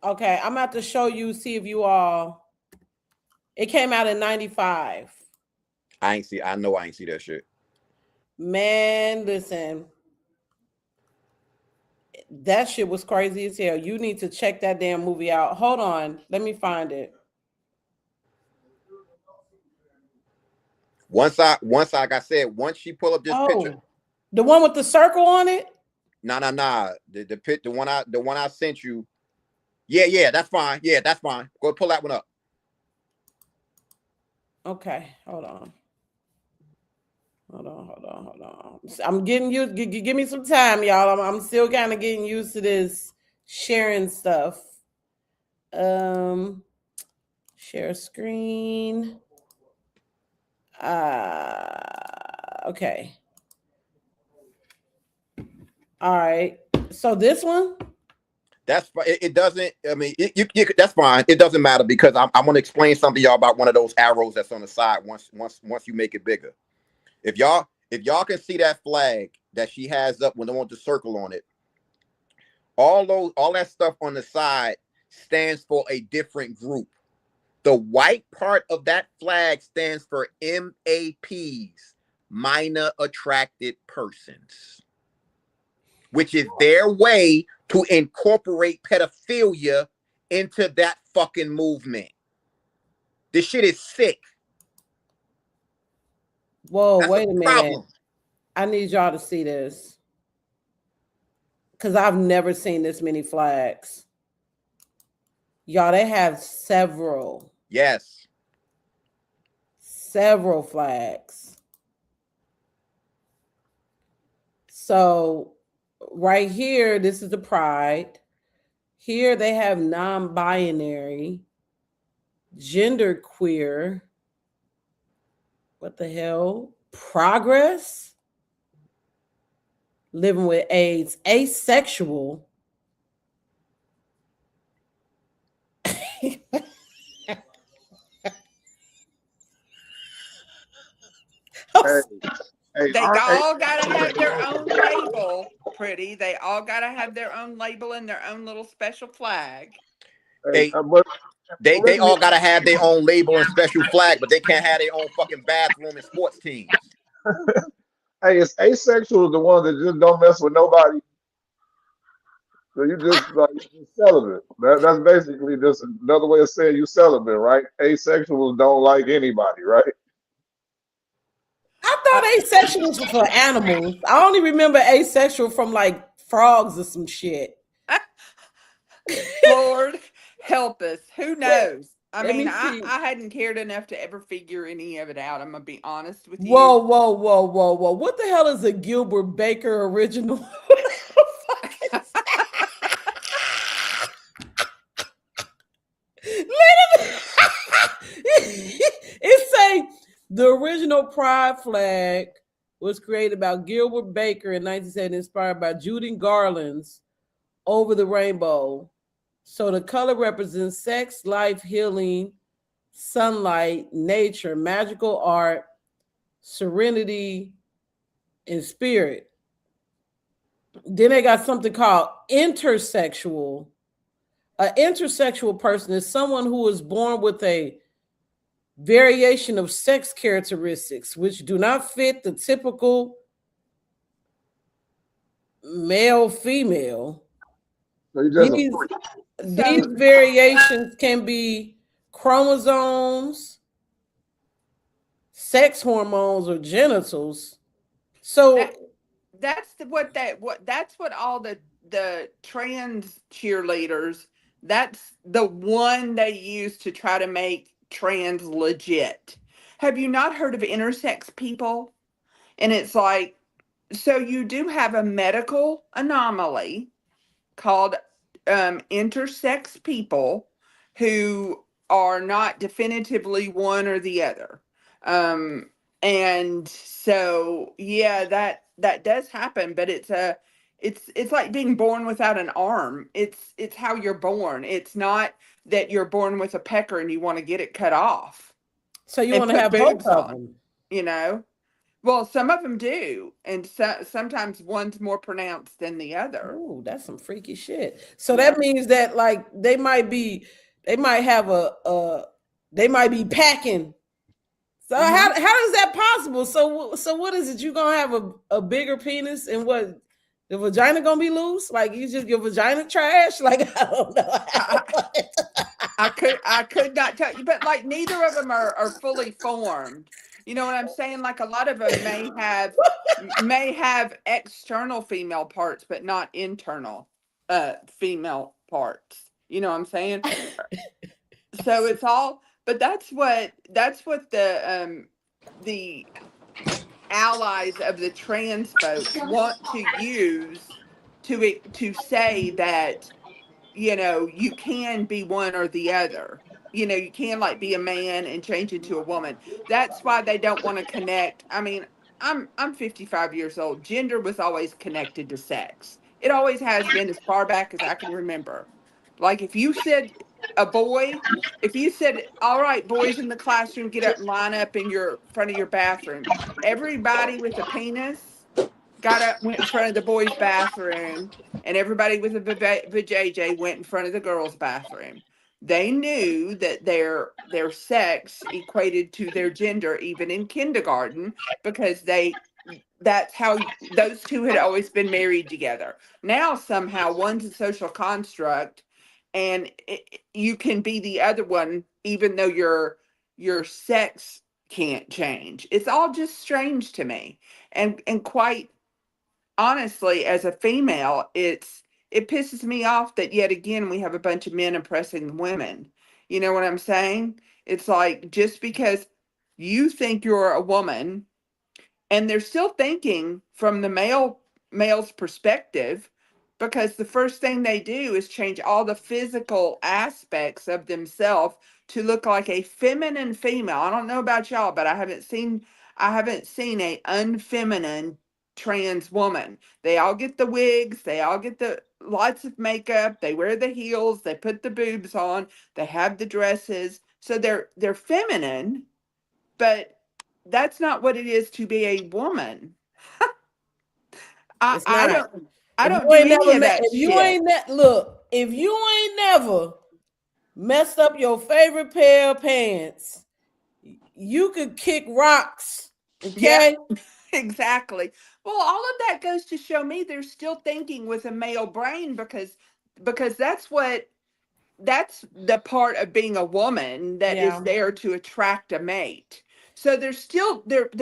Speaker 1: Okay, I'm about to show you, see if you all. It came out in 95.
Speaker 6: I know I ain't see that shit.
Speaker 1: Man, listen. That shit was crazy as hell. You need to check that damn movie out. Hold on. Let me find it.
Speaker 6: Once like I said, once she pull up this picture.
Speaker 1: The one with the circle on it?
Speaker 6: Nah. The one I sent you. Yeah, that's fine. Yeah, that's fine. Go pull that one up.
Speaker 1: Okay, hold on. I'm getting you. Give me some time, y'all. I'm still kind of getting used to this sharing stuff. Share screen. Okay. All right. So this one.
Speaker 6: That's it. Doesn't. I mean, that's fine. It doesn't matter because I'm going to explain something to y'all about one of those arrows that's on the side. Once you make it bigger, if y'all can see that flag that she has up when they want the circle on it, all that stuff on the side stands for a different group. The white part of that flag stands for MAPs, minor attracted persons, which is their way to incorporate pedophilia into that fucking movement. This shit is sick.
Speaker 1: Whoa, wait a minute. I need y'all to see this. Because I've never seen this many flags. Y'all, they have several.
Speaker 6: Yes.
Speaker 1: Several flags. So right here, this is the pride. Here they have non-binary, genderqueer. What the hell? Progress. Living with AIDS. Asexual.
Speaker 5: They all gotta have their own label, pretty. They all gotta have their own label and their own little special flag.
Speaker 6: They all gotta have their own label and special flag, but they can't have their own fucking bathroom and sports teams.
Speaker 2: Hey, it's asexual the one that just don't mess with nobody. So you just like celibate. That's basically just another way of saying you celibate, right? Asexuals don't like anybody, right?
Speaker 1: I thought asexuals were for animals. I only remember asexual from like frogs or some shit.
Speaker 5: Lord help us. Who knows? I mean, I hadn't cared enough to ever figure any of it out. I'm gonna be honest with you.
Speaker 1: Whoa. What the hell is a Gilbert Baker original? The original pride flag was created by Gilbert Baker in 1970, inspired by Judy Garland's Over the Rainbow. So the color represents sex, life, healing, sunlight, nature, magical art, serenity, and spirit. Then they got something called intersexual. An intersexual person is someone who is born with a variation of sex characteristics which do not fit the typical male female.
Speaker 2: So you just
Speaker 1: These variations can be chromosomes, sex hormones, or genitals. So
Speaker 5: that's what all the trans cheerleaders, that's the one they use to try to make trans legit. Have you not heard of intersex people? And it's like, so you do have a medical anomaly called intersex people who are not definitively one or the other. And so yeah, that does happen, but it's like being born without an arm. It's how you're born. It's not that you're born with a pecker and you want to get it cut off.
Speaker 1: So you want to have both of them,
Speaker 5: you know? Well, some of them do, and sometimes one's more pronounced than the other.
Speaker 1: Oh, that's some freaky shit. So that means that like they might be packing. So how is that possible? So what is it? You gonna have a bigger penis, and what, the vagina gonna be loose? Like you just your vagina trash? Like I don't know.
Speaker 5: I could not tell you, but like neither of them are fully formed. You know what I'm saying? Like a lot of them may have external female parts, but not internal female parts. You know what I'm saying? So it's all, but that's what the allies of the trans folks want to use to say that, you know, you can be one or the other. You know, you can like be a man and change into a woman. That's why they don't want to connect. I mean, I'm 55 years old. Gender was always connected to sex. It always has been as far back as I can remember. Like if you said a boy, if you said, all right, boys in the classroom, get up and line up in your front of your bathroom, everybody with a penis got up, went in front of the boys' bathroom, and everybody with a vajayjay went in front of the girls' bathroom. They knew that their sex equated to their gender even in kindergarten because that's how those two had always been married together. Now somehow one's a social construct, and you can be the other one even though your sex can't change. It's all just strange to me, and quite honestly, as a female, it pisses me off that yet again we have a bunch of men oppressing women. You know what I'm saying? It's like just because you think you're a woman, and they're still thinking from the male's perspective, because the first thing they do is change all the physical aspects of themselves to look like a feminine female. I don't know about y'all, but I haven't seen a unfeminine trans woman. They all get the wigs, they all get the lots of makeup, they wear the heels, they put the boobs on, they have the dresses. So they're feminine, but that's not what it is to be a woman. I don't do any of that shit.
Speaker 1: If you ain't never messed up your favorite pair of pants, you could kick rocks. Okay.
Speaker 5: Yeah, exactly. Well, all of that goes to show me they're still thinking with a male brain because that's the part of being a woman that is there to attract a mate. So they're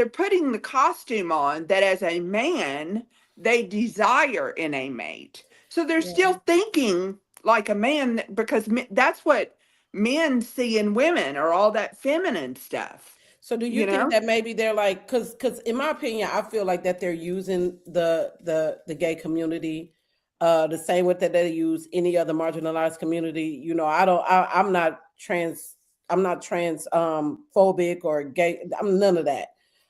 Speaker 5: putting the costume on that as a man they desire in a mate. So they're still thinking like a man because that's what men see in women, or all that feminine stuff.
Speaker 1: So do you think that maybe they're like, because in my opinion, I feel like that they're using the gay community the same way that they use any other marginalized community. You know, I'm not trans trans phobic or gay. I'm none of that.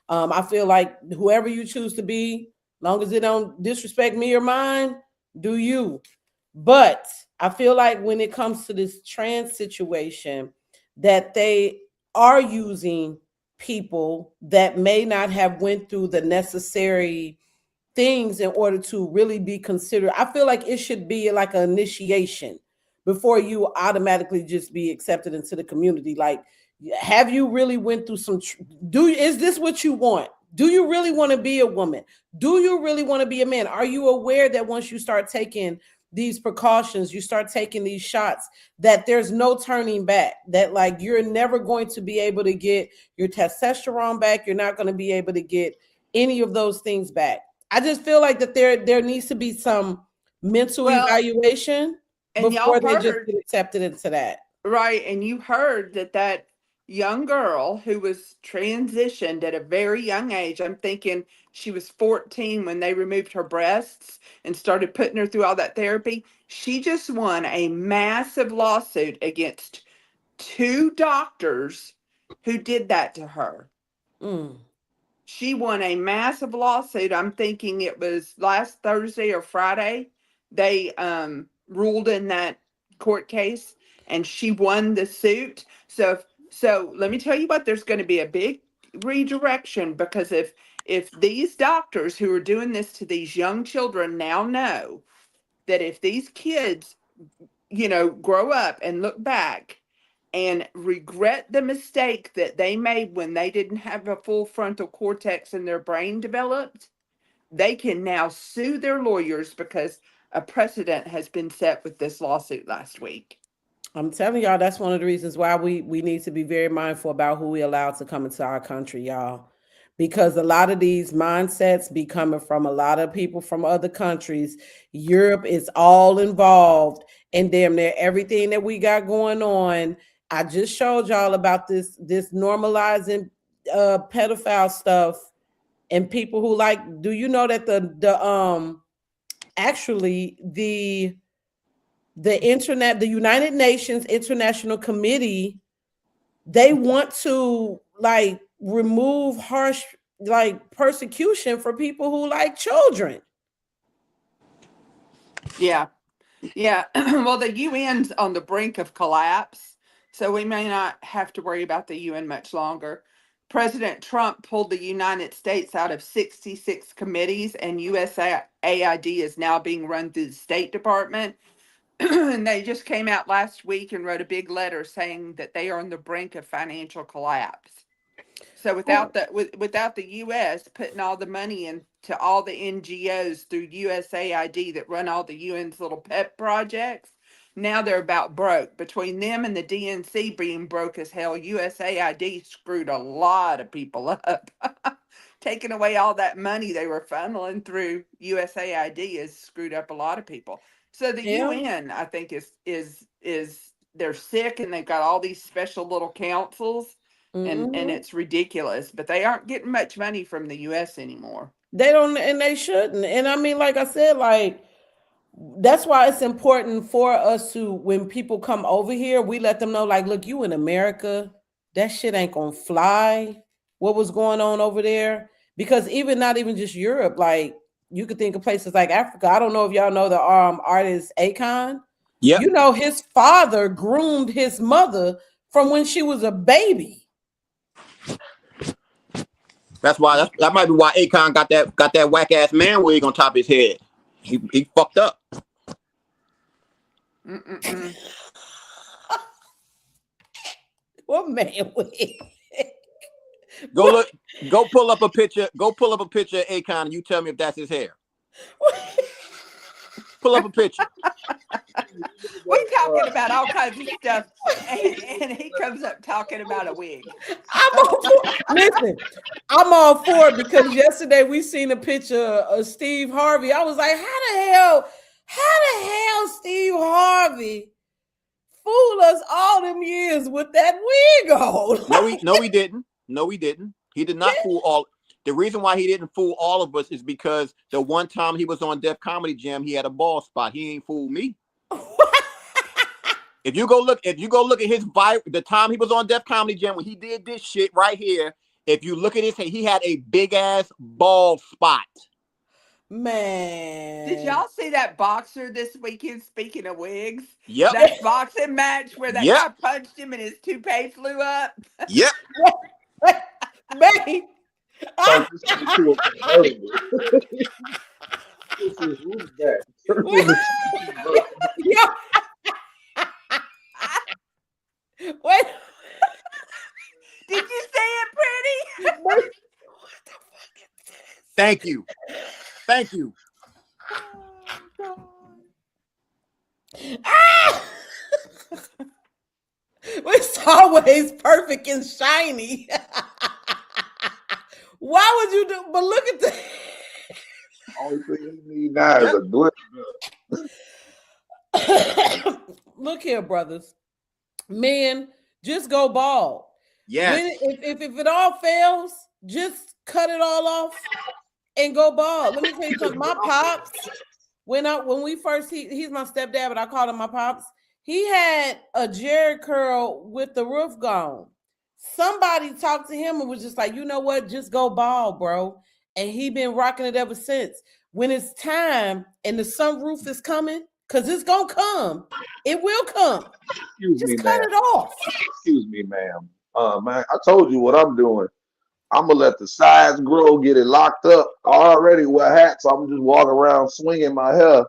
Speaker 1: I feel like whoever you choose to be, long as it don't disrespect me or mine, do you. But I feel like when it comes to this trans situation, that they are using people that may not have went through the necessary things in order to really be considered. I feel like it should be like an initiation before you automatically just be accepted into the community. Like, have you really went through some is this what you want? Do you really want to be a woman? Do you really want to be a man? Are you aware that once you start taking these precautions, you start taking these shots, that there's no turning back, that like you're never going to be able to get your testosterone back, you're not going to be able to get any of those things back. I just feel like that there needs to be some mental evaluation before they just get accepted into that.
Speaker 5: Right. And you heard that young girl who was transitioned at a very young age, I'm thinking she was 14 when they removed her breasts and started putting her through all that therapy. She just won a massive lawsuit against 2 doctors who did that to her. She won a massive lawsuit. I'm thinking it was last Thursday or Friday. They ruled in that court case, and she won the suit. So let me tell you what, there's going to be a big redirection, because if these doctors who are doing this to these young children now know that if these kids, grow up and look back and regret the mistake that they made when they didn't have a full frontal cortex in their brain developed, they can now sue their lawyers because a precedent has been set with this lawsuit last week.
Speaker 1: I'm telling y'all, that's one of the reasons why we need to be very mindful about who we allow to come into our country, y'all. Because a lot of these mindsets be coming from a lot of people from other countries. Europe is all involved in damn near everything that we got going on. I just showed y'all about this normalizing pedophile stuff and people who like, do you know that the United Nations International Committee, they want to like remove harsh like persecution for people who like children.
Speaker 5: Yeah. Well, the UN's on the brink of collapse, so we may not have to worry about the UN much longer. President Trump pulled the United States out of 66 committees, and USAID is now being run through the State Department. And they just came out last week and wrote a big letter saying that they are on the brink of financial collapse. So without the U.S. putting all the money into all the NGOs through USAID that run all the UN's little pet projects, now they're about broke. Between them and the DNC being broke as hell, USAID screwed a lot of people up. Taking away all that money they were funneling through USAID has screwed up a lot of people. So the UN, I think, is they're sick, and they've got all these special little councils. And it's ridiculous, but they aren't getting much money from the US anymore.
Speaker 1: They don't, and they shouldn't. And I mean, like I said, like that's why it's important for us to, when people come over here, we let them know, like, look, you in America, that shit ain't gonna fly. What was going on over there? Because not even just Europe, like you could think of places like Africa. I don't know if y'all know the artist Akon.
Speaker 4: Yeah,
Speaker 1: you know, his father groomed his mother from when she was a baby.
Speaker 4: That's why that might be why Akon got that whack ass man wig on top of his head. He fucked up.
Speaker 1: What man wig?
Speaker 4: Go pull up a picture. Go pull up a picture of Akon and you tell me if that's his hair. Pull up a picture.
Speaker 5: We're talking about all kinds of stuff, and he comes up talking about a wig.
Speaker 1: Listen, I'm all for it, because yesterday we seen a picture of Steve Harvey. I was like, how the hell Steve Harvey fooled us all them years with that wig on?
Speaker 4: No, he didn't. No, he didn't. He did not fool all. The reason why he didn't fool all of us is because the one time he was on Def Comedy Jam, he had a bald spot. He ain't fooled me. If you go look at his the time he was on Def Comedy Jam when he did this shit right here. If you look at his, he had a big ass bald spot.
Speaker 1: Man,
Speaker 5: did y'all see that boxer this weekend? Speaking of wigs,
Speaker 4: Yep.
Speaker 5: that boxing match where that
Speaker 4: Yep.
Speaker 5: guy punched him and his toupee flew up.
Speaker 4: Yep.
Speaker 1: man.
Speaker 2: Turn this into a convertible. This is who's that? Turn into a convertible.
Speaker 1: Yeah. Wait.
Speaker 5: Did you say it, Pretty?
Speaker 1: What the fuck is this?
Speaker 4: Thank you. Thank you.
Speaker 5: Oh,
Speaker 1: Ah! It's always perfect and shiny. Why would you do? But look at the.
Speaker 2: Only thing you need now is a glitter.
Speaker 1: Look here, brothers. Men, just go bald.
Speaker 4: Yes.
Speaker 1: If it all fails, just cut it all off and go bald. Let me tell you something. My pops, when we first he's my stepdad, but I called him my pops. He had a Jerry curl with the roof gone. Somebody talked to him and was just like, you know what? Just go bald, bro. And he been rocking it ever since. When it's time and the sunroof is coming, because it's gonna come, it will come.
Speaker 2: Excuse
Speaker 1: Just
Speaker 2: me,
Speaker 1: cut
Speaker 2: ma'am.
Speaker 1: it off.
Speaker 2: Excuse me, ma'am. Man, I told you what I'm doing. I'm gonna let the sides grow, get it locked up. I already wear hats. So I'm just walking around swinging my hair,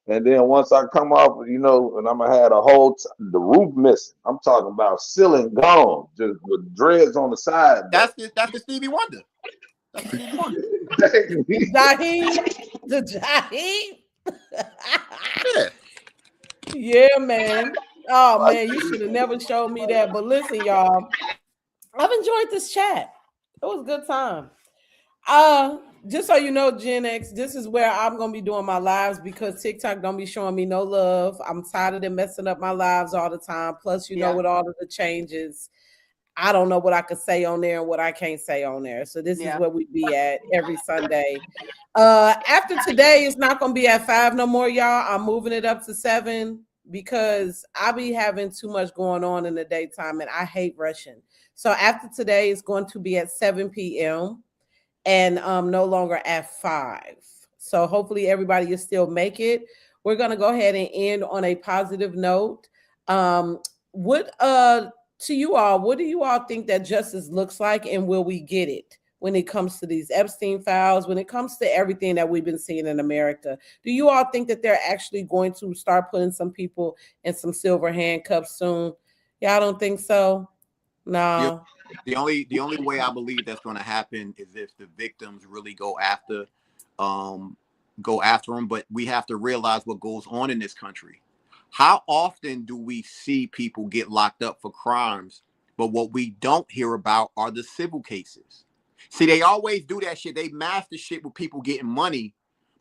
Speaker 2: and then once I come off, and I'm gonna have the roof missing. I'm talking about ceiling gone, just with dreads on the side.
Speaker 4: That's the Stevie Wonder. That's Stevie Wonder.
Speaker 1: The Jaheim.
Speaker 4: Yeah.
Speaker 1: Yeah, man. Oh man, you should have never showed me that. But listen, y'all, I've enjoyed this chat. It was a good time. Just so you know, Gen X, this is where I'm gonna be doing my lives because TikTok don't be showing me no love. I'm tired of them messing up my lives all the time. Plus, you know, with all of the changes, I don't know what I could say on there and what I can't say on there. So this is where we be at every Sunday. After today, it's not gonna be at 5 no more, y'all. I'm moving it up to 7 because I be having too much going on in the daytime and I hate rushing. So after today, it's going to be at 7 p.m. and no longer at 5. So hopefully everybody will still make it. We're gonna go ahead and end on a positive note. To you all, what do you all think that justice looks like, and will we get it when it comes to these Epstein files, when it comes to everything that we've been seeing in America? Do you all think that they're actually going to start putting some people in some silver handcuffs soon? Y'all don't think so? No.
Speaker 4: The only way I believe that's going to happen is if the victims really go after them. But we have to realize what goes on in this country. How often do we see people get locked up for crimes, but what we don't hear about are the civil cases? See, they always do that shit. They mask the shit with people getting money,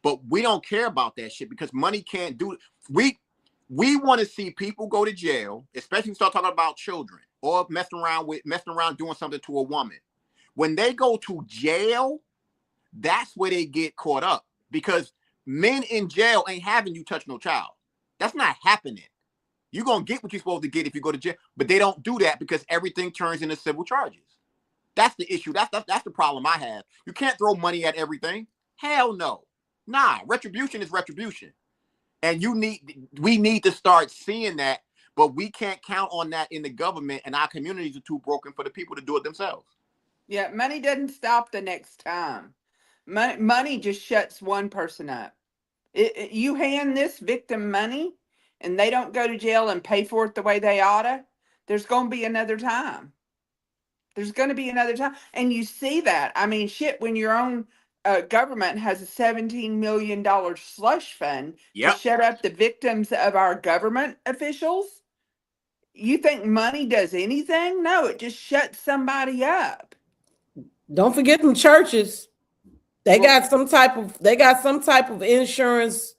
Speaker 4: but we don't care about that shit because money can't do it. We want to see people go to jail, especially when we start talking about children or messing around doing something to a woman. When they go to jail, that's where they get caught up because men in jail ain't having you touch no child. That's not happening. You're going to get what you're supposed to get if you go to jail, but they don't do that because everything turns into civil charges. That's the issue. That's the problem I have. You can't throw money at everything. Hell no. Nah, retribution is retribution. And we need to start seeing that, but we can't count on that in the government, and our communities are too broken for the people to do it themselves.
Speaker 5: Yeah, money doesn't stop the next time. Money just shuts one person up. You hand this victim money and they don't go to jail and pay for it the way they oughta, there's going to be another time. There's going to be another time. And you see that. I mean, shit, when your own government has a $17 million slush fund to shut up the victims of our government officials, you think money does anything? No, it just shuts somebody up.
Speaker 1: Don't forget them churches. They got some type of insurance.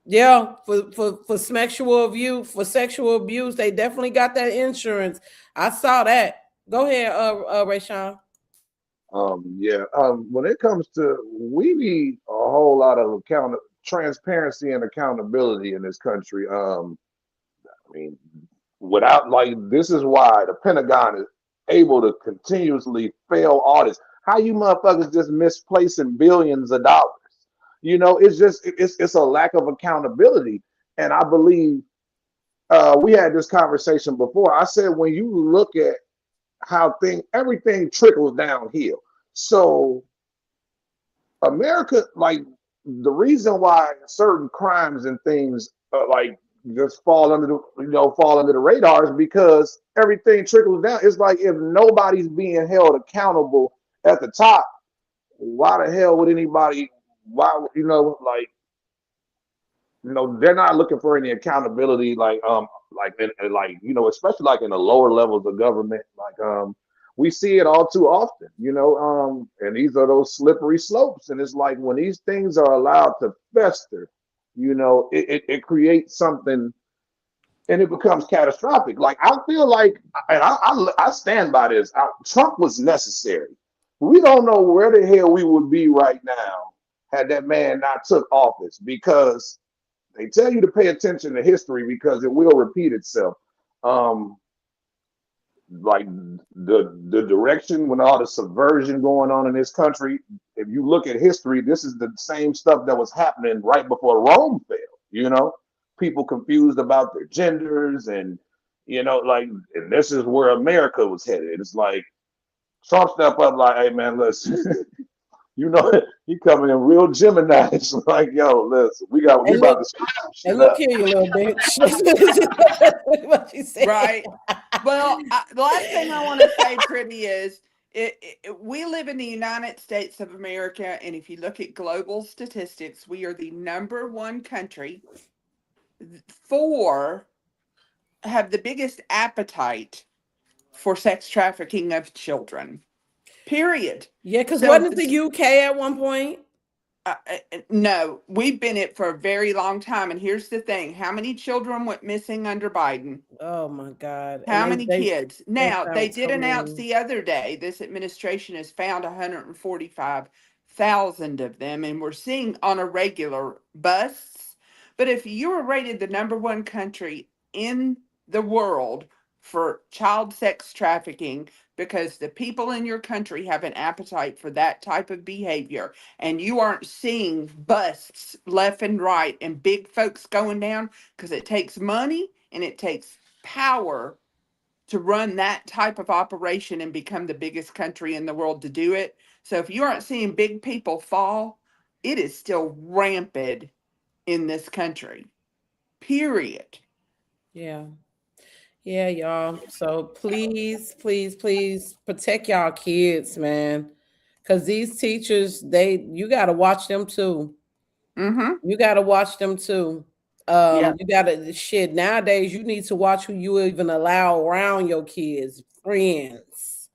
Speaker 1: Yeah, for sexual abuse, they definitely got that insurance. I saw that. Go ahead, Rayshawn.
Speaker 2: When it comes to, we need a whole lot of transparency and accountability in this country. mean, without like this is why the Pentagon is able to continuously fail audits. How you motherfuckers just misplacing billions of dollars? You know, it's just it's a lack of accountability. And I believe we had this conversation before. I said when you look at how everything trickles downhill. So America, like the reason why certain crimes and things like just fall under the radar is because everything trickles down. It's like if nobody's being held accountable at the top, why the hell would anybody? Why like they're not looking for any accountability especially like in the lower levels of government we see it all too often and these are those slippery slopes, and it's like when these things are allowed to fester, it creates something and it becomes catastrophic. Like I feel like, and I stand by this, Trump was necessary. We don't know where the hell we would be right now had that man not took office, because they tell you to pay attention to history because it will repeat itself. Like the direction when all the subversion going on in this country, if you look at history, this is the same stuff that was happening right before Rome fell. People confused about their genders and and this is where America was headed. It's like Trump step up like, hey man, listen, he coming in real Gemini. It's like, yo, listen, we about to screw shit
Speaker 1: and look
Speaker 2: up.
Speaker 1: here, you little bitch. What you said.
Speaker 5: Right. Well, the last thing I want to say, Pretty, is we live in the United States of America, and if you look at global statistics, we are the number one country have the biggest appetite for sex trafficking of children. Period.
Speaker 1: Yeah, because wasn't it the UK at one point?
Speaker 5: No, we've been it for a very long time. And here's the thing. How many children went missing under Biden?
Speaker 1: Oh, my God.
Speaker 5: How many kids? Now, they did announce the other day, this administration has found 145,000 of them, and we're seeing on a regular busts. But if you were rated the number one country in the world for child sex trafficking, because the people in your country have an appetite for that type of behavior, and you aren't seeing busts left and right and big folks going down, because it takes money and it takes power to run that type of operation and become the biggest country in the world to do it. So if you aren't seeing big people fall, it is still rampant in this country. Period.
Speaker 1: Yeah. Yeah, y'all. So please, please, please protect y'all kids, man. Because these teachers, you got to watch them too.
Speaker 5: Mm-hmm.
Speaker 1: You got to watch them too.
Speaker 5: Yeah.
Speaker 1: You got to nowadays. You need to watch who you even allow around your kids, friends,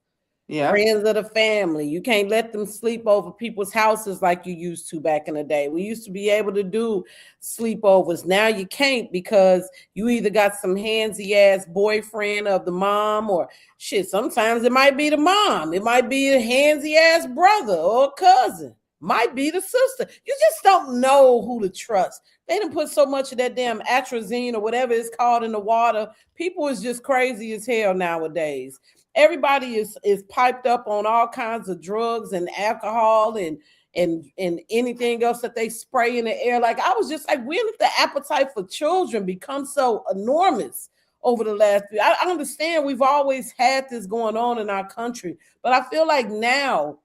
Speaker 5: Yeah.
Speaker 1: friends of the family. You can't let them sleep over people's houses like you used to back in the day. We used to be able to do sleepovers. Now you can't, because you either got some handsy ass boyfriend of the mom, or sometimes it might be the mom. It might be a handsy ass brother or cousin. Might be the sister. You just don't know who to trust. They done put so much of that damn atrazine or whatever it's called in the water. People is just crazy as hell nowadays. Everybody is piped up on all kinds of drugs and alcohol and anything else that they spray in the air. Like, I was just like, when did the appetite for children become so enormous over the last few? I understand we've always had this going on in our country, but I feel like now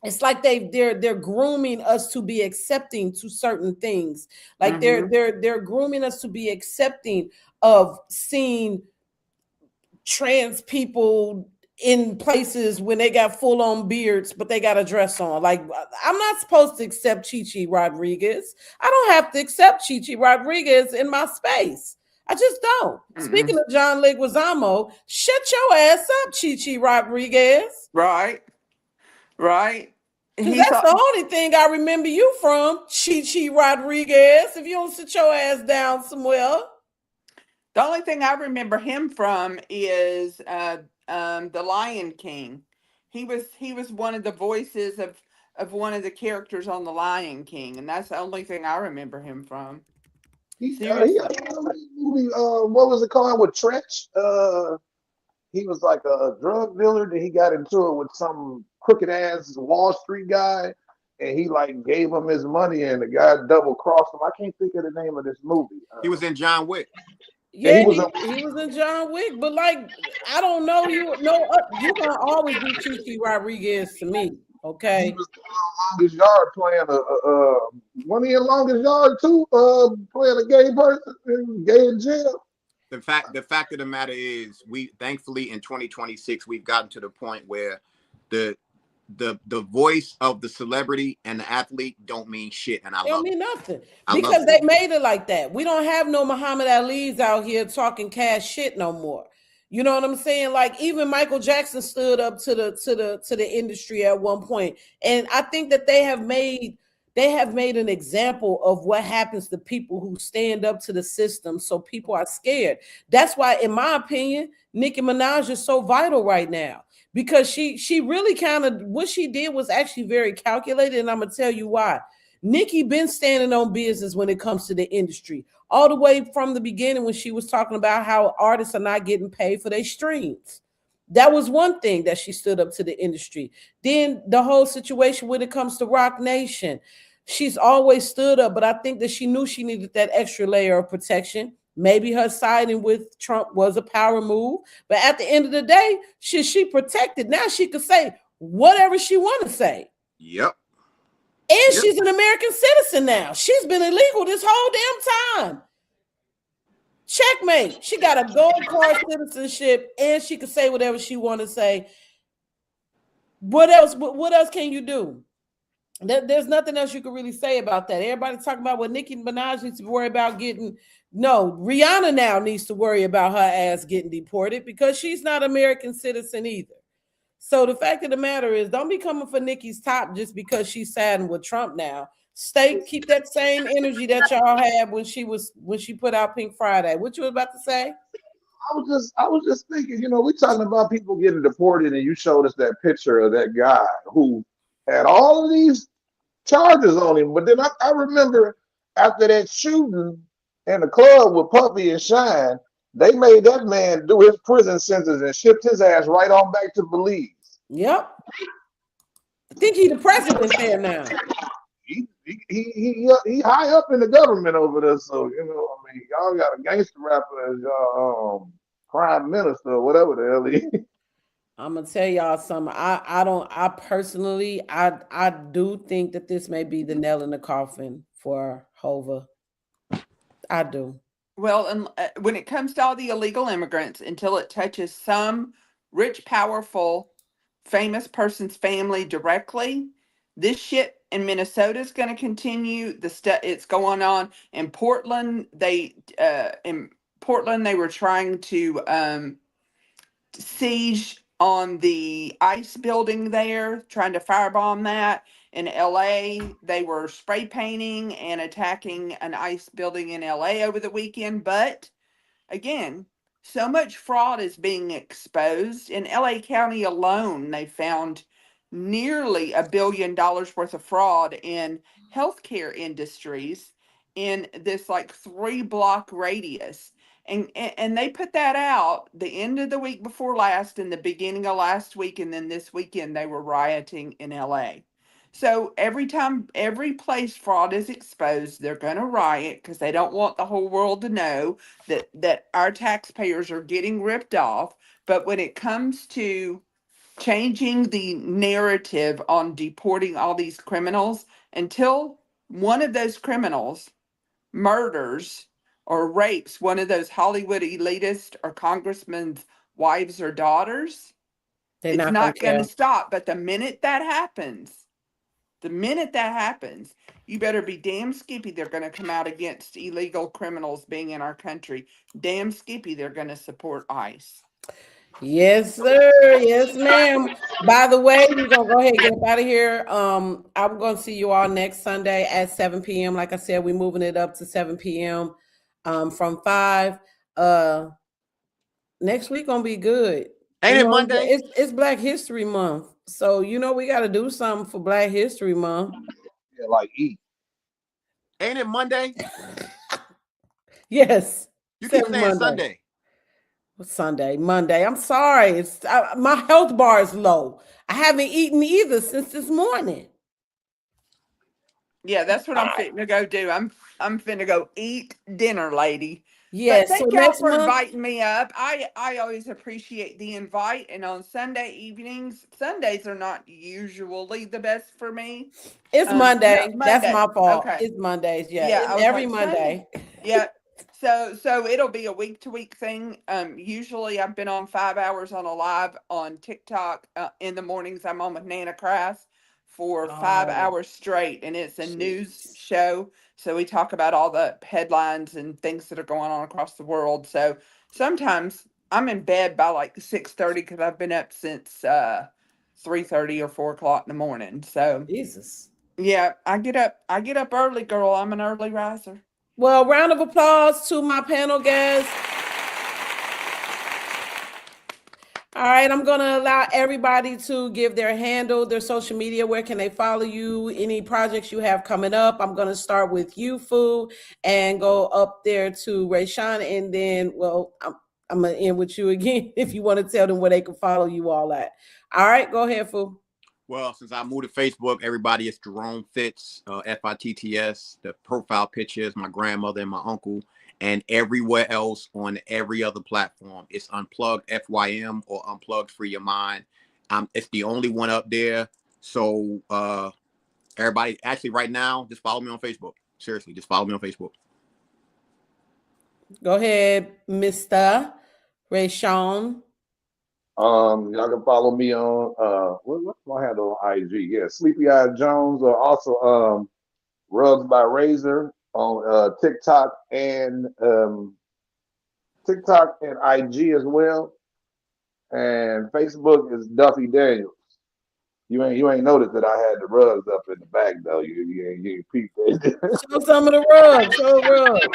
Speaker 1: it's like they're grooming us to be accepting to certain things. Like they're grooming us to be accepting of seeing trans people in places when they got full on beards, but they got a dress on. Like, I'm not supposed to accept Chichi Rodriguez. I don't have to accept Chichi Rodriguez in my space. I just don't. Speaking of John Leguizamo, shut your ass up, Chichi Rodriguez.
Speaker 5: Right. Right.
Speaker 1: Because that's the only thing I remember you from, Chichi Rodriguez. If you don't sit your ass down somewhere.
Speaker 5: The only thing I remember him from is The Lion King. He was one of the voices of one of the characters on The Lion King, and that's the only thing I remember him from.
Speaker 2: He movie, what was it called with Tretch? He was like a drug dealer, then he got into it with some crooked ass Wall Street guy, and he like gave him his money, and the guy double crossed him. I can't think of the name of this movie.
Speaker 4: He was in John Wick.
Speaker 2: Yeah,
Speaker 1: Yeah, he was in John Wick, but like I don't know, you gonna always be Chichi Rodriguez to me, okay?
Speaker 2: He was the longest yard playing one of your longest yard too, playing a gay person, gay in jail.
Speaker 4: The fact of the matter is, we thankfully in 2026 we've gotten to the point where the voice of the celebrity and the athlete don't mean shit, and I
Speaker 1: Don't
Speaker 4: love
Speaker 1: mean
Speaker 4: it.
Speaker 1: nothing because they made it like that. We don't have no Muhammad Ali's out here talking cash shit no more. You know what I'm saying? Like even Michael Jackson stood up to the industry at one point, and I think that they have made an example of what happens to people who stand up to the system. So people are scared. That's why, in my opinion, Nicki Minaj is so vital right now. Because she really kind of, what she did was actually very calculated, and I'm gonna tell you why. Nicki been standing on business when it comes to the industry, all the way from the beginning when she was talking about how artists are not getting paid for their streams. That was one thing that she stood up to the industry. Then the whole situation when it comes to Rock Nation, she's always stood up, but I think that she knew she needed that extra layer of protection. Maybe her siding with Trump was a power move, but at the end of the day, she protected. Now she could say whatever she want to say.
Speaker 4: Yep.
Speaker 1: And she's an American citizen now. She's been illegal this whole damn time. Checkmate. She got a gold card citizenship, and she could say whatever she want to say. What else? What else can you do? There's nothing else you can really say about that. Everybody's talking about what Nicki Minaj needs to worry about getting. No, Rihanna now needs to worry about her ass getting deported because she's not an American citizen either. So the fact of the matter is, don't be coming for Nicki's top just because she's siding with Trump now. Keep that same energy that y'all had when she put out Pink Friday. What you was about to say?
Speaker 2: I was just thinking, we talking about people getting deported, and you showed us that picture of that guy who had all of these charges on him. But then I remember after that shooting in the club with Puffy and Shine, they made that man do his prison sentence and shipped his ass right on back to Belize.
Speaker 1: Yep. I think he's the president there now.
Speaker 2: He high up in the government over there, so y'all got a gangster rapper as your prime minister or whatever the hell he is.
Speaker 1: I'm gonna tell y'all something. I personally do think that this may be the nail in the coffin for Hova. I do.
Speaker 5: Well, and when it comes to all the illegal immigrants, until it touches some rich, powerful, famous person's family directly, this shit in Minnesota is going to continue. It's going on in Portland. In Portland they were trying to siege on the ICE building there, trying to firebomb that. In LA, they were spray painting and attacking an ICE building in LA over the weekend. But again, so much fraud is being exposed. In LA County alone, they found nearly $1 billion worth of fraud in healthcare industries in this like 3-block radius. And they put that out the end of the week before last and the beginning of last week, and then this weekend they were rioting in LA. So every place fraud is exposed, they're going to riot because they don't want the whole world to know that our taxpayers are getting ripped off. But when it comes to changing the narrative on deporting all these criminals, until one of those criminals murders or rapes one of those Hollywood elitists or congressmen's wives or daughters, it's not going to stop. But the minute that happens, you better be damn skippy they're going to come out against illegal criminals being in our country. Damn skippy they're going to support ICE.
Speaker 1: Yes, sir. Yes, ma'am. By the way, we're going to go ahead and get up out of here. I'm going to see you all next Sunday at 7 p.m. Like I said, we're moving it up to 7 p.m. From 5. Next week going to be good.
Speaker 4: Ain't it Monday?
Speaker 1: It's Black History Month. So, we got to do something for Black History Month.
Speaker 2: Yeah, like eat.
Speaker 4: Ain't it Monday?
Speaker 1: Yes.
Speaker 4: You keep
Speaker 1: Said
Speaker 4: saying
Speaker 1: Monday.
Speaker 4: Sunday.
Speaker 1: Sunday, Monday. I'm sorry. It's my health bar is low. I haven't eaten either since this morning.
Speaker 5: Yeah, that's what I'm fitting to go do. I'm finna go eat dinner, lady.
Speaker 1: Yes.
Speaker 5: But
Speaker 1: So
Speaker 5: thank y'all
Speaker 1: next
Speaker 5: for
Speaker 1: month,
Speaker 5: inviting me up. I always appreciate the invite. And on Sunday evenings, Sundays are not usually the best for me.
Speaker 1: it's Monday.
Speaker 5: No,
Speaker 1: That's
Speaker 5: Monday.
Speaker 1: my fault.
Speaker 5: Okay.
Speaker 1: It's Mondays. Yeah.
Speaker 5: Yeah,
Speaker 1: It's
Speaker 5: I was
Speaker 1: every
Speaker 5: like Sunday.
Speaker 1: Monday.
Speaker 5: Yeah. So it'll be a week to week thing. Usually I've been on 5 hours on a live on TikTok. In the mornings I'm on with Nana Crass for 5
Speaker 1: Oh,
Speaker 5: hours straight, and it's a news
Speaker 1: jeez.
Speaker 5: show. So we talk about all the headlines and things that are going on across the world. So sometimes I'm in bed by like 6:30 because I've been up since 3:30 or 4 o'clock in the morning. So
Speaker 1: Jesus.
Speaker 5: yeah, I get up early, girl. I'm an early riser.
Speaker 1: Well, round of applause to my panel guests. All right, I'm going to allow everybody to give their handle, their social media. Where can they follow you? Any projects you have coming up? I'm going to start with you, Fu, and go up there to Rayshawn, and then, well, I'm going to end with you again if you want to tell them where they can follow you all at. All right, go ahead, Fu.
Speaker 4: Well, since I moved to Facebook, everybody is Jerome Fitz, Fitts. The profile picture is my grandmother and my uncle. And everywhere else on every other platform, it's Unplugged FYM or Unplugged Free Your Mind. It's the only one up there. So everybody, actually right now, just follow me on Facebook. Seriously, just follow me on Facebook.
Speaker 1: Go ahead, Mr. Rayshawn.
Speaker 2: Y'all can follow me on what's my handle on IG? Yeah, Sleepy Eye Jones, or also Rubs by Razor on TikTok and IG as well. And Facebook is Duffy Daniels. You ain't noticed that I had the rugs up in the back though. You peeped it.
Speaker 1: Show some of the rugs. Show the rugs.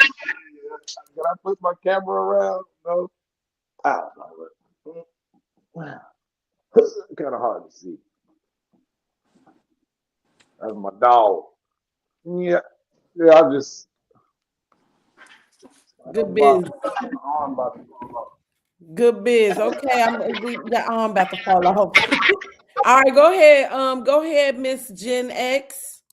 Speaker 2: Can I put my camera around? No. I don't know. Kind of hard to see. That's my dog. Yeah. Yeah, I just
Speaker 1: Good biz.
Speaker 2: my arm about to fall off.
Speaker 1: Good biz. Okay, your arm about to fall off. All right, go ahead. Go ahead, Miss Gen X.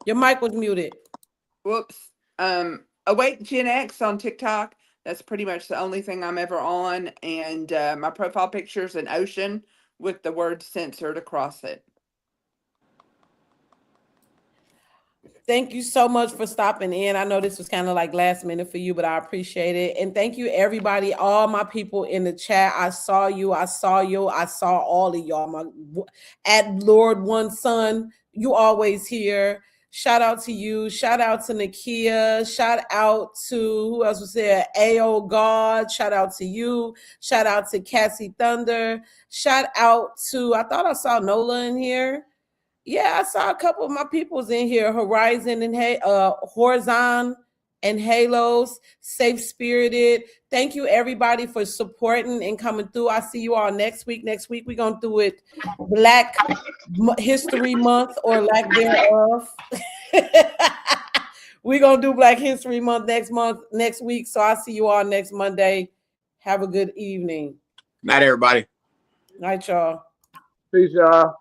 Speaker 1: Your mic was muted.
Speaker 5: Whoops. Awake Gen X on TikTok. That's pretty much the only thing I'm ever on. And my profile picture is an ocean with the word censored across it.
Speaker 1: Thank you so much for stopping in. I know this was kind of like last minute for you, but I appreciate it. And thank you, everybody, all my people in the chat. I saw you. I saw you. I saw all of y'all. At Lord One Son, you always here. Shout out to you. Shout out to Nakia. Shout out to who else was there? AO God. Shout out to you. Shout out to Cassie Thunder. Shout out to, I thought I saw Nola in here. Yeah, I saw a couple of my peoples in here, Horizon and Horizon and Halos, Safe Spirited. Thank you, everybody, for supporting and coming through. I see you all next week. Next week, we're going to do it Black History Month or lack thereof. We're going to do Black History Month, next week. So I'll see you all next Monday. Have a good evening.
Speaker 4: Night, everybody.
Speaker 1: Night, y'all.
Speaker 2: Peace, y'all.